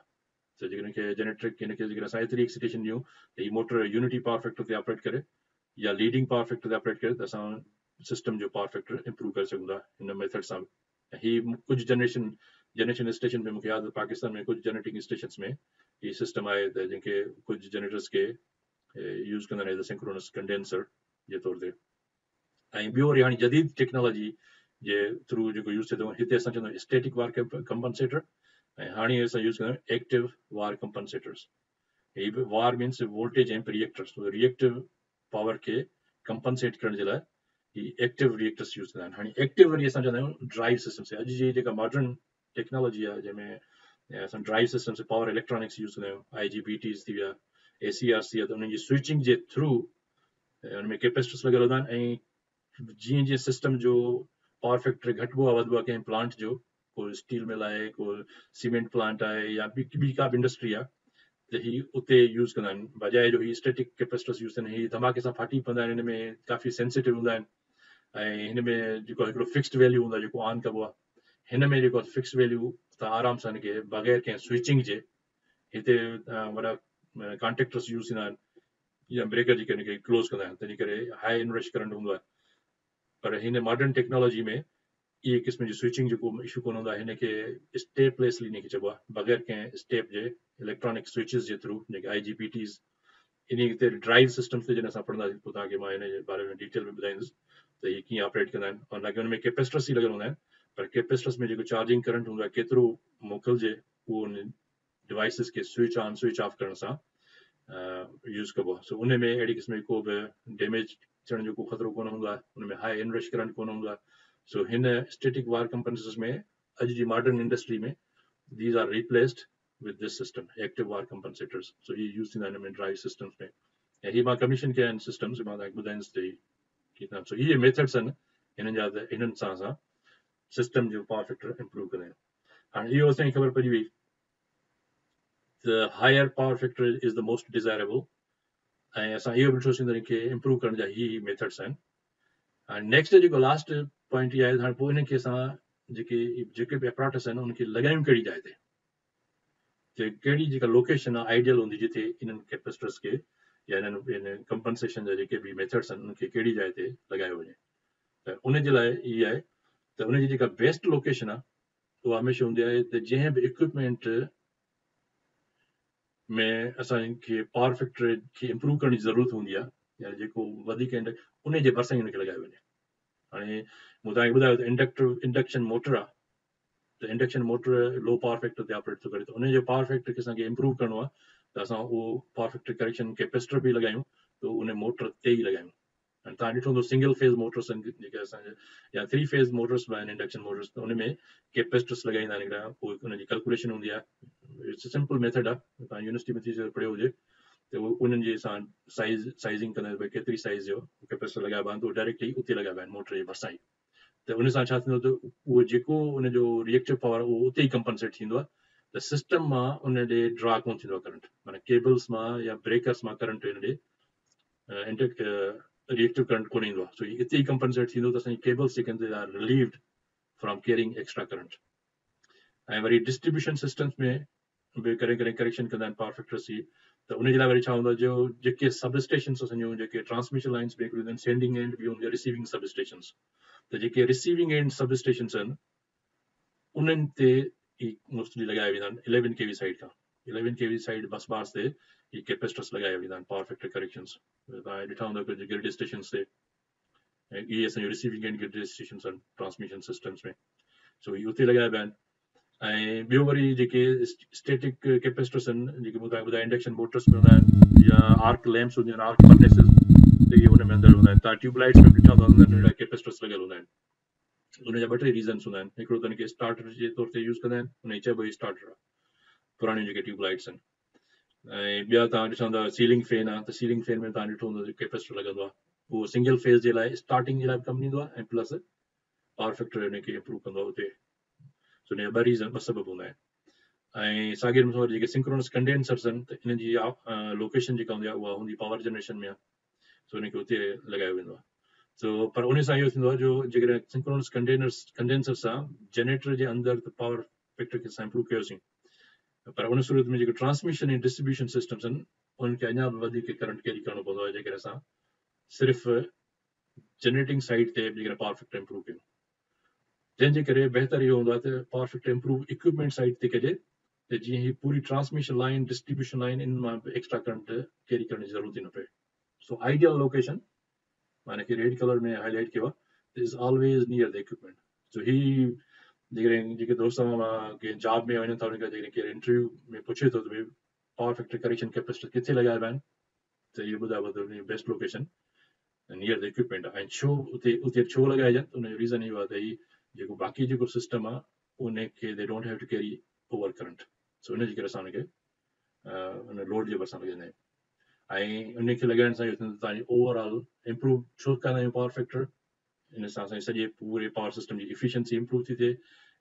त जेकॾहिं खे जनरेटर खे हिनखे जेकॾहिं असां एतिरी एक्साइटेशन ॾियूं त हीअ मोटर यूनिटी पावर फैक्टर ते ऑपरेट करे या लीडिंग पावर फैक्टर ते ऑपरेट करे, त असां सिस्टम जो पावर फैक्टर इम्प्रूव करे सघूं था हिन मेथड सां। ही कुझु जनरेशन स्टेशन में मूंखे यादि पाकिस्तान में कुझु जनरेटिंग स्टेशन्स में हीअ सिस्टम आहे त जंहिंखे कुझु जनरेटर्स खे यूज़ कंदा आहिनि एज़ अ सिंक्रोनस कंडेंसर जे तौर ते। ऐं ॿियो वरी हाणे जदीद टेक्नोलॉजी जे थ्रू जेको यूज़ थिए थो, हिते असां चवंदा आहियूं स्टैटिक वार कंपनसेटर, ऐं हाणे असां यूज़ कंदा आहियूं एक्टिव वार कंपनसेटर्स। ही बि वार मीन्स वोल्टेज ऐं रिएक्टर्स, रिएक्टिव पावर खे कंपनसेट करण जे लाइ ही एक्टिव रिएक्टर्स यूज़ कंदा आहिनि। हाणे एक्टिव वरी असां चवंदा आहियूं ड्राइव सिस्टम्स। अॼु जी जेका मॉडर्न टेक्नोलॉजी आहे जंहिंमें असां drive systems power electronics use कंदा आहियूं, IGBTs थी विया, ACRs थी विया, त उन्हनि जी स्विचिंग जे थ्रू उनमें कैपेसिटर्स लॻियल हूंदा आहिनि। ऐं जीअं जीअं सिस्टम जो पावर फैक्टर घटिबो आहे वधंदो आहे कंहिं प्लांट जो, को स्टील मिल आहे, को सीमेंट प्लांट आहे, या ॿी का बि इंडस्ट्री आहे, त ही उते यूज़ कंदा आहिनि। बजाए जो ही स्टैटिक कैपेसिटर्स यूज़ कंदा आहिनि, ही धमाके सां फाटी पवंदा आहिनि, हिन में काफ़ी सेंसिटिव हूंदा आहिनि, ऐं हिन में जेको हिकिड़ो फिक्स्ड वैल्यू हूंदो आहे जेको ऑन कबो आहे, हिन में जेको फिक्स्ड वैल्यू त आराम सां हिनखे बग़ैर कंहिं स्विचिंग जे हिते वॾा कॉन्टेक्टर्स यूज़ थींदा आहिनि या ब्रेकर जेके हिनखे क्लोज़ कंदा आहिनि, तंहिंजे करे हाई इनरश करंट हूंदो आहे। पर हिन मॉडर्न टेक्नोलॉजी में इहे क़िस्म जी स्विचिंग जेको इशू कोन हूंदो आहे, हिनखे स्टेपलेसली हिनखे चइबो आहे, बग़ैर कंहिं स्टेप जे इलेक्ट्रॉनिक स्विचिस जे थ्रू जेके IGBTs इन ते ड्राइव सिस्टम्स ते जॾहिं असां पढ़ंदासीं पोइ तव्हांखे मां हिन जे बारे में डिटेल में ॿुधाईंदुसि त इहे कीअं ऑपरेट कंदा आहिनि। और लॻे हुन में कैपेसिटर्स ई लॻल हूंदा आहिनि, पर कैपेसिटर्स में जेको चार्जिंग करंट हूंदो आहे केतिरो मोकिलिजे उहो उन डिवाइसिस खे स्विच ऑन स्विच ऑफ करण सां यूज़ कबो आहे। सो उन में अहिड़ी क़िस्म जी को बि डैमेज थियण जो को ख़तरो कोन हूंदो आहे, उन में हाई इनरश करंट कोन हूंदो आहे। सो हिन स्टैटिक वार कंपनसेटर्स में अॼु जी मॉडर्न इंडस्ट्री में these are replaced with this system, active war compensators. So he used in the drive systems में, ऐं ही मां कमीशन कया आहिनि सिस्टम्स, मां तव्हांखे ॿुधाईंदुसि त कीअं। सो इहे मेथड्स आहिनि हिननि जा, त हिननि सां असां सिस्टम जो पावर फैक्टर इम्प्रूव कंदा आहियूं। हाणे इहो असांखे ख़बर पइजी वई त higher power factor is the most desirable, ऐं असां इहो बि ॾिठोसीं त हिनखे इम्प्रूव करण जा ही मेथड्स आहिनि। हाणे नेक्स्ट जेको लास्ट पॉइंट इहा आहे, हाणे पोइ हिनखे असां जेके बि अपराटस आहिनि उनखे लॻायूं कहिड़ी जाइ ते, कहिड़ी जेका लोकेशन आहे आइडियल हूंदी जिते इन्हनि कैपेसिटर्स खे या इन्हनि कंपनसेशन जा जेके बि मेथड्स आहिनि उनखे कहिड़ी जाइ ते लॻायो वञे। त उनजे लाइ इहा आहे त उनजी जेका बेस्ट लोकेशन आहे उहा हमेशह हूंदी आहे त जंहिं बि इक्विपमेंट में असांखे पावर फैक्टर खे इम्प्रूव करण जी ज़रूरत हूंदी आहे या जेको वधीक उन जे भरिसां ई हुनखे लॻायो वञे। हाणे मूं तव्हांखे ॿुधायो त इंडक्शन मोटर आहे, त induction motor low power factor ते ऑपरेट थो करे, त उनजो पावर फैक्टर खे असांखे इम्प्रूव करिणो आहे त असां उहो पावर फैक्टर करेक्शन कैपेसिटर बि लॻायूं त उन मोटर ते ई लॻायूं। हाणे तव्हां ॾिठो हूंदो सिंगल फेज़ मोटर्स आहिनि जेके असांजे या 3 फेज़ मोटर्स बि आहिनि इंडक्शन मोटर्स, त उन में कैपेसिटर्स लॻाईंदा आहिनि हिकिड़ा, पोइ उनजी कैलकुलेशन हूंदी आहे। इट्स अ सिंपल मेथड आहे, तव्हां यूनिवर्सिटी में थी पढ़ियो हुजे त उन्हनि जे सां साइज़िंग कंदा आहिनि भई केतिरी साइज़ जो कैपेसिटर लॻाइबा आहिनि, त डायरेक्टली उते लॻाइबा आहिनि मोटर जे भरिसां ई। त उन सां छा थींदो त उहो जेको उनजो रिएक्टिव पावर आहे उहो उते ई कंपनसेट थींदो आहे, त सिस्टम मां उन ॾे ड्रा कोन थींदो आहे करंट, माना केबल्स मां या ब्रेकर्स मां करंट इन ॾे रिएक्टिव करंट कोन ईंदो आहे। सो इते ई कंपनसेट थींदो त असांजी केबल्स जेके आहिनि are relieved from carrying extra current. ऐं वरी डिस्ट्रीब्यूशन सिस्टम्स में बि करेक्शन कंदा आहिनि पावर फैक्टर्स जी, त उनजे लाइ वरी छा हूंदो आहे जो जेके सब स्टेशन्स असांजूं जेके ट्रांसमिशन लाइन्स बि हिकिड़ियूं आहिनि, सेंडिंग एंड बि हूंदी आहे, रिसीविंग सब स्टेशन्स, त जेके रिसीविंग एंड सब स्टेशन्स आहिनि उन्हनि ते ई मोस्टली लॻाया वेंदा आहिनि 11 kV साइड खां। 11 kV साइड बस बार्स ते ही कैपेसिटर्स लॻाया वेंदा आहिनि पावर फैक्टर करेक्शन्स। तव्हां ॾिठा हूंदा कि ग्रिड स्टेशन्स ते ऐं इहे असांजो रिसीविंग एंड ग्रिड स्टेशन्स आहिनि ट्रांसमिशन सिस्टम्स में, सो इहे उते लॻाइबा आहिनि। ऐं ॿियो वरी जेके स्टेटिक कैपेसिटर्स आहिनि जेके मूं तव्हांखे ॿुधाया इंडक्शन मोटर्स में हूंदा आहिनि या आर्क लैम्प्स हूंदियूं आहिनि, आर्क फर्नेसिस, त इहे हुन में अंदरि हूंदा आहिनि। तव्हां ट्यूबलाइट्स में ॾिठा हूंदा अंदरि नंढड़ा कैपेसिटर्स लॻियल हूंदा आहिनि। उनजा ॿ टे रीज़न्स हूंदा आहिनि, हिकिड़ो त उनखे स्टार्टर जे तौर ते यूज़ कंदा आहिनि, उनखे चइबो ई स्टार्टर आहे, पुराणियूं जेके ट्यूबलाइट्स आहिनि। ऐं ॿिया तव्हां ॾिसो हूंदा सीलिंग फैन आहे, त सीलिंग फैन में तव्हां ॾिठो हूंदो कैपेसिटर लॻंदो आहे, उहो सिंगल फेज़ जे लाइ स्टार्टिंग जे लाइ बि कमु ईंदो आहे ऐं प्लस पावर फैक्टर उनखे इम्प्रूव कंदो आहे उते। सो उनजा ॿ सबब हूंदा आहिनि। ऐं साॻिए नमूने जेके सिंक्रोनस कंडेंसर्स आहिनि, त इन जी लोकेशन जेका हूंदी आहे उहा हूंदी पावर जनरेशन में आहे, सो उनखे उते लॻायो वेंदो आहे। सो पर उन सां इहो थींदो आहे जो जेकॾहिं सिंक्रोनस कंडेंसर्स सां जनरेटर जे अंदरि त पावर फैक्टर खे असां इम्प्रूव कयोसीं, पर उन सूरत में जेके ट्रांसमिशन ऐं डिस्ट्रीब्यूशन सिस्टम्स आहिनि उनखे अञा बि वधीक करंट कैरी करणो पवंदो आहे जेकॾहिं असां सिर्फ़ु जनरेटिंग साइड ते जेकॾहिं पावर फैक्टर इम्प्रूव कयूं, जंहिंजे करे बहितर इहो हूंदो आहे त power factor improve equipment side ते कजे, त जीअं ही पूरी transmission line distribution line in मां एक्स्ट्रा करंट कैरी करण जी ज़रूरत ई न पए। सो आइडियल लोकेशन माने कि रेड कलर में हाईलाइट किया is always near the equipment. So ही जेके दोस्त मां जॉब में वञनि था उनखे इंटरव्यू में पुछे थो त भई पावर फैक्टर करेक्शन कैपेसिटर किथे लॻाइबा आहिनि, त इहे ॿुधायो त best location near the equipment आहे। ऐं छो उते छो लॻाइजनि, उनजो रीज़न इहो आहे त ही जेको बाक़ी जेको सिस्टम आहे उनखे they don't have to carry over current, so उनजे करे असां उनखे उन लोड जे भरिसां लॻाईंदा आहियूं। ऐं उनखे लॻाइण सां इहो थींदो तव्हांजी ओवरऑल इम्प्रूव छो कंदा आहियूं पावर फैक्टर, इन सां असांजे सॼे पूरे पावर सिस्टम जी इफिशियंसी इम्प्रूव थी थिए,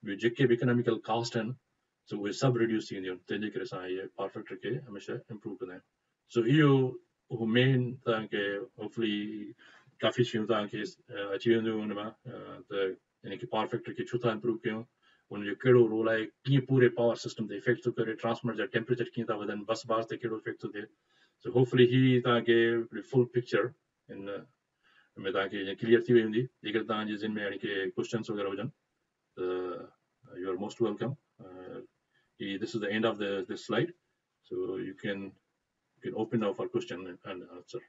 ॿियो जेके बि इकोनॉमिकल कॉस्ट आहिनि सो उहे सभु रिड्यूस थी वेंदियूं आहिनि, तंहिंजे करे असां इहे पावर फैक्टर खे हमेशह इम्प्रूव कंदा आहियूं। सो इहो मेन तव्हांखे होपफुली काफ़ी शयूं तव्हांखे अची वेंदियूं हुन मां, त इनखे पावर फैक्टर खे छो था इम्प्रूव कयूं, उनजो कहिड़ो रोल आहे, कीअं पूरे पावर सिस्टम ते इफेक्ट थो करे, ट्रांसफार्मर जा टेम्परेचर कीअं था वधनि, बस बार ते कहिड़ो इफेक्ट थो थिए। सो होपफुली ही तव्हांखे फुल पिक्चर इन में तव्हांखे क्लियर थी वई हूंदी। जेकर तव्हांजे ज़िन में यानी कि क्वेश्चन्स वग़ैरह हुजनि त you are most welcome. This is the end of this slide, so you can open now for question and answer.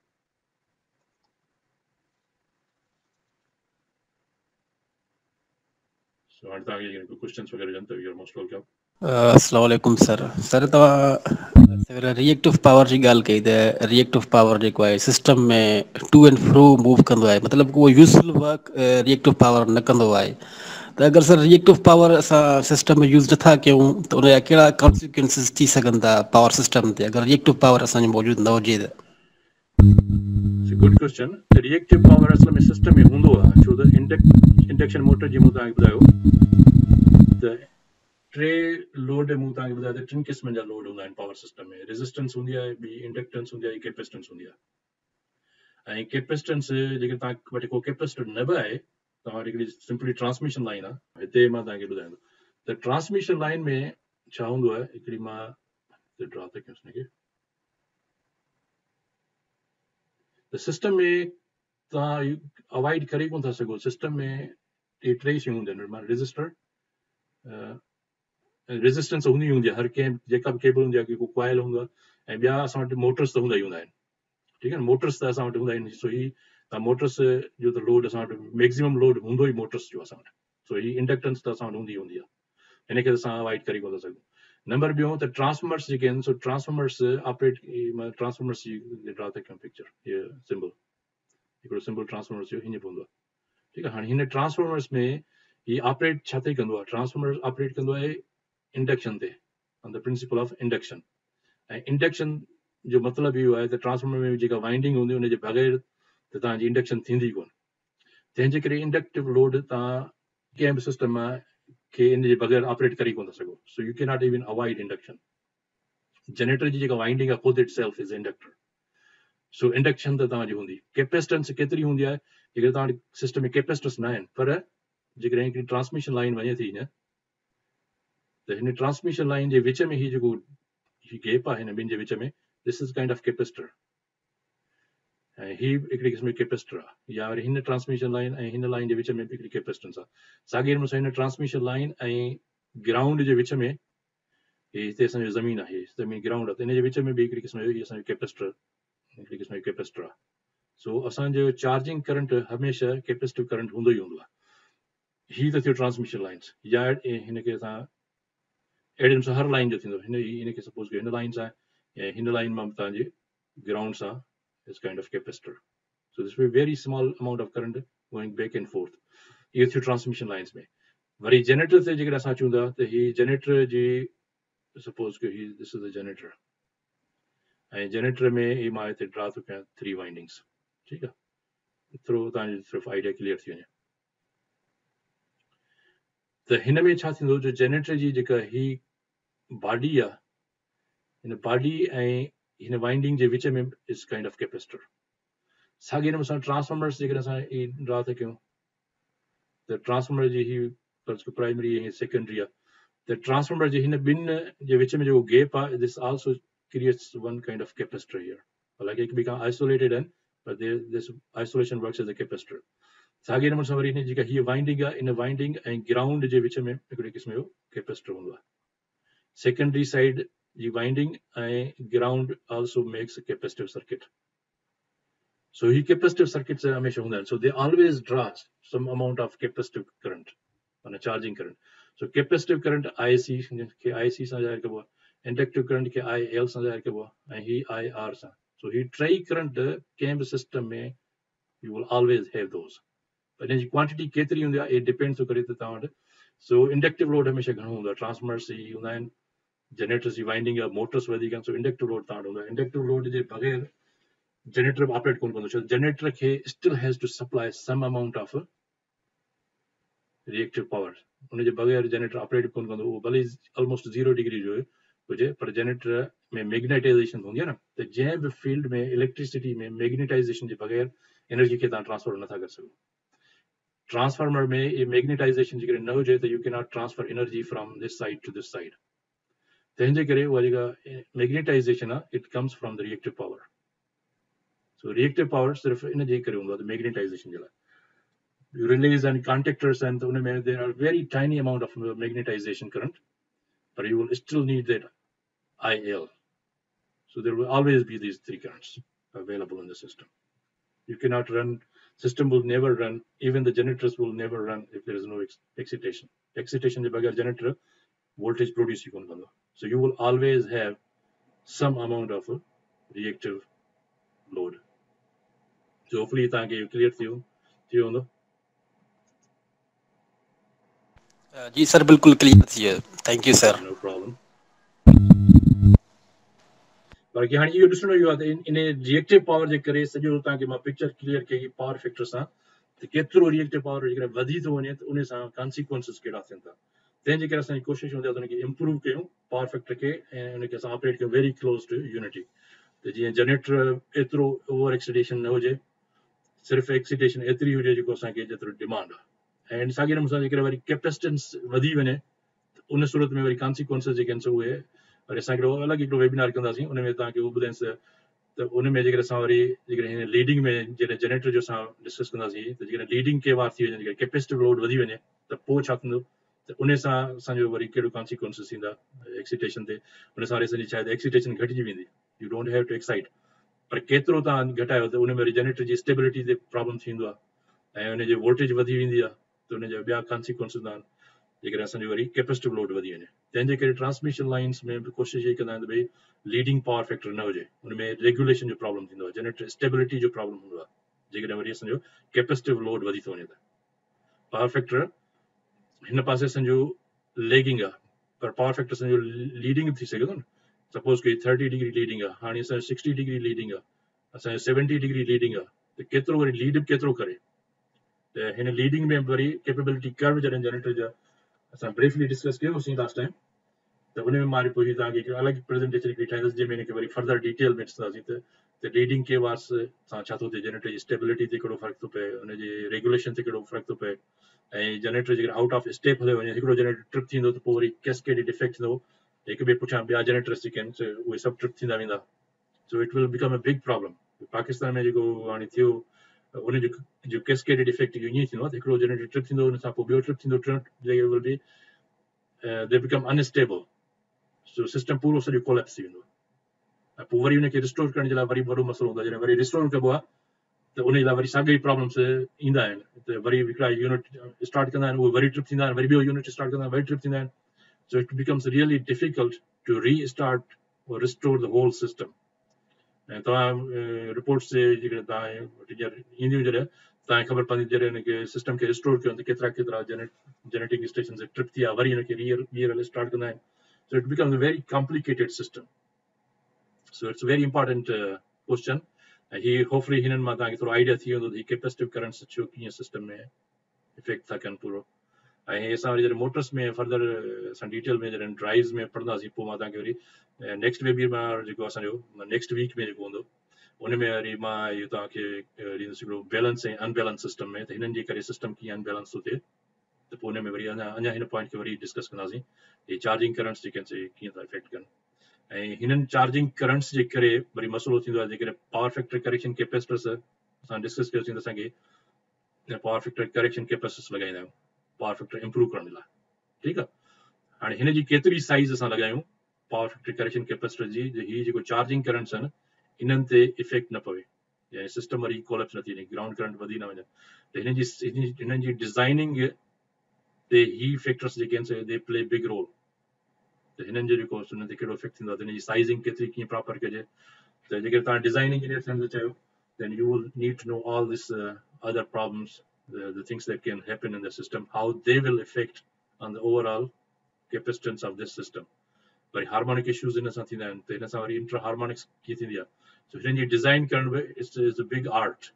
So हाणे तव्हांखे क्वेश्चन्स वग़ैरह हुजनि त यू आर मोस्ट वेलकम। अस्सलाम वालेकुम सर तव्हां रिएक्टिव पावर जी ॻाल्हि कई त रिएक्टिव पावर जेको आहे सिस्टम में टू एंड फ्रो मूव कंदो आहे, मतिलबु उहो यूज़फुल वर्क रिएक्टिव पावर न कंदो आहे। त अगरि सर रिएक्टिव पावर असां सिस्टम में यूज़ नथा कयूं त उनजा कहिड़ा कॉन्सिक्वेंसिस थी सघनि था पावर सिस्टम ते, अगरि रिएक्टिव पावर असांजो मौजूदु न हुजे त? Good question. रिएक्टिव पावर असल में सिस्टम में हूंदो आहे, छो त इंडक्शन मोटर जी मूं तव्हांखे ॿुधायो त टे लोड मूं तव्हांखे ॿुधायो त 3 क़िस्मनि जा लोड हूंदा आहिनि पावर सिस्टम में, रेजिस्टेंस हूंदी आहे, ॿी इंडक्टेंस हूंदी आहे, कैपेसिटेंस हूंदी आहे। ऐं कैपेसिटेंस जेके तव्हां वटि को कैपेसिटर न बि आहे तव्हां हिकिड़ी सिंपली ट्रांसमिशन लाइन आहे, हिते मां तव्हांखे ॿुधायां थो त ट्रांसमिशन लाइन में छा हूंदो आहे। हिकिड़ी मां ड्रा थो कयांसि हिनखे। त सिस्टम में तव्हां अवॉइड करे कोन था सघो। सिस्टम में टे शयूं हूंदियूं आहिनि, मां रजिस्टर रेजिस्टेंस हूंदी हूंदी आहे हर कंहिं जेका बि केबल हूंदी आहे, की को कॉइल हूंदो आहे, ऐं ॿिया असां वटि मोटर्स त हूंदा ई हूंदा आहिनि। ठीकु आहे, मोटर्स त असां वटि हूंदा आहिनि। सो ही मोटर्स जो त लोड असां वटि मैक्सिमम लोड हूंदो ई मोटर्स जो असां वटि। सो ही इंडक्टेंस त असां वटि हूंदी हूंदी आहे, हिन खे असां अवॉइड करे कोन था सघूं। नंबर ॿियो त ट्रांसफॉर्मर्स जेके आहिनि, सो ट्रांसफॉर्मर्स ऑपरेट ट्रांसफॉर्मर्स जी ड्रा था कयूं पिक्चर, हीअ सिंबल हिकिड़ो सिंबल ट्रांसफॉर्मर्स जो हीअं पवंदो आहे। ठीकु आहे, हाणे हिन ट्रांसफॉर्मर्स में ही ऑपरेट छा ते कंदो आहे। ट्रांसफॉर्मर ऑपरेट कंदो आहे इंडक्शन ते, on the principle of induction. ऐं इंडक्शन जो मतिलबु इहो आहे त ट्रांसफॉर्मर में जेका वाइंडिंग हूंदी उनजे बग़ैर त तव्हांजी इंडक्शन थींदी कोन। तंहिंजे करे इंडक्टिव लोड तव्हां कंहिं बि सिस्टम खे इन जे बग़ैर ऑपरेट करे कोन था सघो। So you can not even avoid induction. Generator जी जेका वाइंडिंग आहे खुद itself is inductor. So induction त तव्हांजी हूंदी। कैपेसिटेंस केतिरी हूंदी आहे, जेकर तव्हां सिस्टम में कैपेसिटेंस न आहिनि, पर जेकॾहिं हिकिड़ी ट्रांसमिशन लाइन वञे थी न, त हिन ट्रांसमिशन लाइन जे विच में ही जेको गैप आहे हिन ॿिनि जे विच में, this is kind of capacitor, ऐं ही हिकिड़ी क़िस्म जी कैपेसिटर आहे। या वरी हिन ट्रांसमिशन लाइन ऐं हिन लाइन जे विच में बि हिकिड़ी कैपेसिटेंस आहे। साॻिए नमूने सां हिन ट्रांसमिशन लाइन ऐं ग्राउंड जे विच में, हिते असांजो ज़मीन आहे, ज़मीन ग्राउंड आहे, त हिन जे विच में बि हिकिड़ी क़िस्म जो असांजो कैपेसिटर, हिकिड़ी क़िस्म जो कैपेसिटर आहे। सो असांजो चार्जिंग करंट हमेशह कैपेसिटिव करंट हूंदो ई हूंदो आहे। ही त थियो ट्रांसमिशन लाइन्स। या हिनखे असां अहिड़े नमूने हर लाइन जो थींदो। हिनखे सपोज कयो हिन लाइन सां ऐं हिन लाइन मां तव्हांजे ग्राउंड सां is kind of capacitor. So this will very small amount of current going back and fourth. इहो थियो ट्रांसमिशन लाइन्स में। वरी जनरेटर ते जेकॾहिं असां अचूं था त ही जनरेटर जी सपोज कयो ही दिस इज द जनरेटर, ऐं जनरेटर में ही मां हिते ड्रा थो कयां 3 वाइंडिंग्स। ठीकु आहे, एतिरो तव्हांजो सिर्फ़ु आइडिया क्लियर थी वञे। त हिन में छा थींदो, जो जनरेटर जी जेका ही बॉडी आहे, हिन बॉडी ऐं हिन वाइंडिंग जे विच में इज काइंड ऑफ कैपेसिटर। साॻिए नमूने सां ट्रांसफॉर्मर्स जेकॾहिं असां ही ड्रा था कयूं, त ट्रांसफॉर्मर जी ही प्राइमरी ऐं सेकेंडरी आहे, त ट्रांसफॉर्मर जे हिन ॿिनि जे विच में जेको गैप आहे, this also creates one kind of capacitor here. हालांकि हिकु ॿिए खां आइसोलेटेड आहिनि, पर this isolation works as a capacitor. साॻिए नमूने सां वरी हिन जेका हीअ वाइंडिंग आहे, इन वाइंडिंग ऐं ग्राउंड जे विच में हिकिड़े क़िस्म जो कैपेसिटर हूंदो आहे। सेकेंडरी साइड जी वाइंडिंग ऐं ground also makes a capacitive circuit. So ही कैपेसिटिव सर्किट्स हमेशह हूंदा आहिनि। So they always draw some amount of capacitive current, माना charging current. So capacitive current IC खे IC सां ज़ाहिर कबो आहे, इंडक्टिव करंट खे IL सां ज़ाहिर कबो आहे, ऐं ही IR सां। सो ही टई करंट कंहिं बि सिस्टम में U will always have those. पर हिन जी क्वांटिटी केतिरी हूंदी आहे, इट डिपेंड थो करे त तव्हां वटि। सो इंडक्टिव लोड हमेशह घणो हूंदो आहे। ट्रांसफॉर्मर्स ही हूंदा आहिनि, जनरेटर्स जी वाइंडिंग आहे, मोटर्स वधीक आहिनि। सो इंडक्टिव लोड तव्हां वटि हूंदो आहे। इंडक्टिव लोड जे बग़ैर जनरेटर ऑपरेट कोन कंदो, छो जनरेटर खे still has to supply some amount of reactive power. उनजे बग़ैर जनरेटर ऑपरेट कोन कंदो। उहो भले ऑलमोस्ट 0 डिग्री जो हुजे, पर जनरेटर में मैग्नेटाइजेशन हूंदी आहे न, त जंहिं बि फील्ड में इलेक्ट्रिसिटी में मैग्नेटाइजेशन जे बग़ैर एनर्जी खे तव्हां ट्रांसफर नथा करे सघो। ट्रांसफार्मर में ये मैग्नेटाइजेशन जेकॾहिं न हुजे त you can not transfer energy from this side to this side. तंहिंजे करे उहा जेका मैग्नेटाइजेशन आहे, it comes from the reactive power. So reactive power सिर्फ़ु इन जे करे हूंदो आहे, मैग्नेटाइजेशन जे लाइ। रिलेज एंड कॉन्टेक्टर्स आहिनि, त उन में there are very tiny amount of magnetisation current, but you will still need that IL. So there will always be these 3 currents available in the system. You cannot run, system will never run, even the generators will never run if there is no excitation. Excitation the bagar generator voltage produce you can. So you will always have some amount of a reactive load. So hopefully you clear to you. जी sir बिल्कुल clear थी है। Thank you sir. No problem. पर कि हाणे इहो ॾिसणो इहो आहे त इन रिएक्टिव पावर जे करे सॼो तव्हांखे मां पिक्चर क्लियर कई पावर फैक्टर सां, त केतिरो रिएक्टिव पावर जेकॾहिं वधी थो वञे त उन सां कॉन्सिक्वेंसिस कहिड़ा थियनि था। तंहिंजे करे असांजी कोशिशि हूंदी आहे त उनखे इम्प्रूव कयूं पावर फैक्टर खे, ऐं उनखे असां ऑपरेट कयूं वेरी क्लोज टू यूनिटी। त जीअं जनरेटर एतिरो ओवर एक्सीटेशन न हुजे, सिर्फ़ु एक्सीटेशन एतिरी हुजे जेको असांखे जेतिरो डिमांड आहे। ऐं साॻिए नमूने सां जेकॾहिं वरी कैपेसिटेंस वधी वञे उन सूरत में वरी कॉन्सिक्वेंसेस जेके आहिनि उहे वरी असां हिकिड़ो अलॻि हिकिड़ो वेबिनार कंदासीं उन में तव्हांखे उहो ॿुधाईंसि त उन में जेकॾहिं असां वरी जेकॾहिं हिन लीडिंग में जॾहिं जनरेटर जो असां डिस्कस कंदासीं त जेकॾहिं लीडिंग के वार थी वञे जेकॾहिं कैपेसिटिव लोड वधी वञे त पोइ छा थींदो त उन सां असांजो वरी कहिड़ो कॉन्सिक्वेंसेस थींदा एक्सिटेशन ते उन सां वरी असांजी शायदि एक्सिटेशन घटिजी वेंदी you don't have to excite पर केतिरो तव्हां घटायो त उन में वरी जनरेटर जी स्टेबिलिटी ते प्रॉब्लम थींदो आहे ऐं उनजी वोल्टेज वधी वेंदी आहे त उनजा ॿिया कॉन्सिक्वेंसिस आहिनि जेकॾहिं असांजो वरी कैपेसिटिव लोड वधी वञे तंहिंजे करे ट्रांसमिशन लाइन्स में बि कोशिशि इहा कंदा आहिनि त भई लीडिंग पावर फैक्टर न हुजे उन में रेगुलेशन जो प्रॉब्लम थींदो आहे जनरेटर स्टेबिलिटी जो प्रॉब्लम हूंदो आहे जेकॾहिं वरी असांजो कैपेसिटिव लोड वधी थो वञे त पावर फैक्टर हिन पासे असांजो लेगिंग आहे पर पावर फैक्टर असांजो लीडिंग थी सघे थो न सपोज कि 30 डिग्री लीडिंग आहे हाणे असांजो 60 डिग्री लीडिंग आहे असांजो 70 डिग्री लीडिंग आहे त केतिरो वरी लीड केतिरो करे त हिन लीडिंग में वरी कैपेबिलिटी कर्व जॾहिं जनरेटर जा असां ब्रीफली डिस्कस कयोसीं लास्ट टाइम त उन में मां पोइ तव्हांखे हिकु अलॻि प्रेज़ेंटेशन हिकिड़ी ठाहींदुसि जंहिंमें हिनखे वरी फर्दर डिटेल में ॾिसंदासीं त लीडिंग के वार्स सां छा थो थिए जनरेटर जी स्टेबिलिटी ते कहिड़ो फ़र्क़ु थो पए हुनजे रेगुलेशन ते कहिड़ो फ़र्क़ु थो पए ऐं जनरेटर जेकॾहिं आउट ऑफ स्टेप हले वञे हिकिड़ो जनरेटर ट्रिप थींदो त पोइ वरी कैस्केडेड इफेक्ट थींदो हिक ॿिए पुठियां ॿिया जनरेटर्स जेके आहिनि उहे सभु ट्रिप थींदा वेंदा सो it will become a big problem Pakistan में जेको हाणे थियो उनजो जो कैस्केडेड इफेक्ट ईअं थींदो आहे त हिकिड़ो जनरेटर ट्रिप थींदो हुन सां पोइ ॿियो ट्रिप थींदो will be they become unstable so system पूरो सॼो कोलैप्स थी वेंदो ऐं पोइ वरी हुनखे रिस्टोर करण जे लाइ वरी वॾो मसइलो हूंदो आहे जॾहिं वरी रिस्टोर कबो आहे त उन जे लाइ वरी साॻिए प्रॉब्लम्स ईंदा आहिनि त वरी हिकिड़ा यूनिट स्टार्ट कंदा आहिनि उहे वरी ट्रिप थींदा आहिनि वरी ॿियो यूनिट स्टार्ट कंदा आहिनि वरी ट्रिप थींदा आहिनि so it becomes really difficult to restart or restore the whole system ऐं तव्हां रिपोर्ट्स जे जेकॾहिं तव्हां वटि ईंदियूं जॾहिं तव्हांखे ख़बर पवंदी जॾहिं हिनखे सिस्टम खे रिस्टोर कयो त केतिरा केतिरा जनरेटिंग स्टेशन से ट्रिप थी आहे वरी हिनखे रीअर स्टार्ट कंदा आहिनि so it becomes a very complicated system so it's very important question ऐं हीअ होपफुली हिननि मां तव्हांखे थोरो आइडिया थी वेंदो त हीअ कैपेसिटिव करंट्स छो कीअं सिस्टम में इफेक्ट था कनि पूरो ऐं असां वरी जॾहिं मोटर्स में फर्दर असां डिटेल में जॾहिं ड्राइव्स में पढ़ंदासीं पोइ मां तव्हांखे वरी नेक्स्ट वेबिनार जेको असांजो नेक्स्ट वीक में जेको हूंदो उन में वरी मां इहो तव्हांखे ॾींदुसि हिकिड़ो बैलेंस ऐं अनबैलेंस सिस्टम में त हिननि जे करे सिस्टम कीअं अनबैलेंस थो थिए त पोइ हुन में वरी अञा हिन पॉइंट खे वरी डिस्कस कंदासीं हीअ चार्जिंग करंट्स जेके आहिनि कीअं था इफेक्ट कनि ऐं हिननि चार्जिंग करंट्स जे करे वरी मसइलो थींदो आहे जेकॾहिं पावर फैक्टर करेक्शन कैपेसिटर्स असां डिस्कस कयोसीं त असांखे पावर फैक्टर करेक्शन कैपेसिटर्स लॻाईंदा आहियूं पावर फैक्टर इम्प्रूव करण लाइ ठीकु आहे हाणे हिन जी केतिरी साइज़ असां लॻायूं पावर फैक्टर करेक्शन कैपेसिटर जी हीअ जेको चार्जिंग करंट्स आहिनि इन्हनि ते इफेक्ट न पवे यानी सिस्टम वरी कोलैप्स न थी वञे ग्राउंड करंट वधी न वञे त हिननि जी डिज़ाइनिंग ते ही फैक्टर्स जेके आहिनि दे प्ले बिग रोल त हिननि जो जेको हुन ते कहिड़ो इफेक्ट थींदो आहे त हिन जी साइज़िंग केतिरी कीअं प्रॉपर कजे त जेकर तव्हां डिज़ाइन इंजीनियर थियण था चाहियो then you will need to know all this other problems the things that can happen in the system how they will affect on the overall capacitance of this system वरी harmonic issues इन सां थींदा आहिनि त हिन सां वरी inter harmonics कीअं थींदी आहे सो हिननि जी डिज़ाइन करण बि इज़ अ बिग आर्ट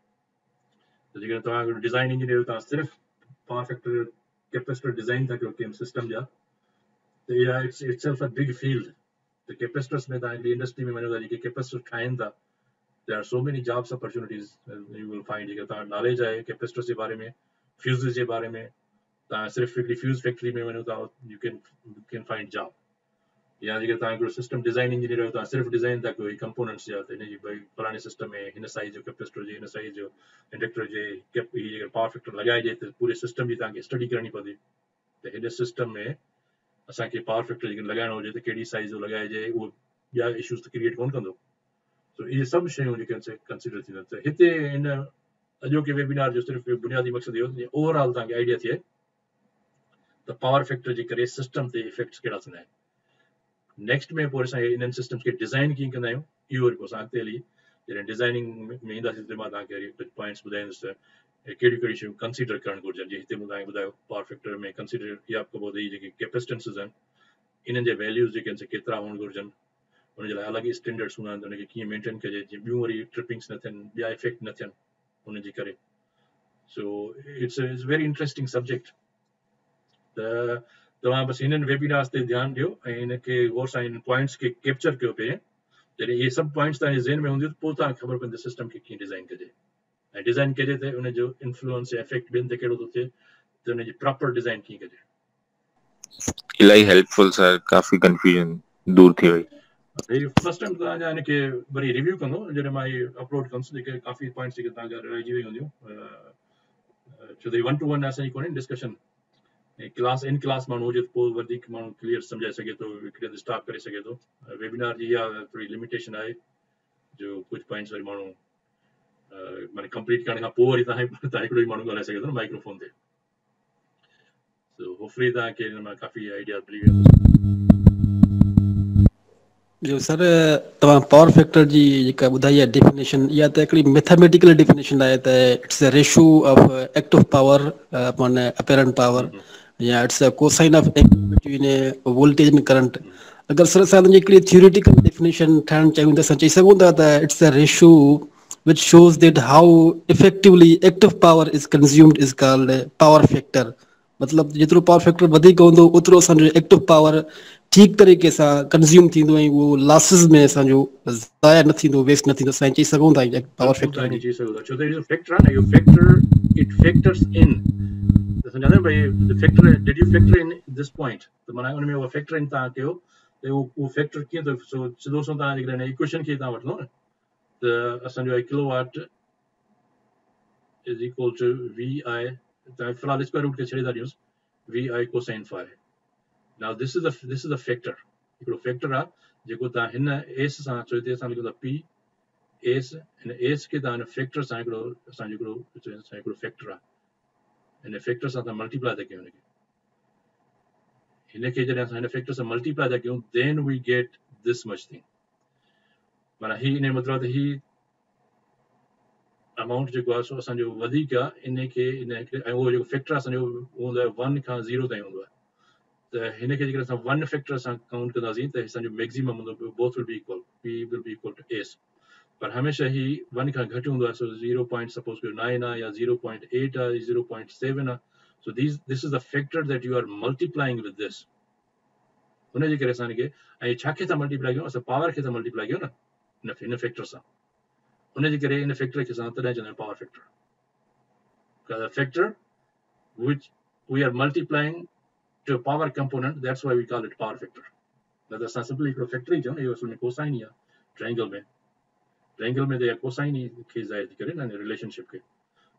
त जेकर तव्हां डिज़ाइन इंजीनियर तव्हां सिर्फ़ु पावर फैक्टर कैपेसिटर डिज़ाइन था कयो कंहिं सिस्टम जा त इहा it's itself a big field त कैपेसिटर्स में तव्हां इंडस्ट्री में वञो था जेके कैपेसिटर ठाहिनि था there are so many jobs opportunities you will find जेकर तव्हां नॉलेज आहे कैपेसिटर्स जे बारे में फ्यूज़िस जे बारे में तव्हां सिर्फ़ु हिकिड़ी फ्यूज़ फैक्ट्री में वञो था यू कैन फाइंड जॉब या जेकर तव्हां हिकिड़ो सिस्टम डिज़ाइन इंजीनियर आहियो तव्हां सिर्फ़ु डिज़ाइन था कयो कंपोनेंट्स जा त हिन जी भई फलाणे सिस्टम में हिन साइज़ जो कैपेसिटर हुजे हिन साइज़ जो इंडक्टर हुजे हीअ जेकर पावर फैक्टर लॻाइजे त पूरे सिस्टम जी तव्हांखे स्टडी करणी पवंदी त हिन सिस्टम में असांखे पावर फैक्टर जेकर लॻाइणो हुजे त कहिड़ी साइज़ जो लॻाइजे उहो ॿिया इशूज़ त क्रिएट कोन कंदो सो इहे सभु शयूं जेके कंसिडर थींदियूं त हिते हिन अॼोके वेबिनार जो सिर्फ़ु बुनियादी मक़सदु इहो ओवरऑल तव्हांखे आइडिया थिए त पावर फैक्टर जे करे सिस्टम ते इफेक्ट्स कहिड़ा थींदा आहिनि नेक्स्ट में पोइ असां इन्हनि सिस्टम्स खे डिज़ाइन कीअं कंदा आहियूं इहो वरी पोइ असां अॻिते हली जॾहिं डिज़ाइनिंग में ईंदासीं त मां तव्हांखे वरी कुझु पॉइंट्स ॿुधाईंदुसि त कहिड़ियूं कहिड़ियूं शयूं कंसीडर करणु घुरिजनि जीअं हिते मूं तव्हांखे ॿुधायो पावर फैक्टर में कंसीडर इहा कबो त इहे जेके कैपेसिटेंसिस आहिनि इन्हनि जे वैल्यूज़ जेके आहिनि केतिरा हुअणु घुरिजनि हुनजे लाइ अलॻि ई स्टैंडर्ड्स हूंदा आहिनि त हुनखे कीअं मेंटेन कजे जीअं ॿियूं वरी ट्रिपिंग्स न थियनि ॿिया इफेक्ट न थियनि हुनजे करे so it's very interesting subject त तव्हां बसि हिननि वेबिनार्स ते ध्यानु ॾियो ऐं हिनखे गौर सां हिन पॉइंट्स खे कैप्चर कयो पिए जॾहिं इहे सभु पॉइंट्स तव्हांजे ज़हन में हूंदियूं त पोइ तव्हांखे ख़बर पवंदी सिस्टम खे कीअं डिज़ाइन कजे ऐं डिज़ाइन कजे त हुनजो इन्फ्लुएंस या इफेक्ट ॿियनि ते कहिड़ो थो थिए त उनजी प्रॉपर डिज़ाइन कीअं कजे. इलाही हेल्पफुल सर, काफ़ी कंफ्यूजन दूर थी वई. हे फर्स्ट टाइम तव्हांजा हिनखे वरी रिव्यू कंदो जॾहिं मां इहे अपलोड कंदुसि, जेके काफ़ी पॉइंट्स जेके तव्हांजा रहिजी वई हूंदियूं, छो त 1-to-1 असांजी कोन्हे डिस्कशन. ऐं क्लास इन क्लास माण्हू हुजे त पोइ वधीक माण्हू क्लियर सम्झाए सघे थो, हिकिड़े हंधि स्टॉप करे सघे थो. वेबिनार जी इहा थोरी लिमिटेशन आहे जो कुझु पॉइंट्स वरी माण्हू माने कंप्लीट करण खां पोइ वरी तव्हां हिकिड़ो ई माण्हू ॻाल्हाए सघे थो न माइक्रोफोन ते. सो होपफुली तव्हांखे हिन मां काफ़ी आइडिया मिली वेंदो. जो सर तव्हां पावर फैक्टर जी जेका ॿुधाई आहे डेफिनेशन, इहा त हिकिड़ी मैथमेटिकल डेफिनेशन आहे त it's a ratio of active power upon apparent power, या it's a cosine of angle between voltage and current. अगरि सर असां हुनजी हिकिड़ी थियोरिटिकल डेफिनेशन ठाहिणु चाहियूं त असां चई सघूं था त it's a ratio which shows that how effectively active power is consumed is called power factor. मतलब जेतिरो पावर फैक्टर वधीक हूंदो ओतिरो असांजो एक्टिव पावर ठीक तरीक़े सां कंज़्यूम थींदो ऐं उहो लॉसिस में असांजो ज़ाया न थींदो, वेस्ट न थींदो. असां चई सघूं था पावर बिल्कुलु फैक्टर तव्हां चई सघो था, छो त इहो फैक्टर आहे न, इहो फैक्टर इट फैक्टर्स इन. त सम्झंदा आहियो भई the factor did U factor in this point, त माना उन में उहो फैक्टर इन तव्हां कयो त उहो फैक्टर कीअं थो सिधो सो तव्हां जेकॾहिं इक्वेशन खे तव्हां वठंदो न त असांजो kilowatt is equal to V I, तव्हां फ़िलहाल स्क्वायर रूट खे छॾे था ॾियूंसि, V I cosine phi. Now this is the factor. हिकिड़ो फैक्टर आहे जेको तव्हां हिन एस सां चओ हिते असां लिखूं था पी एस, हिन एस खे तव्हां हिन फैक्टर सां हिकिड़ो फैक्टर आहे, हिन फैक्टर सां तव्हां मल्टीप्लाई था कयो हिनखे. हिनखे जॾहिं असां हिन फैक्टर सां मल्टीप्लाई था कयूं then we get this much thing. माना ही इन जो मतिलबु त ही अमाउंट जेको आहे सो असांजो वधीक आहे इनखे इन ऐं उहो जेको फैक्टर असांजो हूंदो आहे 1 खां 0 ताईं हूंदो आहे. त हिनखे जेकॾहिं असां 1 फैक्टर सां काउंट कंदासीं त असांजो मैक्सिमम हूंदो, both will be equal, P will be equal to S. पर हमेशह ही 1 खां घटि हूंदो आहे, सो 0 पॉइंट सपोज कयो 9 आहे या 0.8 आहे, 0.7 आहे. So this is the factor that you are multiplying with this. हुनजे करे असां हिनखे ऐं छा खे था मल्टीप्लाई कयूं, असां पावर खे था मल्टीप्लाई कयूं न हिन फैक्टर सां. हुनजे करे हिन फैक्टर खे असां तॾहिं चवंदा आहियूं power factor. Factor which we are multiplying to a power component, that's why we call it power factor. न त असां सिंपली हिकिड़ो फैक्टर ई चऊं न, इहो असल में कोसाइन ई आहे. ट्रायंगल में त इहा कोसाइन ई खे ज़ाहिर थी करे न रिलेशनशिप खे.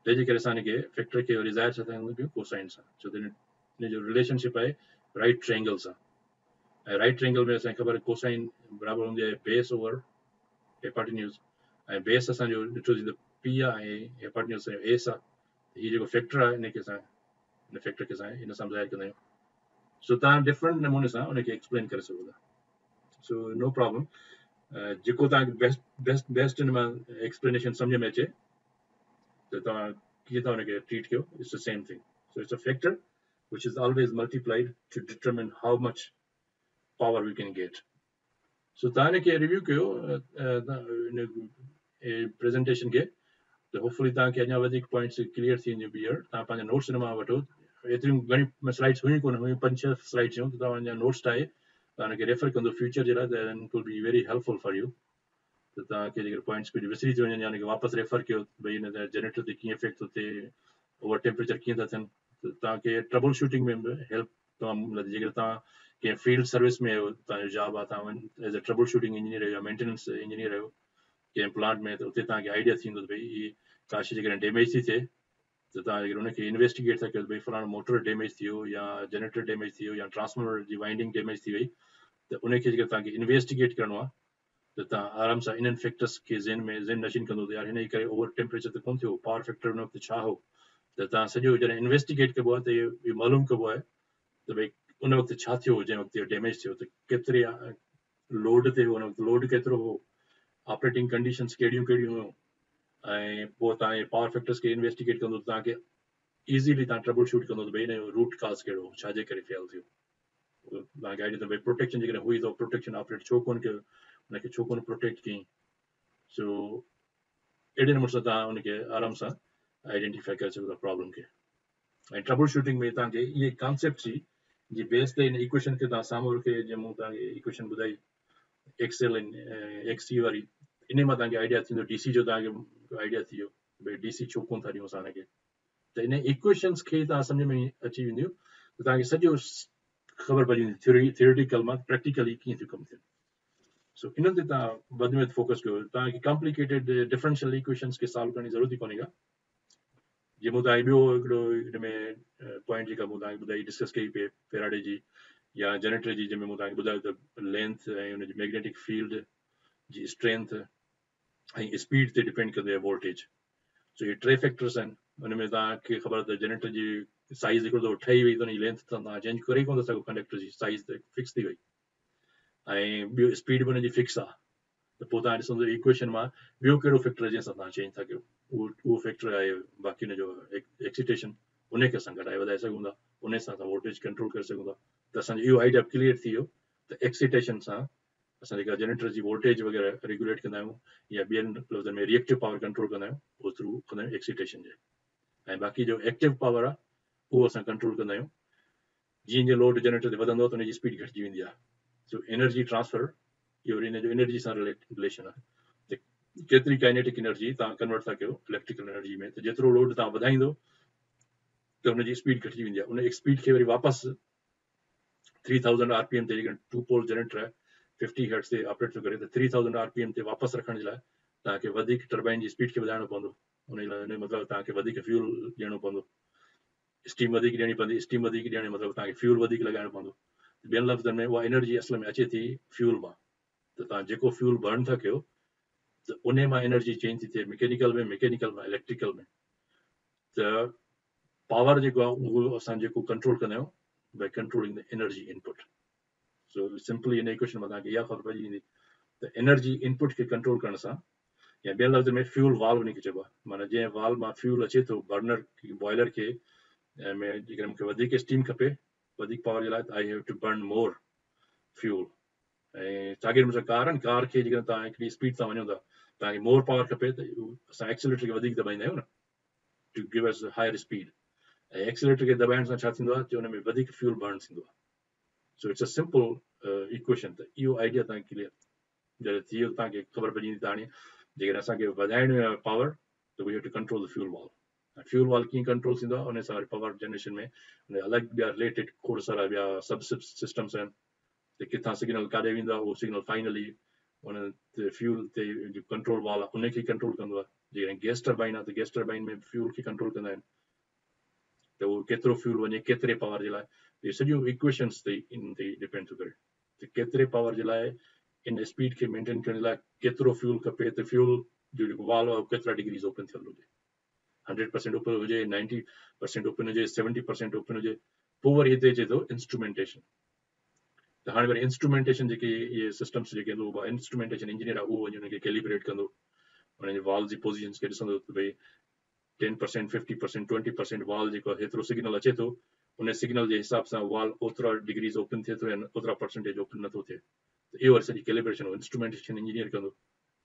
तंहिंजे करे असां हिनखे फैक्टर खे वरी ज़ाहिर छा था कोसाइन सां, छो त हिन जो रिलेशनशिप आहे राइट ट्रायंगल सां. ऐं राइट ट्रायंगल में असांखे ख़बर आहे कोसाइन बराबरि हूंदी आहे बेस ओवर हेपाटिन्यूज़, ऐं बेस असांजो ॾिठो थींदो पी आहे ऐं हेपाटिन्यूज़ असांजो एस आहे. हीअ जेको फैक्टर आहे हिनखे असां हिन फैक्टर खे असां हिन सां ज़ाहिर कंदा आहियूं. सो तव्हां डिफरेंट नमूने सां हुनखे एक्सप्लेन करे सघो था. So no problem. जेको तव्हांखे बेस्ट हिन मां एक्सप्लेनेशन सम्झ में अचे त तव्हां कीअं था हुनखे ट्रीट कयो. It's the same thing. So it's a factor which is always multiplied to determine how much power we can get. So तव्हां हिनखे रिव्यू कयो प्रेज़ेंटेशन खे, त होपफुली तव्हांखे अञा वधीक पॉइंट्स क्लियर थी वञे. तव्हां पंहिंजा नोट्स हिन मां वठो. एतिरियूं घणी स्लाइड्स हुयूं कोन, हुयूं 5-6 स्लाइड्स हुयूं, त तव्हां अञा नोट्स ठाहे तव्हां हुनखे रेफर कंदो फ्यूचर जे लाइ, त it will be very helpful for U. त तव्हांखे जेके पॉइंट्स कुझु विसरी थी वञनि या हुनखे वापसि रेफर कयो भई हिन जनरेटर ते कीअं इफेक्ट थो थिए, ओवर टेम्परेचर कीअं था थियनि. त तव्हांखे ट्रबल शूटिंग में हेल्प तव्हां जेकर तव्हां कंहिं फील्ड सर्विस में आहियो, तव्हांजो जॉब आहे, तव्हां as a trouble shooting engineer आहियो या मेंटेनेंस इंजीनियर आहियो कंहिं प्लांट में, त उते तव्हांखे आइडिया थींदो त भई हीअ का शइ जेकॾहिं डैमेज थी थिए त तव्हां जेकर हुनखे इन्वेस्टिगेट था कयो भई फलाणो मोटर डैमेज थी वियो या जनरेटर डैमेज थी वियो या ट्रांसफॉर्मर जी वाइंडिंग डैमेज थी वई, त उनखे जेकर तव्हांखे इन्वेस्टिगेट करिणो आहे त तव्हां आराम सां इन्हनि फैक्टर्स खे ज़हन नशीन कंदो त यार हिन जे करे ओवर टेम्परेचर त कोन थियो, पावर फैक्टर हुन वक़्तु छा हो. त तव्हां सॼो जॾहिं इन्वेस्टिगेट कबो आहे त इहो मालूम कबो आहे त भई उन वक़्तु छा थियो, जंहिं वक़्तु इहो डैमेज थियो, त केतिरे लोड ते हुन वक़्तु लोड केतिरो हो, ऑपरेटिंग कंडीशंस कहिड़ियूं कहिड़ियूं हुयूं, ऐं पोइ तव्हां इहे पावर फैक्टर्स खे इन्वेस्टिगेट कंदो त तव्हांखे ईज़ीली तव्हां ट्रबल शूट कंदो त भई हिन जो रूट काज़ कहिड़ो हो, छाजे करे फेल थियो. तव्हांखे आइडिया त भई प्रोटेक्शन जेकॾहिं हुई त प्रोटेक्शन ऑपरेट छो कोन कयो, हुनखे छो कोन प्रोटेक्ट कयईं. सो अहिड़े नमूने सां तव्हां हुनखे आराम सां आइडेंटिफाई करे सघो था प्रॉब्लम खे. ऐं ट्रबल शूटिंग में तव्हांखे इहे कॉन्सेप्ट जी बेस ते हिन इक्वेशन खे तव्हां साम्हूं रखे, जीअं मूं तव्हांखे इक्वेशन ॿुधाई एक्सएल ऐं एक्ससी वारी, इन मां तव्हांखे आइडिया थींदो. डीसी जो तव्हांखे आइडिया थी वियो भई डीसी छो कोन था ॾियूं असां हिनखे, त इन इक्वेशन्स खे तव्हां सम्झ में अची वेंदियूं त तव्हांखे सॼो ख़बर पइजी वेंदी थियोरिटिकल मां प्रैक्टिकली कीअं थियूं कमु थियनि. सो इन ते तव्हां वधि में वधि फोकस कयो. तव्हांखे कॉम्प्लिकेटेड डिफरेंशियल इक्वेशन्स खे सॉल्व करण जी ज़रूरत ई कोन्हे का. जीअं मूं तव्हांखे ॿियो हिकिड़ो हिन में पॉइंट जेका मूं तव्हांखे ॿुधाई डिस्कस कई पे फेराडे जी या जनरेटर जी, जंहिंमें मूं तव्हांखे ॿुधायो त लेंथ ऐं हुनजी मैग्नेटिक फील्ड जी स्ट्रेंथ ऐं स्पीड ते डिपेंड कंदी आहे वोल्टेज. सो इहे 3 फैक्टर्स आहिनि. हुन में तव्हांखे ख़बर आहे त जनरेटर जी साइज़ हिकिड़ो दफ़ो ठही वई त हुनजी लेंथ त तव्हां चेंज करे कोन था सघो. कंडक्टर जी साइज़ त फिक्स थी वई ऐं ॿियो स्पीड बि हुनजी फिक्स आहे. त पोइ तव्हां ॾिसंदो इक्वेशन मां ॿियो कहिड़ो फैक्टर आहे जंहिंसां तव्हां चेंज था कयो. उहो फैक्टर आहे बाक़ी हुनजो एक्सिटेशन. उनखे असां घटाए वधाए सघूं था, उन सां असां वोल्टेज कंट्रोल करे सघूं था. त असांजो इहो आइडिया क्लियर थी वियो त एक्सिटेशन सां असां जेका जनरेटर जी वोल्टेज वग़ैरह रेगुलेट कंदा आहियूं या ॿियनि लफ़्ज़नि में रिएक्टिव पावर कंट्रोल कंदा आहियूं उहो थ्रू कंदा आहियूं एक्सिटेशन जे. ऐं बाक़ी जो एक्टिव पावर आहे उहो असां कंट्रोल कंदा आहियूं. जीअं जीअं लोड जनरेटर ते वधंदो आहे त हुनजी स्पीड घटिजी वेंदी आहे. सो एनर्जी ट्रांसफर इहो वरी हिन जो एनर्जी सां रिलेशन आहे. त केतिरी काइनेटिक एनर्जी तव्हां कन्वर्ट था कयो इलेक्ट्रिकल एनर्जी में, त जेतिरो लोड तव्हां वधाईंदो त हुनजी स्पीड घटिजी वेंदी आहे. उन स्पीड खे वरी वापसि 3000 RPM ते जेकॾहिं 2 पोल जनरेटर आहे 50 हर्ट्ज़ ते ऑपरेट थो करे त 3000 RPM ते वापसि रखण जे लाइ तव्हांखे वधीक टर्बाइन जी स्पीड खे वधाइणो पवंदो. उन लाइ हुन जो मतिलबु तव्हांखे वधीक फ्यूल ॾियणो पवंदो. स्टीम वधीक ॾियणी पवंदी. स्टीम वधीक ॾियण जो मतिलबु तव्हांखे फ्यूल वधीक लॻाइणो पवंदो. ॿियनि लफ़्ज़नि में उहा एनर्जी असल में अचे थी फ्यूल मां. त तव्हां जेको फ्यूल बर्न था कयो त उन मां एनर्जी चेंज थी थिए मैकेनिकल मां इलेक्ट्रिकल में. त पावर जेको आहे उहो असां जेको कंट्रोल कंदा आहियूं by controlling the energy input. So simply in equation में तव्हांखे इहा ख़बर पइजी वेंदी त एनर्जी इनपुट खे कंट्रोल करण सां या ॿियनि लफ़्ज़नि में फ्यूल वाल्व उनखे चइबो आहे. माना जंहिं वाल्व मां फ्यूल अचे थो बर्नर बॉइलर खे में जेकॾहिं मूंखे वधीक स्टीम खपे वधीक पावर जे लाइ त I have to burn more fuel. ऐं साॻिए नमूने कार आहिनि. कार खे जेकॾहिं तव्हां हिकिड़ी स्पीड सां वञो था तव्हांखे मोर पावर खपे त असां एक्सीलेटर खे वधीक दॿाईंदा आहियूं न to give us higher speed. ऐं एक्सीलेटर खे दॿाइण सां छा थींदो आहे त हुन में वधीक फ्यूल बर्न थींदो आहे. So it's a simple equation. त इहो आइडिया तव्हांखे क्लियर जॾहिं थी वियो तव्हांखे ख़बर पइजी वेंदी त हाणे जेकॾहिं असांखे वधाइणो आहे पावर त we have to control the fuel valve. Fuel valve कीअं कंट्रोल थींदो आहे उन सां वरी पावर जनरेशन में अलॻि ॿिया रिलेटेड खोड़ सारा ॿिया सब सिस्टम्स आहिनि. त किथां सिग्नल काॾे वेंदो आहे उहो सिग्नल फाइनली उन ते फ्यूल ते जो कंट्रोल वाल्व आहे उनखे कंट्रोल कंदो आहे. जेकॾहिं गैस टर्बाइन आहे त गैस टर्बाइन में फ्यूल खे कंट्रोल कंदा आहिनि त उहो केतिरो फ्यूल वञे केतिरे पावर जे लाइ. इहे सॼियूं इक्वेशन्स ते इन ते डिपेंड थो करे त केतिरे पावर जे लाइ इन स्पीड खे मेंटेन करण लाइ केतिरो फ्यूल खपे. त फ्यूल जो जेको वाल्व आहे केतिरा डिग्रीज़ ओपन थियल हुजे. 100% ओपन हुजे, 90% ओपन हुजे, 70% ओपन हुजे. पोइ वरी हिते अचे थो इंस्ट्रूमेंटेशन. त हाणे वरी इंस्ट्रूमेंटेशन जेके इहे सिस्टम्स जेके उहो इंस्ट्रूमेंटेशन इंजीनियर आहे उहो वञी हुनखे कैलिब्रेट कंदो. हुनजे वाल्व जी पोज़ीशन्स खे ॾिसंदो त भई 10%, 50%, 20% वाल्व जेको आहे हेतिरो सिग्नल अचे थो उन सिग्नल जे हिसाब सां वाल्व ओतिरा डिग्रीज़ ओपन थिए थो या ओतिरा परसेंटेज ओपन नथो थिए. त इहो वरी सॼी कैलिब्रेशन इंस्ट्रूमेंटेशन इंजीनियर कंदो.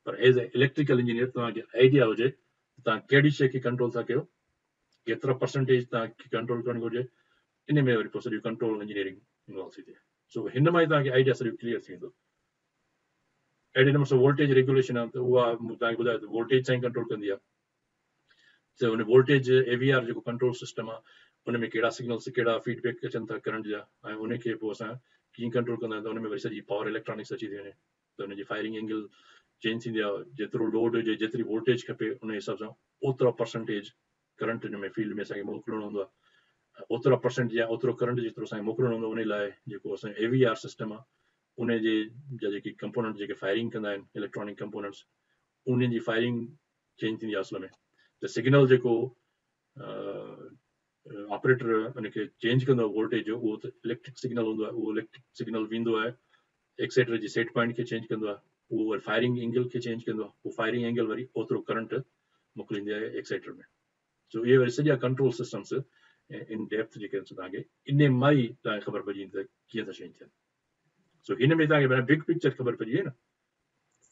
पर एज़ ए इलेक्ट्रिकल इंजीनियर तव्हांखे आइडिया हुजे तव्हां कहिड़ी शइ खे कंट्रोल था कयो, केतिरा परसेंटेज तव्हांखे कंट्रोल करणु घुरिजे, इन में वरी पोइ सॼो कंट्रोल इंजीनियरिंग इन्वॉल्व थी थिए. सो हिन मां ई तव्हांखे आइडिया सॼो क्लियर थी वेंदो. अहिड़े नमूने सां वोल्टेज रेगुलेशन आहे त उहा तव्हांखे ॿुधायो त वोल्टेज सां ई कंट्रोल कंदी आहे. त हुन वोल्टेज AVR जेको कंट्रोल सिस्टम आहे उन में कहिड़ा सिग्नल्स कहिड़ा फीडबैक अचनि था करंट जा ऐं उनखे पोइ असां कीअं कंट्रोल कंदा आहियूं त हुन में वरी सॼी पावर इलेक्ट्रॉनिक्स अची थी वञे. त हुनजी फायरिंग एंगल चेंज थींदी आहे. जेतिरो लोड हुजे जेतिरी वोल्टेज खपे उन हिसाब सां ओतिरो परसेंटेज करंट हिन में फील्ड में असांखे मोकिलिणो हूंदो आहे. ओतिरा परसेंट या ओतिरो करंट जेतिरो असांखे मोकिलिणो हूंदो उन लाइ जेको असांजो AVR सिस्टम आहे उन जे जा जेके कंपोनेंट जेके फायरिंग कंदा आहिनि इलेक्ट्रॉनिक कंपोनेंट्स उन्हनि जी फायरिंग चेंज थींदी आहे असल में. त सिग्नल जेको ऑपरेटर उनखे चेंज कंदो आहे वोल्टेज जो उहो त इलेक्ट्रिक सिग्नल हूंदो आहे. उहो इलेक्ट्रिक सिग्नल वेंदो आहे एक्साइटर जी सेट पॉइंट खे चेंज कंदो आहे. उहो वरी फायरिंग एंगल खे चेंज कंदो आहे. उहो फायरिंग एंगल वरी ओतिरो करंट मोकिलींदी आहे एक्साइटर में. सो इहे वरी सॼा कंट्रोल सिस्टम्स इन डेप्थ जेके तव्हांखे इन मां ई तव्हांखे ख़बर पइजी वेंदी त कीअं था चेंज थियनि. सो हिन में तव्हांखे बिग पिक्चर ख़बर पइजी वई न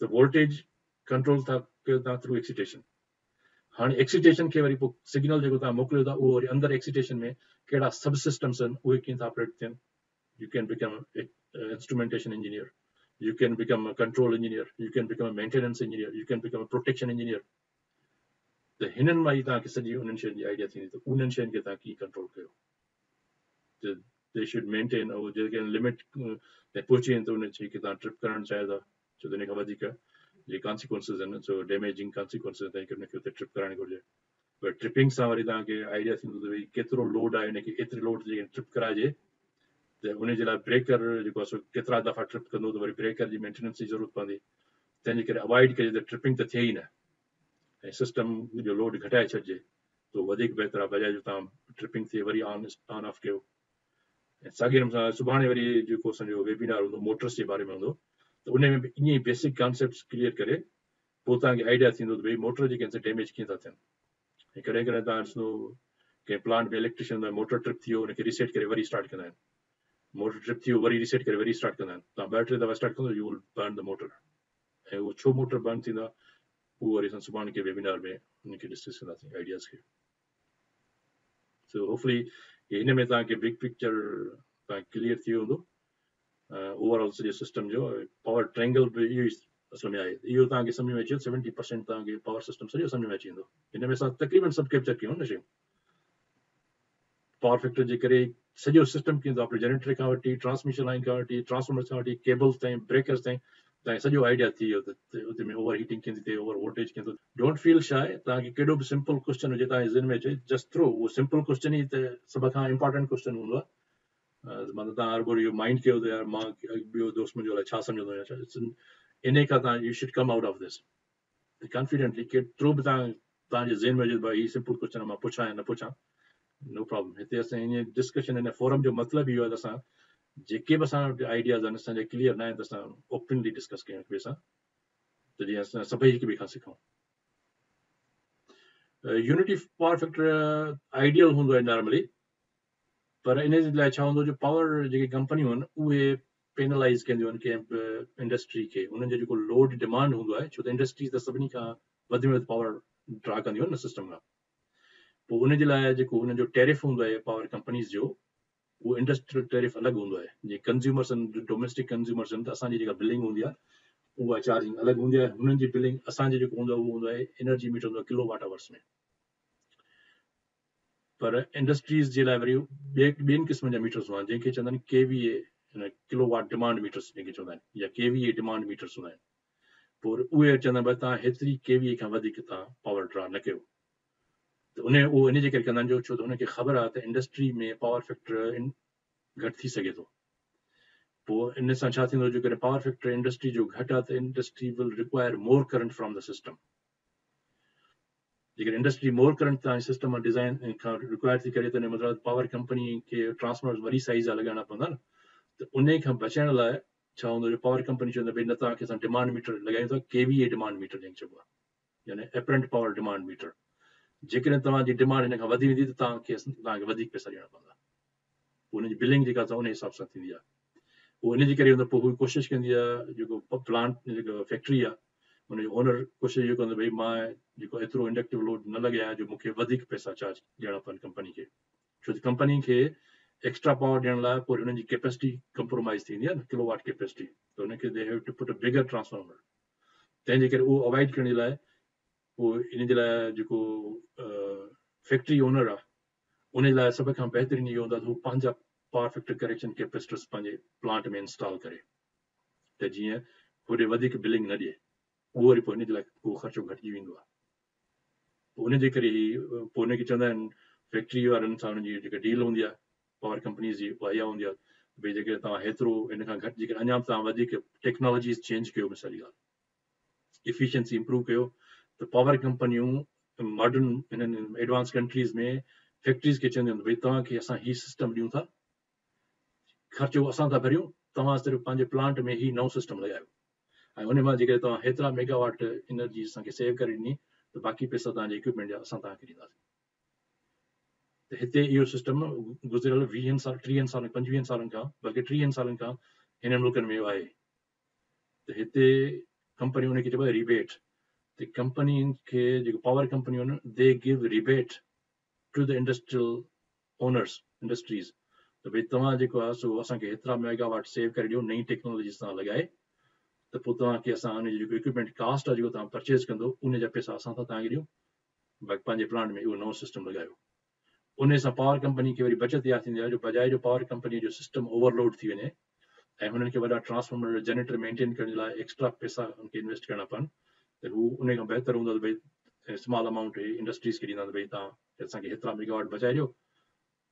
त वोल्टेज कंट्रोल था कयो तव्हां थ्रू एक्सिटेशन. हाणे एक्सिटेशन खे वरी पोइ सिग्नल जेको तव्हां मोकिलियो था उहो वरी अंदरि एक्सिटेशन में कहिड़ा सब सिस्टम्स आहिनि उहे कीअं था ऑपरेट थियनि. U can become instrumentation engineer, you can become a control engineer, you can become a maintenance engineer, you can become a protection engineer. त हिननि मां ई तव्हांखे सॼी उन्हनि शयुनि जी आइडिया थींदी त उन्हनि शयुनि खे तव्हां कीअं कंट्रोल कयो त दे शुड मेंटेन ऐं जेके लिमिट ते पहुची वञनि त उन शइ खे तव्हां ट्रिप करणु चाहियो था छो त इन खां वधीक जे कॉन्सिक्वेंसिस आहिनि सो डैमेजिंग कॉन्सिक्वेंसिस तंहिं उनखे उते ट्रिप कराइणु घुरिजे पर ट्रिपिंग सां वरी तव्हांखे आइडिया थींदो त भई केतिरो लोड आहे उनखे एतिरे लोड ते ट्रिप कराइजे त उनजे लाइ ब्रेकर जेको आहे सो केतिरा दफ़ा ट्रिप कंदो त वरी ब्रेकर जी मेंटेनेंस जी ज़रूरत पवंदी तंहिंजे करे अवॉइड कजे त ट्रिपिंग त थिए ई न ऐं सिस्टम जो लोड घटाए छॾिजे त वधीक बहितर आहे बजाए जो तव्हां ट्रिपिंग थिए वरी ऑन ऑफ कयो ऐं साॻिए नमूने सां सुभाणे वरी जेको असांजो वेबिनार हूंदो मोटर्स जे बारे में हूंदो त उन में बि ईअं ई बेसिक कॉन्सेप्ट्स क्लियर करे पोइ तव्हांखे आइडिया थींदो त भई मोटर जे कंहिंसां डैमेज कीअं था थियनि ऐं कॾहिं कॾहिं तव्हां ॾिसंदो कंहिं प्लांट में इलेक्ट्रिशियन मोटर ट्रिप थी वियो उनखे रिसेट करे वरी स्टार्ट कंदा आहिनि मोटर ट्रिप थी वियो वरी रिसेट करे वरी स्टार्ट कंदा आहिनि तव्हां 2-3 दफ़ा स्टार्ट कंदो U will burn the motor ऐं उहो छो मोटर बर्न थींदा उहो वरी असां सुभाणे के वेबिनार में उनखे डिस्कस कंदासीं आइडियाज़ खे सो होपफुली हिन में तव्हांखे बिग पिक्चर तव्हांखे क्लियर थी वेंदो ओवरऑल सॼे सिस्टम जो पावर ट्रायंगल बि इहो ई असल में आहे इहो तव्हांखे सम्झ में अची वियो 70% तव्हांखे पावर सिस्टम सॼो सम्झ में अची वेंदो हिन में असां तक़रीबन सभु कैप्चर कयूं न शयूं पावर फैक्टर जे करे सॼो सिस्टम कीअं थो ऑपरेट जनरेटर खां वठी ट्रांसमिशन लाइन खां वठी ट्रांसफॉर्मर खां वठी केबल्स ताईं ब्रेकर्स ताईं तव्हांखे सॼो आइडिया थी वियो त उते में ओवर हीटिंग कीअं थी थिए ओवर वोल्टेज कीअं थो डोंट फील शाय तव्हांखे केॾो बि सिंपल क्वेश्चन हुजे तव्हांजे ज़हन में अचे जस्ट थ्रो उहो सिंपल क्वेश्चन ई त सभ खां इम्पोर्टेंट क्वेश्चन हूंदो आहे मतिलबु तव्हां हर बार इहो माइंड कयो त यार मां ॿियो दोस्त मुंहिंजो अलाए छा सम्झंदो या छा इन खां तव्हां U should come out of this confidently केतिरो बि तव्हांजे ज़हन में हुजे भाई हीउ सिंपल क्वेश्चन मां पुछां या न पुछां नो प्रॉब्लम हिते असां हीअं डिस्कशन हिन फोरम जो मतिलबु इहो आहे त असां जेके बि असां वटि आइडियाज़ आहिनि असांजे क्लियर न आहिनि त असां ओपनली डिस्कस कयूं हिक ॿिए सां त जीअं असां सभई हिक ॿिए खां सिखूं यूनिटी पावर फैक्टर आइडियल हूंदो आहे नॉर्मली पर इन जे लाइ छा हूंदो जो पावर जेके कंपनियूं आहिनि उहे पेनलाइज़ कंदियूं आहिनि कंहिं इंडस्ट्री खे उन्हनि जो जेको लोड डिमांड हूंदो आहे छो त इंडस्ट्रीज़ त सभिनी खां वधि में वधि पावर ड्रा कंदियूं आहिनि न सिस्टम खां पोइ उनजे लाइ जेको हुननि जो टैरिफ हूंदो आहे पावर कंपनीज़ जो उहो इंडस्ट्रियल टैरिफ अलॻि हूंदो आहे जीअं कंज़्यूमर्स आहिनि डोमेस्टिक कंज़्यूमर्स आहिनि त असांजी जेका बिलिंग हूंदी आहे उहा चार्जिंग अलॻि हूंदी आहे हुननि जी बिलिंग असांजो जेको हूंदो आहे उहो हूंदो आहे एनर्जी मीटर हूंदो आहे किलो वाट आवर्स में पर इंडस्ट्रीज़ जे लाइ वरी ॿियनि क़िस्म जा मीटर्स हूंदा आहिनि जंहिंखे चवंदा आहिनि KVA kilo watt demand meters जंहिंखे चवंदा आहिनि या केवीए डिमांड मीटर्स हूंदा आहिनि पोइ उहे चवंदा आहिनि भई तव्हां हेतिरी केवीए खां वधीक तव्हां पावर ड्रा न कयो त उहो इन जे करे कंदा आहिनि छो त हुनखे ख़बर आहे त इंडस्ट्री में पावर फैक्टर घटि थी सघे थो पोइ इन सां छा थींदो जेकॾहिं पावर फैक्टर इंडस्ट्री जो घटि आहे त industry will require more current from the system जेकॾहिं इंडस्ट्री मोर करंट तव्हांजे सिस्टम मां डिज़ाइन खां रिक्वायर थी करे त हिन मतिलबु पावर कंपनी खे ट्रांसफॉर्मर वरी साइज़ जा लॻाइणा पवंदा न त उन खां बचण लाइ छा हूंदो जो पावर कंपनी चवंदा भई न तव्हांखे असां डिमांड मीटर लॻायूं था केवीए डिमांड मीटर जंहिंखे चइबो आहे यानी एपरेंट पावर डिमांड मीटर जेकॾहिं तव्हांजी डिमांड हिन खां वधी वेंदी त तव्हांखे वधीक पैसा ॾियणा पवंदा पोइ हुनजी बिलिंग जेका अथव उन हिसाब सां थींदी आहे पोइ इन जे करे पोइ हू कोशिशि कंदी आहे जेको प्लांट जेको फैक्ट्री आहे हुनजो ओनर कोशिशि इहो कंदो भई मां जेको एतिरो इंडक्टिव लोड न लॻायां जो मूंखे वधीक पैसा चार्ज ॾियणा पवनि कंपनी खे छो त कंपनी खे एक्स्ट्रा पावर ॾियण लाइ पोइ हुननि जी कैपेसिटी कंप्रोमाइज़ थींदी आहे न किलो वाट कैपेसिटी त हुनखे they have to put a bigger transformer तंहिंजे करे उहो अवॉइड करण जे लाइ पोइ इन जे लाइ जेको फैक्ट्री ओनर आहे उन जे लाइ सभ खां बहितरीनु इहो हूंदो आहे त हू पंहिंजा पावर फैक्टर करेक्शन कैपेसिटर्स पंहिंजे प्लांट में इंस्टॉल करे त जीअं होॾे वधीक बिलिंग न ॾिए उहो वरी पोइ इन जे लाइ उहो ख़र्चो घटिजी वेंदो आहे पोइ उनजे करे ई पोइ उनखे चवंदा आहिनि फैक्ट्री वारनि सां हुनजी जेका डील हूंदी आहे पावर कंपनीज़ जी उहा इहा हूंदी आहे भई जेके तव्हां हेतिरो इन खां घटि जेके अञा तव्हां वधीक टेक्नोलॉजीज़ चेंज कयो मिसाल जी ॻाल्हि इफिशियंसी इंप्रूव कयो त पावर कंपनियूं मॉडर्न हिननि एडवांस कंट्रीज़ में फैक्ट्रीज़ खे चवंदियूं आहिनि भई तव्हांखे असां हीउ सिस्टम ॾियूं था ख़र्चो असां था भरियूं तव्हां सिर्फ़ु पंहिंजे प्लांट में ही नओं सिस्टम लॻायो ऐं उन मां जेकॾहिं तव्हां हेतिरा मेगावाट एनर्जी असांखे सेव करे ॾिनी त बाक़ी पैसा तव्हांजे इक्विपमेंट जा असां तव्हांखे ॾींदासीं त हिते इहो सिस्टम गुज़िरियल 20 साल 30 सालनि 25 सालनि खां बल्कि 30 सालनि खां हिन मुल्कनि में आहे त हिते कंपनी उनखे चइबो आहे रिबेट त कंपनी खे जेको पावर कंपनियूं आहिनि they give rebate to the industrial owners industries त भई तव्हां जेको आहे सो असांखे हेतिरा मेगावाट सेव करे ॾियो नई टेक्नोलॉजी सां लॻाए त पोइ तव्हांखे असां हुनजो जेको इक्विपमेंट कास्ट आहे जेको तव्हां परचेज़ कंदो उन जा पैसा असां था तव्हांखे ॾियूं पंहिंजे प्लांट में इहो नओं सिस्टम लॻायो। उन सां पावर कंपनी खे वरी बचत इहा थींदी आहे जो बजाए जो पावर कंपनी जो सिस्टम ओवरलोड थी वञे ऐं हुननि खे वॾा ट्रांसफॉर्मर जनरेटर मेंटेन करण लाइ एक्स्ट्रा पैसा उनखे इन्वेस्ट करणा पवनि, त हू उन खां बहितर हूंदो त भई स्मॉल अमाउंट इंडस्ट्रीज़ खे ॾींदा त भई तव्हां असांखे हेतिरा मेगावाट बचाए ॾियो।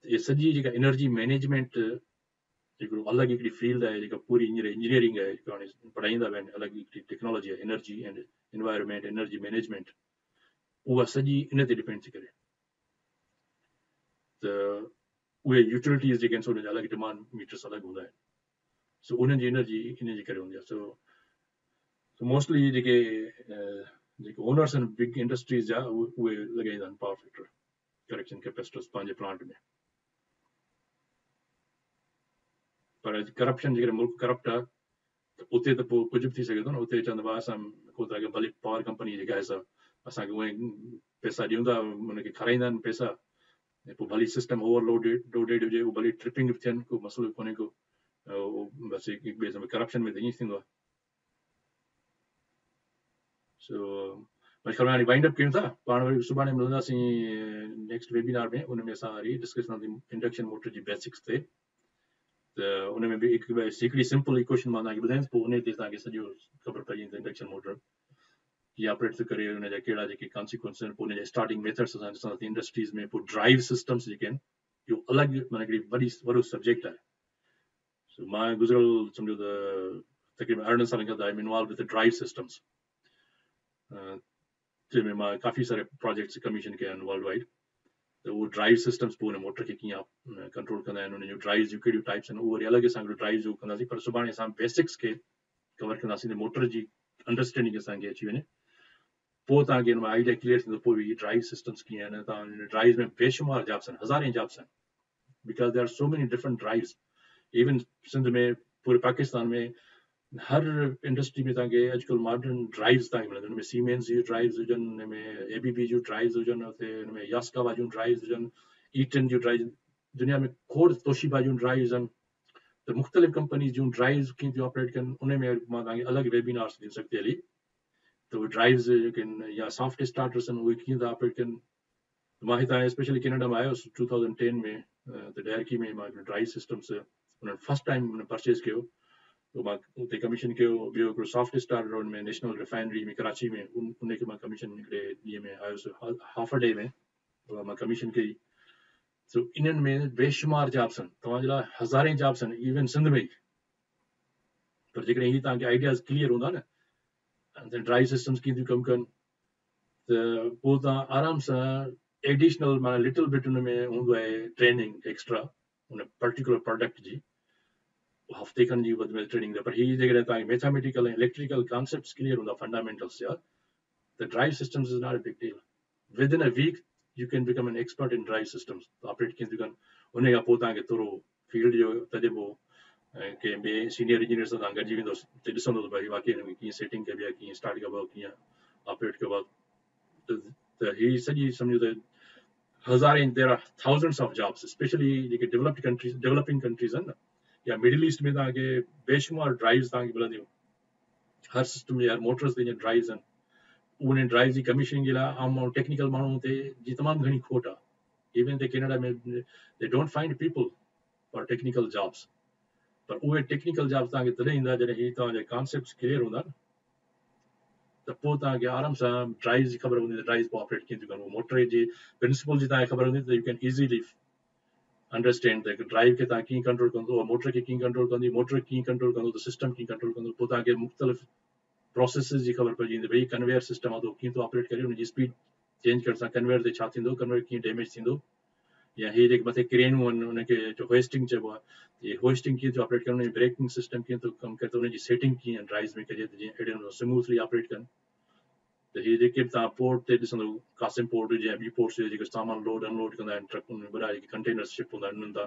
इहे सॼी जेका एनर्जी मैनेजमेंट हिकिड़ो अलॻि हिकिड़ी फील्ड आहे जेका पूरी इंजीनियरिंग आहे, जेका हाणे पढ़ाईंदा पिया आहिनि, अलॻि हिकिड़ी टेक्नोलॉजी आहे energy and environment energy management, उहा सॼी इन ते डिपेंड थी करे। त उहे यूटिलिटीज़ जेके आहिनि सो उनजा अलॻि डिमांड मीटर्स अलॻि हूंदा आहिनि, सो उन्हनि जी एनर्जी इन जे करे हूंदी आहे। सो मोस्टली जेके ओनर्स आहिनि बिग इंडस्ट्रीज़ जा उहे लॻाईंदा आहिनि पावर फैक्टर करेक्शन कैपेसिटर्स पंहिंजे प्लांट में। पर करप्शन जेकॾहिं मुल्क करप्ट आहे त उते त पोइ कुझु बि थी सघे थो न। उते चवंदा भाउ असां को तव्हांखे भले पावर कंपनी जेका आहे सा असांखे उहे पैसा ॾियूं था, हुनखे खाराईंदा आहिनि पैसा, ऐं पोइ भली सिस्टम ओवरलोडेड हुजे, उहो भली ट्रिपिंग बि थियनि, को मसइलो कोन्हे को, बसि हिक ॿिए सां करप्शन में त ईअं थींदो आहे। सो बस हाणे वाइंड अप कयूं था, पाण वरी सुभाणे मिलंदासीं नेक्स्ट वेबिनार में। उन में असां वरी डिस्कस कंदासीं इंडक्शन मोटर जी बेसिक्स ते। त उन में बि हिकिड़ी सिंपल इक्वेशन मां तव्हांखे ॿुधायांसि, पोइ उन ते तव्हांखे सॼो ख़बर पइजी वेंदी इंडक्शन मोटर कीअं ऑपरेट थो करे, हुनजा कहिड़ा जेके कॉन्सिक्वेंस आहिनि, पोइ हुनजा स्टार्टिंग मेथड्स असां ॾिसंदासीं इंडस्ट्रीज़ में। पोइ ड्राइव सिस्टम्स जेके आहिनि इहो अलॻि माना हिकिड़ी वॾो सब्जेक्ट आहे। सो मां गुज़िरियल सम्झो त तक़रीबन 18 साल खां त I am involve with drive systems, जंहिंमें मां काफ़ी सारे प्रोजेक्ट्स कमीशन कया आहिनि वर्ल्ड वाइड। त उहो ड्राइव सिस्टम्स पोइ हुन मोटर खे कीअं कंट्रोल कंदा आहिनि, उन जूं ड्राइव जूं कहिड़ियूं टाइप्स आहिनि, उहो वरी अलॻि सां ड्राइव जो कंदासीं। पर सुभाणे असां बेसिक्स खे कवर कंदासीं त मोटर जी अंडरस्टैंडिंग असांखे अची वञे, पोइ तव्हांखे हिन में आइडिया क्लियर थींदो पोइ बि ड्राइव सिस्टम्स कीअं आहिनि। तव्हां ड्राइव में बेशुमार जॉब्स आहिनि, हज़ारें जॉब्स आहिनि, because there are so many different drives. Even Sindh में, पूरे पाकिस्तान में हर इंडस्ट्री में तव्हांखे अॼुकल्ह मॉडर्न ड्राइव्स तव्हांखे मिलंदियूं। हुन में सीमेंस जूं ड्राइव्स हुजनि, हुन में एबीबी जूं ड्राइव्स हुजनि, हुते हुन में यास्कावा जूं ड्राइव्स हुजनि, ईटन जूं ड्राइव्स, दुनिया में खोड़ तोशीबा जूं ड्राइव्स आहिनि। त मुख़्तलिफ़ कंपनीज़ जूं ड्राइव्स कीअं थियूं ऑपरेट कनि, उन में मां तव्हांखे अलॻि वेबिनार्स ॾेई सघंदी हली। त उहे ड्राइव्स जेके आहिनि या सॉफ्ट स्टार्टर्स आहिनि, उहे कीअं था ऑपरेट कनि। मां हितां स्पेशली कैनेडा में आयुसि 2010 में, त डेरकी में मां ड्राइव सिस्टम्स उन्हनि फर्स्ट टाइम परचेज़ कयो, तो मां उते कमीशन कयो। ॿियो हिकिड़ो सॉफ्ट स्टार्टर रोड में नेशनल रिफाइनरी में कराची में, उनखे मां कमीशन हिकिड़े ॾींहं में आयुसि, हाफ अ डे में उहा मां कमीशन कई। सो इन्हनि में बेशुमार जॉब्स आहिनि, तव्हांजे लाइ हज़ारें जॉब्स आहिनि, इवन सिंध में। पर जेकॾहिं हीअ तव्हांखे आइडियाज़ क्लियर हूंदा न त ड्राइव सिस्टम्स कीअं थियूं कमु कनि, त पोइ तव्हां आराम सां एडिशनल माना लिटिल बिट हुन में हूंदो आहे ट्रेनिंग एक्स्ट्रा हुन पर्टिकुलर प्रोडक्ट जी, हफ़्ते खनि जी वधि में ट्रेनिंग। पर हीअ जेकॾहिं तव्हांखे मैथमेटिकल ऐं इलेक्ट्रिकल कॉन्सेप्ट्स क्लियर हूंदा फंडामेंटल्स जा, त drive systems is not a big deal. With in a week U can become an expert in drive systems, operate कीअं थियूं कनि। उन खां पोइ तव्हांखे थोरो फील्ड जो तजुर्बो ऐं कंहिं ॿिए सीनियर इंजीनियर सां तव्हां गॾिजी वेंदो, त ॾिसंदो त भई वाकई हिन में कीअं सेटिंग कबी आहे, कीअं स्टार्ट कबो आहे, कीअं ऑपरेट कबो आहे। त हीअ सॼी सम्झो त हज़ारें, there are thousands of jobs, specially जेके डेवलपिंग कंट्रीज़ आहिनि न, या मिडिल ईस्ट में तव्हांखे बेशुमार ड्राइव्स तव्हांखे मिलंदियूं। हर सिस्टम में हर मोटर्स ते ड्राइव्स आहिनि। उन ड्राइव जी कमीशनिंग जे लाइ आम माण्हू टेक्निकल माण्हू ते जी तमामु घणी खोट आहे। इवन हिते कैनेडा में they don't find people for technical jobs. पर उहे टेक्निकल जॉब्स तव्हांखे तॾहिं ईंदा जॾहिं हीअ तव्हांजा कॉन्सेप्ट्स क्लियर हूंदा न, त पोइ तव्हांखे आराम सां ड्राइव जी ख़बर हूंदी त ड्राइव पोइ ऑपरेट कीअं थियूं कनि। मोटर जी प्रिंसिपल जी तव्हांखे ख़बर हूंदी त यू कैन ईज़ीली अंडरस्टैंड त ड्राइव खे तव्हां कीअं कंट्रोल कंदो, मोटर खे कीअं कंट्रोल कंदी, मोटर कीअं कंट्रोल कंदो, त सिस्टम कीअं कंट्रोल कंदो। पोइ तव्हांखे मुख़्तलिफ़ प्रोसेसिस जी ख़बर पइजी वेंदी, भई कन्वेयर सिस्टम आहे त कीअं थो ऑपरेट करे, हुनजी स्पीड चेंज करण सां कन्वेयर ते छा थींदो, कन्वेयर कीअं डैमेज थींदो, या हीअ जेके मथे क्रेनूं आहिनि हुनखे होइस्टिंग चइबो आहे, ये होइस्टिंग कीअं थो ऑपरेट करे, हुनजी ब्रेकिंग सिस्टम कीअं थो कमु करे, त हुनजी सेटिंग कीअं ड्राइव में कजे त जीअं अहिड़े स्मूथली ऑपरेट कनि। त हीअ जेके बि तव्हां पोर्ट ते ॾिसंदो, कासिम पोर्ट हुजे या ॿी पोर्ट्स हुजे जेके सामान लोड अनलोड कंदा आहिनि, ट्रकुनि में वॾा जेके कंटेनर शिप हूंदा आहिनि उन्हनि तां,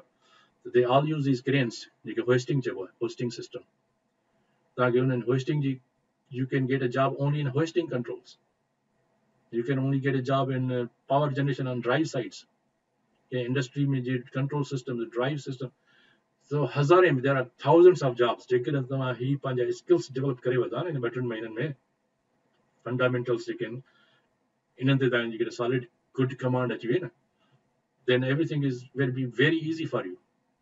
त they all use these cranes जेके होइस्टिंग चइबो आहे, होइस्टिंग सिस्टम। तव्हांखे हुननि होइस्टिंग जी you can get a job only in hoisting controls. You can only get a job in power generation on drive sites. Yeah, industry में जे control system, the drive system. So हज़ारें, there are thousands of jobs. जेकॾहिं तव्हां ही पंहिंजा skills develop करे वठा न इन 2 महीननि में, fundamentals जेके आहिनि, इन्हनि ते तव्हांजी जेकॾहिं सॉलिड गुड कमांड अची वई न, then everything is will be very easy for you.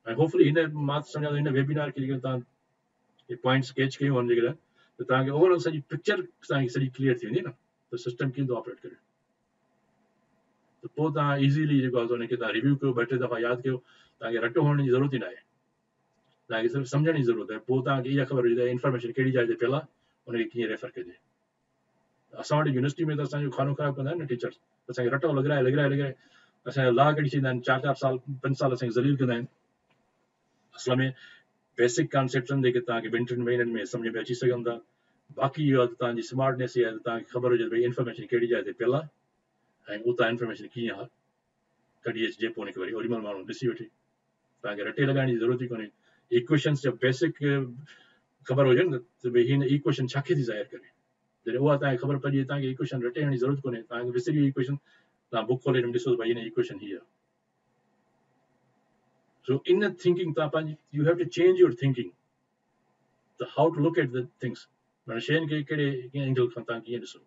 And hopefully हिन मां सम्झां थो हिन वेबिनार खे जेकॾहिं तव्हां पॉइंट्स कैच कयूं आहिनि जेकॾहिं त तव्हांखे ओवरऑल सॼी पिक्चर तव्हांखे सॼी क्लियर थी वेंदी न त सिस्टम कीअं थो ऑपरेट करे, त पोइ तव्हां इज़ीली जेको आहे उनखे तव्हां रिव्यू कयो, ॿ टे दफ़ा यादि कयो, तव्हांखे रटो हणण जी ज़रूरत ई न आहे, तव्हांखे सिर्फ़ु सम्झण जी ज़रूरत आहे, पोइ तव्हांखे इहा ख़बर हुजे त इंफॉर्मेशन कहिड़ी जाइ ते पियल आहे, उनखे कीअं रेफर कजे। असां वटि यूनिवर्सिटी में त असांजो खानो ख़राबु कंदा आहिनि न टीचर्स, असांखे रटो लॻाए असांजा ला कढी छॾींदा आहिनि, 4-4 साल 5 साल असांखे ज़लील कंदा आहिनि। असल में बेसिक कॉन्सेप्ट्स आहिनि जेके तव्हांखे 2-3 महीननि में सम्झ में अची सघनि था। बाक़ी इहो आहे त तव्हांजी स्मार्टनेस इहा आहे त तव्हांखे ख़बर हुजे त भई इंफॉर्मेशन कहिड़ी जाइ ते पियल आहे ऐं उतां इंफॉर्मेशन कीअं आहे कढी अचिजे, पोइ उनखे वरी ओॾी महिल माण्हू ॾिसी वठे, तव्हांखे रटे लॻाइण जी ज़रूरत ई कोन्हे। इक्वेशन्स जा बेसिक ख़बर हुजे न त भई हिन इक्वेशन छा खे थी ज़ाहिर करे, जॾहिं उहा तव्हांखे ख़बर पइजी तव्हांखे इक्वेशन रटे जी ज़रूरत कोन्हे, तव्हांखे विसरी इक्वेशन तव्हां बुक खोले ॾिसो त भई हिन इक्वेशन हीअ आहे। So in the thinking, you have to change your thinking, the how to look at the things. माना शयुनि खे कहिड़े एंगल खां तव्हां कीअं ॾिसो,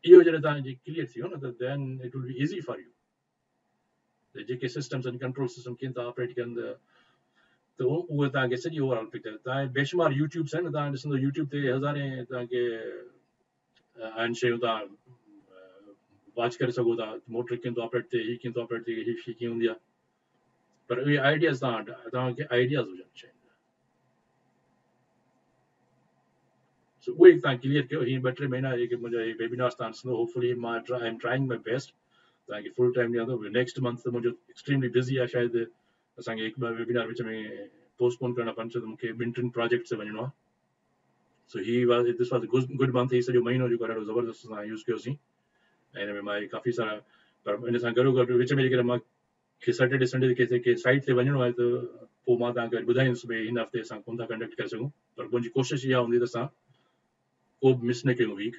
इहो जॾहिं तव्हांजी क्लियर थी वियो न त then it will be easy for you, त जेके सिस्टम्स आहिनि कंट्रोल सिस्टम कीअं था ऑपरेट कनि त उहे तव्हांखे सॼी ओवरऑल पिक्चर, तव्हांजे बेशुमार यूट्यूब्स आहिनि, तव्हां ॾिसंदो यूट्यूब ते हज़ारे तव्हांखे आहिनि शयूं, तव्हां वॉच करे सघो था, मोटर कीअं थो ऑपरेट थिए, हीअ कीअं थो ऑपरेट थिए, हीअ कीअं हूंदी आहे, पर उहे आइडियाज़ तव्हांखे आइडियाज़ हुजनि शयुनि जा, सो उहे तव्हां क्लियर कयो। हीअं 2-3 महीना जेके मुंहिंजा वेबिनार्स तव्हां ॾिसंदो, होपफुली मां I am trying my best तव्हांखे फुल टाइम ॾियां थो। नेक्स्ट मंथ त मुंहिंजो एक्सट्रीमली बिज़ी आहे, शायदि असांखे 1-2 वेबिनार विच में पोस्टपोन करणा पवनि, छो त मूंखे 2-3 प्रोजेक्ट्स ते वञिणो आहे। So this was good month, हीउ सॼो महीनो जेको ॾाढो ज़बरदस्त असां यूज़ कयोसीं, ऐं हिन में मां काफ़ी सारा, पर इन सां गॾो गॾु विच में जेकॾहिं मां सैटरडे संडे के साइट ते वञिणो आहे त पोइ मां तव्हांखे ॿुधाईंदुसि भई हिन हफ़्ते असां कोन था कंडक्ट करे सघूं, पर मुंहिंजी कोशिशि इहा हूंदी त असां को बि मिस न कयूं वीक,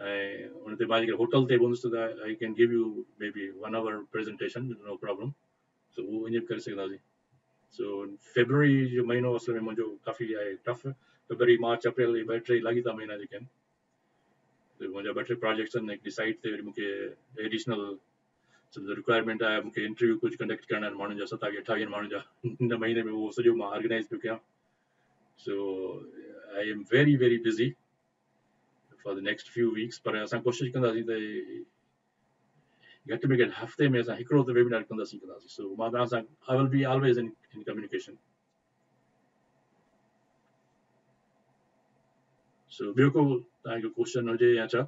ऐं हुन ते मां जेकॾहिं होटल ते बि हूंदुसि त I can give you maybe 1 hour presentation, no problem, so उहो ईअं बि करे सघंदासीं। सो फेबरवरी जो महीनो असल में मुंहिंजो काफ़ी आहे टफ, फेबरवरी मार्च अप्रैल 2-3 लाॻीता महीना जेके आहिनि, त मुंहिंजा 2-3 प्रोजेक्ट्स आहिनि। हिकिड़ी साइट ते वरी मूंखे एडिशनल रिक्वायरमेंट आहे, मूंखे इंटरव्यू कुझु कंडक्ट करणा आहिनि माण्हुनि जा, 27-28 माण्हुनि जा हिन महीने में, उहो सॼो मां ऑर्गेनाइज़ पियो कयां। So I am very very busy for the next few weeks, पर असां कोशिशि कंदासीं त घटि में घटि हफ़्ते में असां हिकिड़ो त वेबिनार कंदासीं। सो मां तव्हां सां I will be always in communication. So ॿियो को तव्हांजो क्वेश्चन हुजे या छा,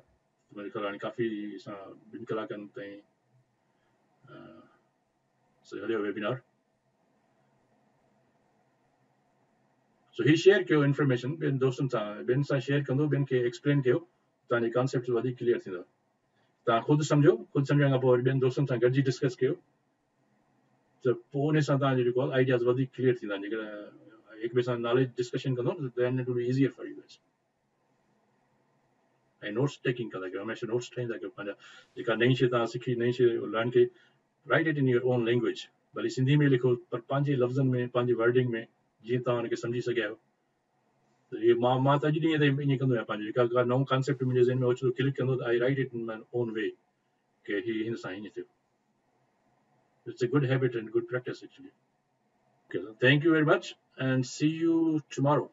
मुंहिंजे ख़्याल हाणे काफ़ी असां 2 कलाकनि ताईं हलियो वेबिनार। सो ही शेयर कयो इंफॉर्मेशन ॿियनि दोस्तनि सां, ॿियनि सां शेयर कंदो, ॿियनि खे एक्सप्लेन कयो, तव्हांजे कॉन्सेप्ट वधीक क्लियर थींदा। तव्हां ख़ुदि सम्झो, ख़ुदि सम्झण खां पोइ वरी ॿियनि दोस्तनि सां गॾिजी डिस्कस कयो, त पोइ उन सां तव्हांजो जेको आहे आइडियाज़ वधीक क्लियर थींदा। जेकॾहिं हिक ॿिए सां नॉलेज डिस्कशन कंदो न, then it will be easier for you guys. ऐं नोट्स टेकिंग कंदा कयो, हमेशह नोट्स ठाहींदा कयो, पंहिंजा जेका नई शइ तव्हां सिखी, नई शइ लर्न कई, right it in your on language, भले सिंधी में लिखो, पर पंहिंजे लफ़्ज़नि में, पंहिंजे वर्डिंग में, जीअं तव्हां हुनखे सम्झी सघिया आहियो। त इहो मां त अॼु ॾींहं ताईं ईअं कंदो आहियां, पंहिंजो जेका नओं कॉन्सेप्ट मुंहिंजे ज़हन में अचे थो, क्लिक कंदो त आई right it in my own way, कि ही हिन सां हीअं थियो। It's a good habit and good practice actually. Okay, thank you very much and see you tomorrow.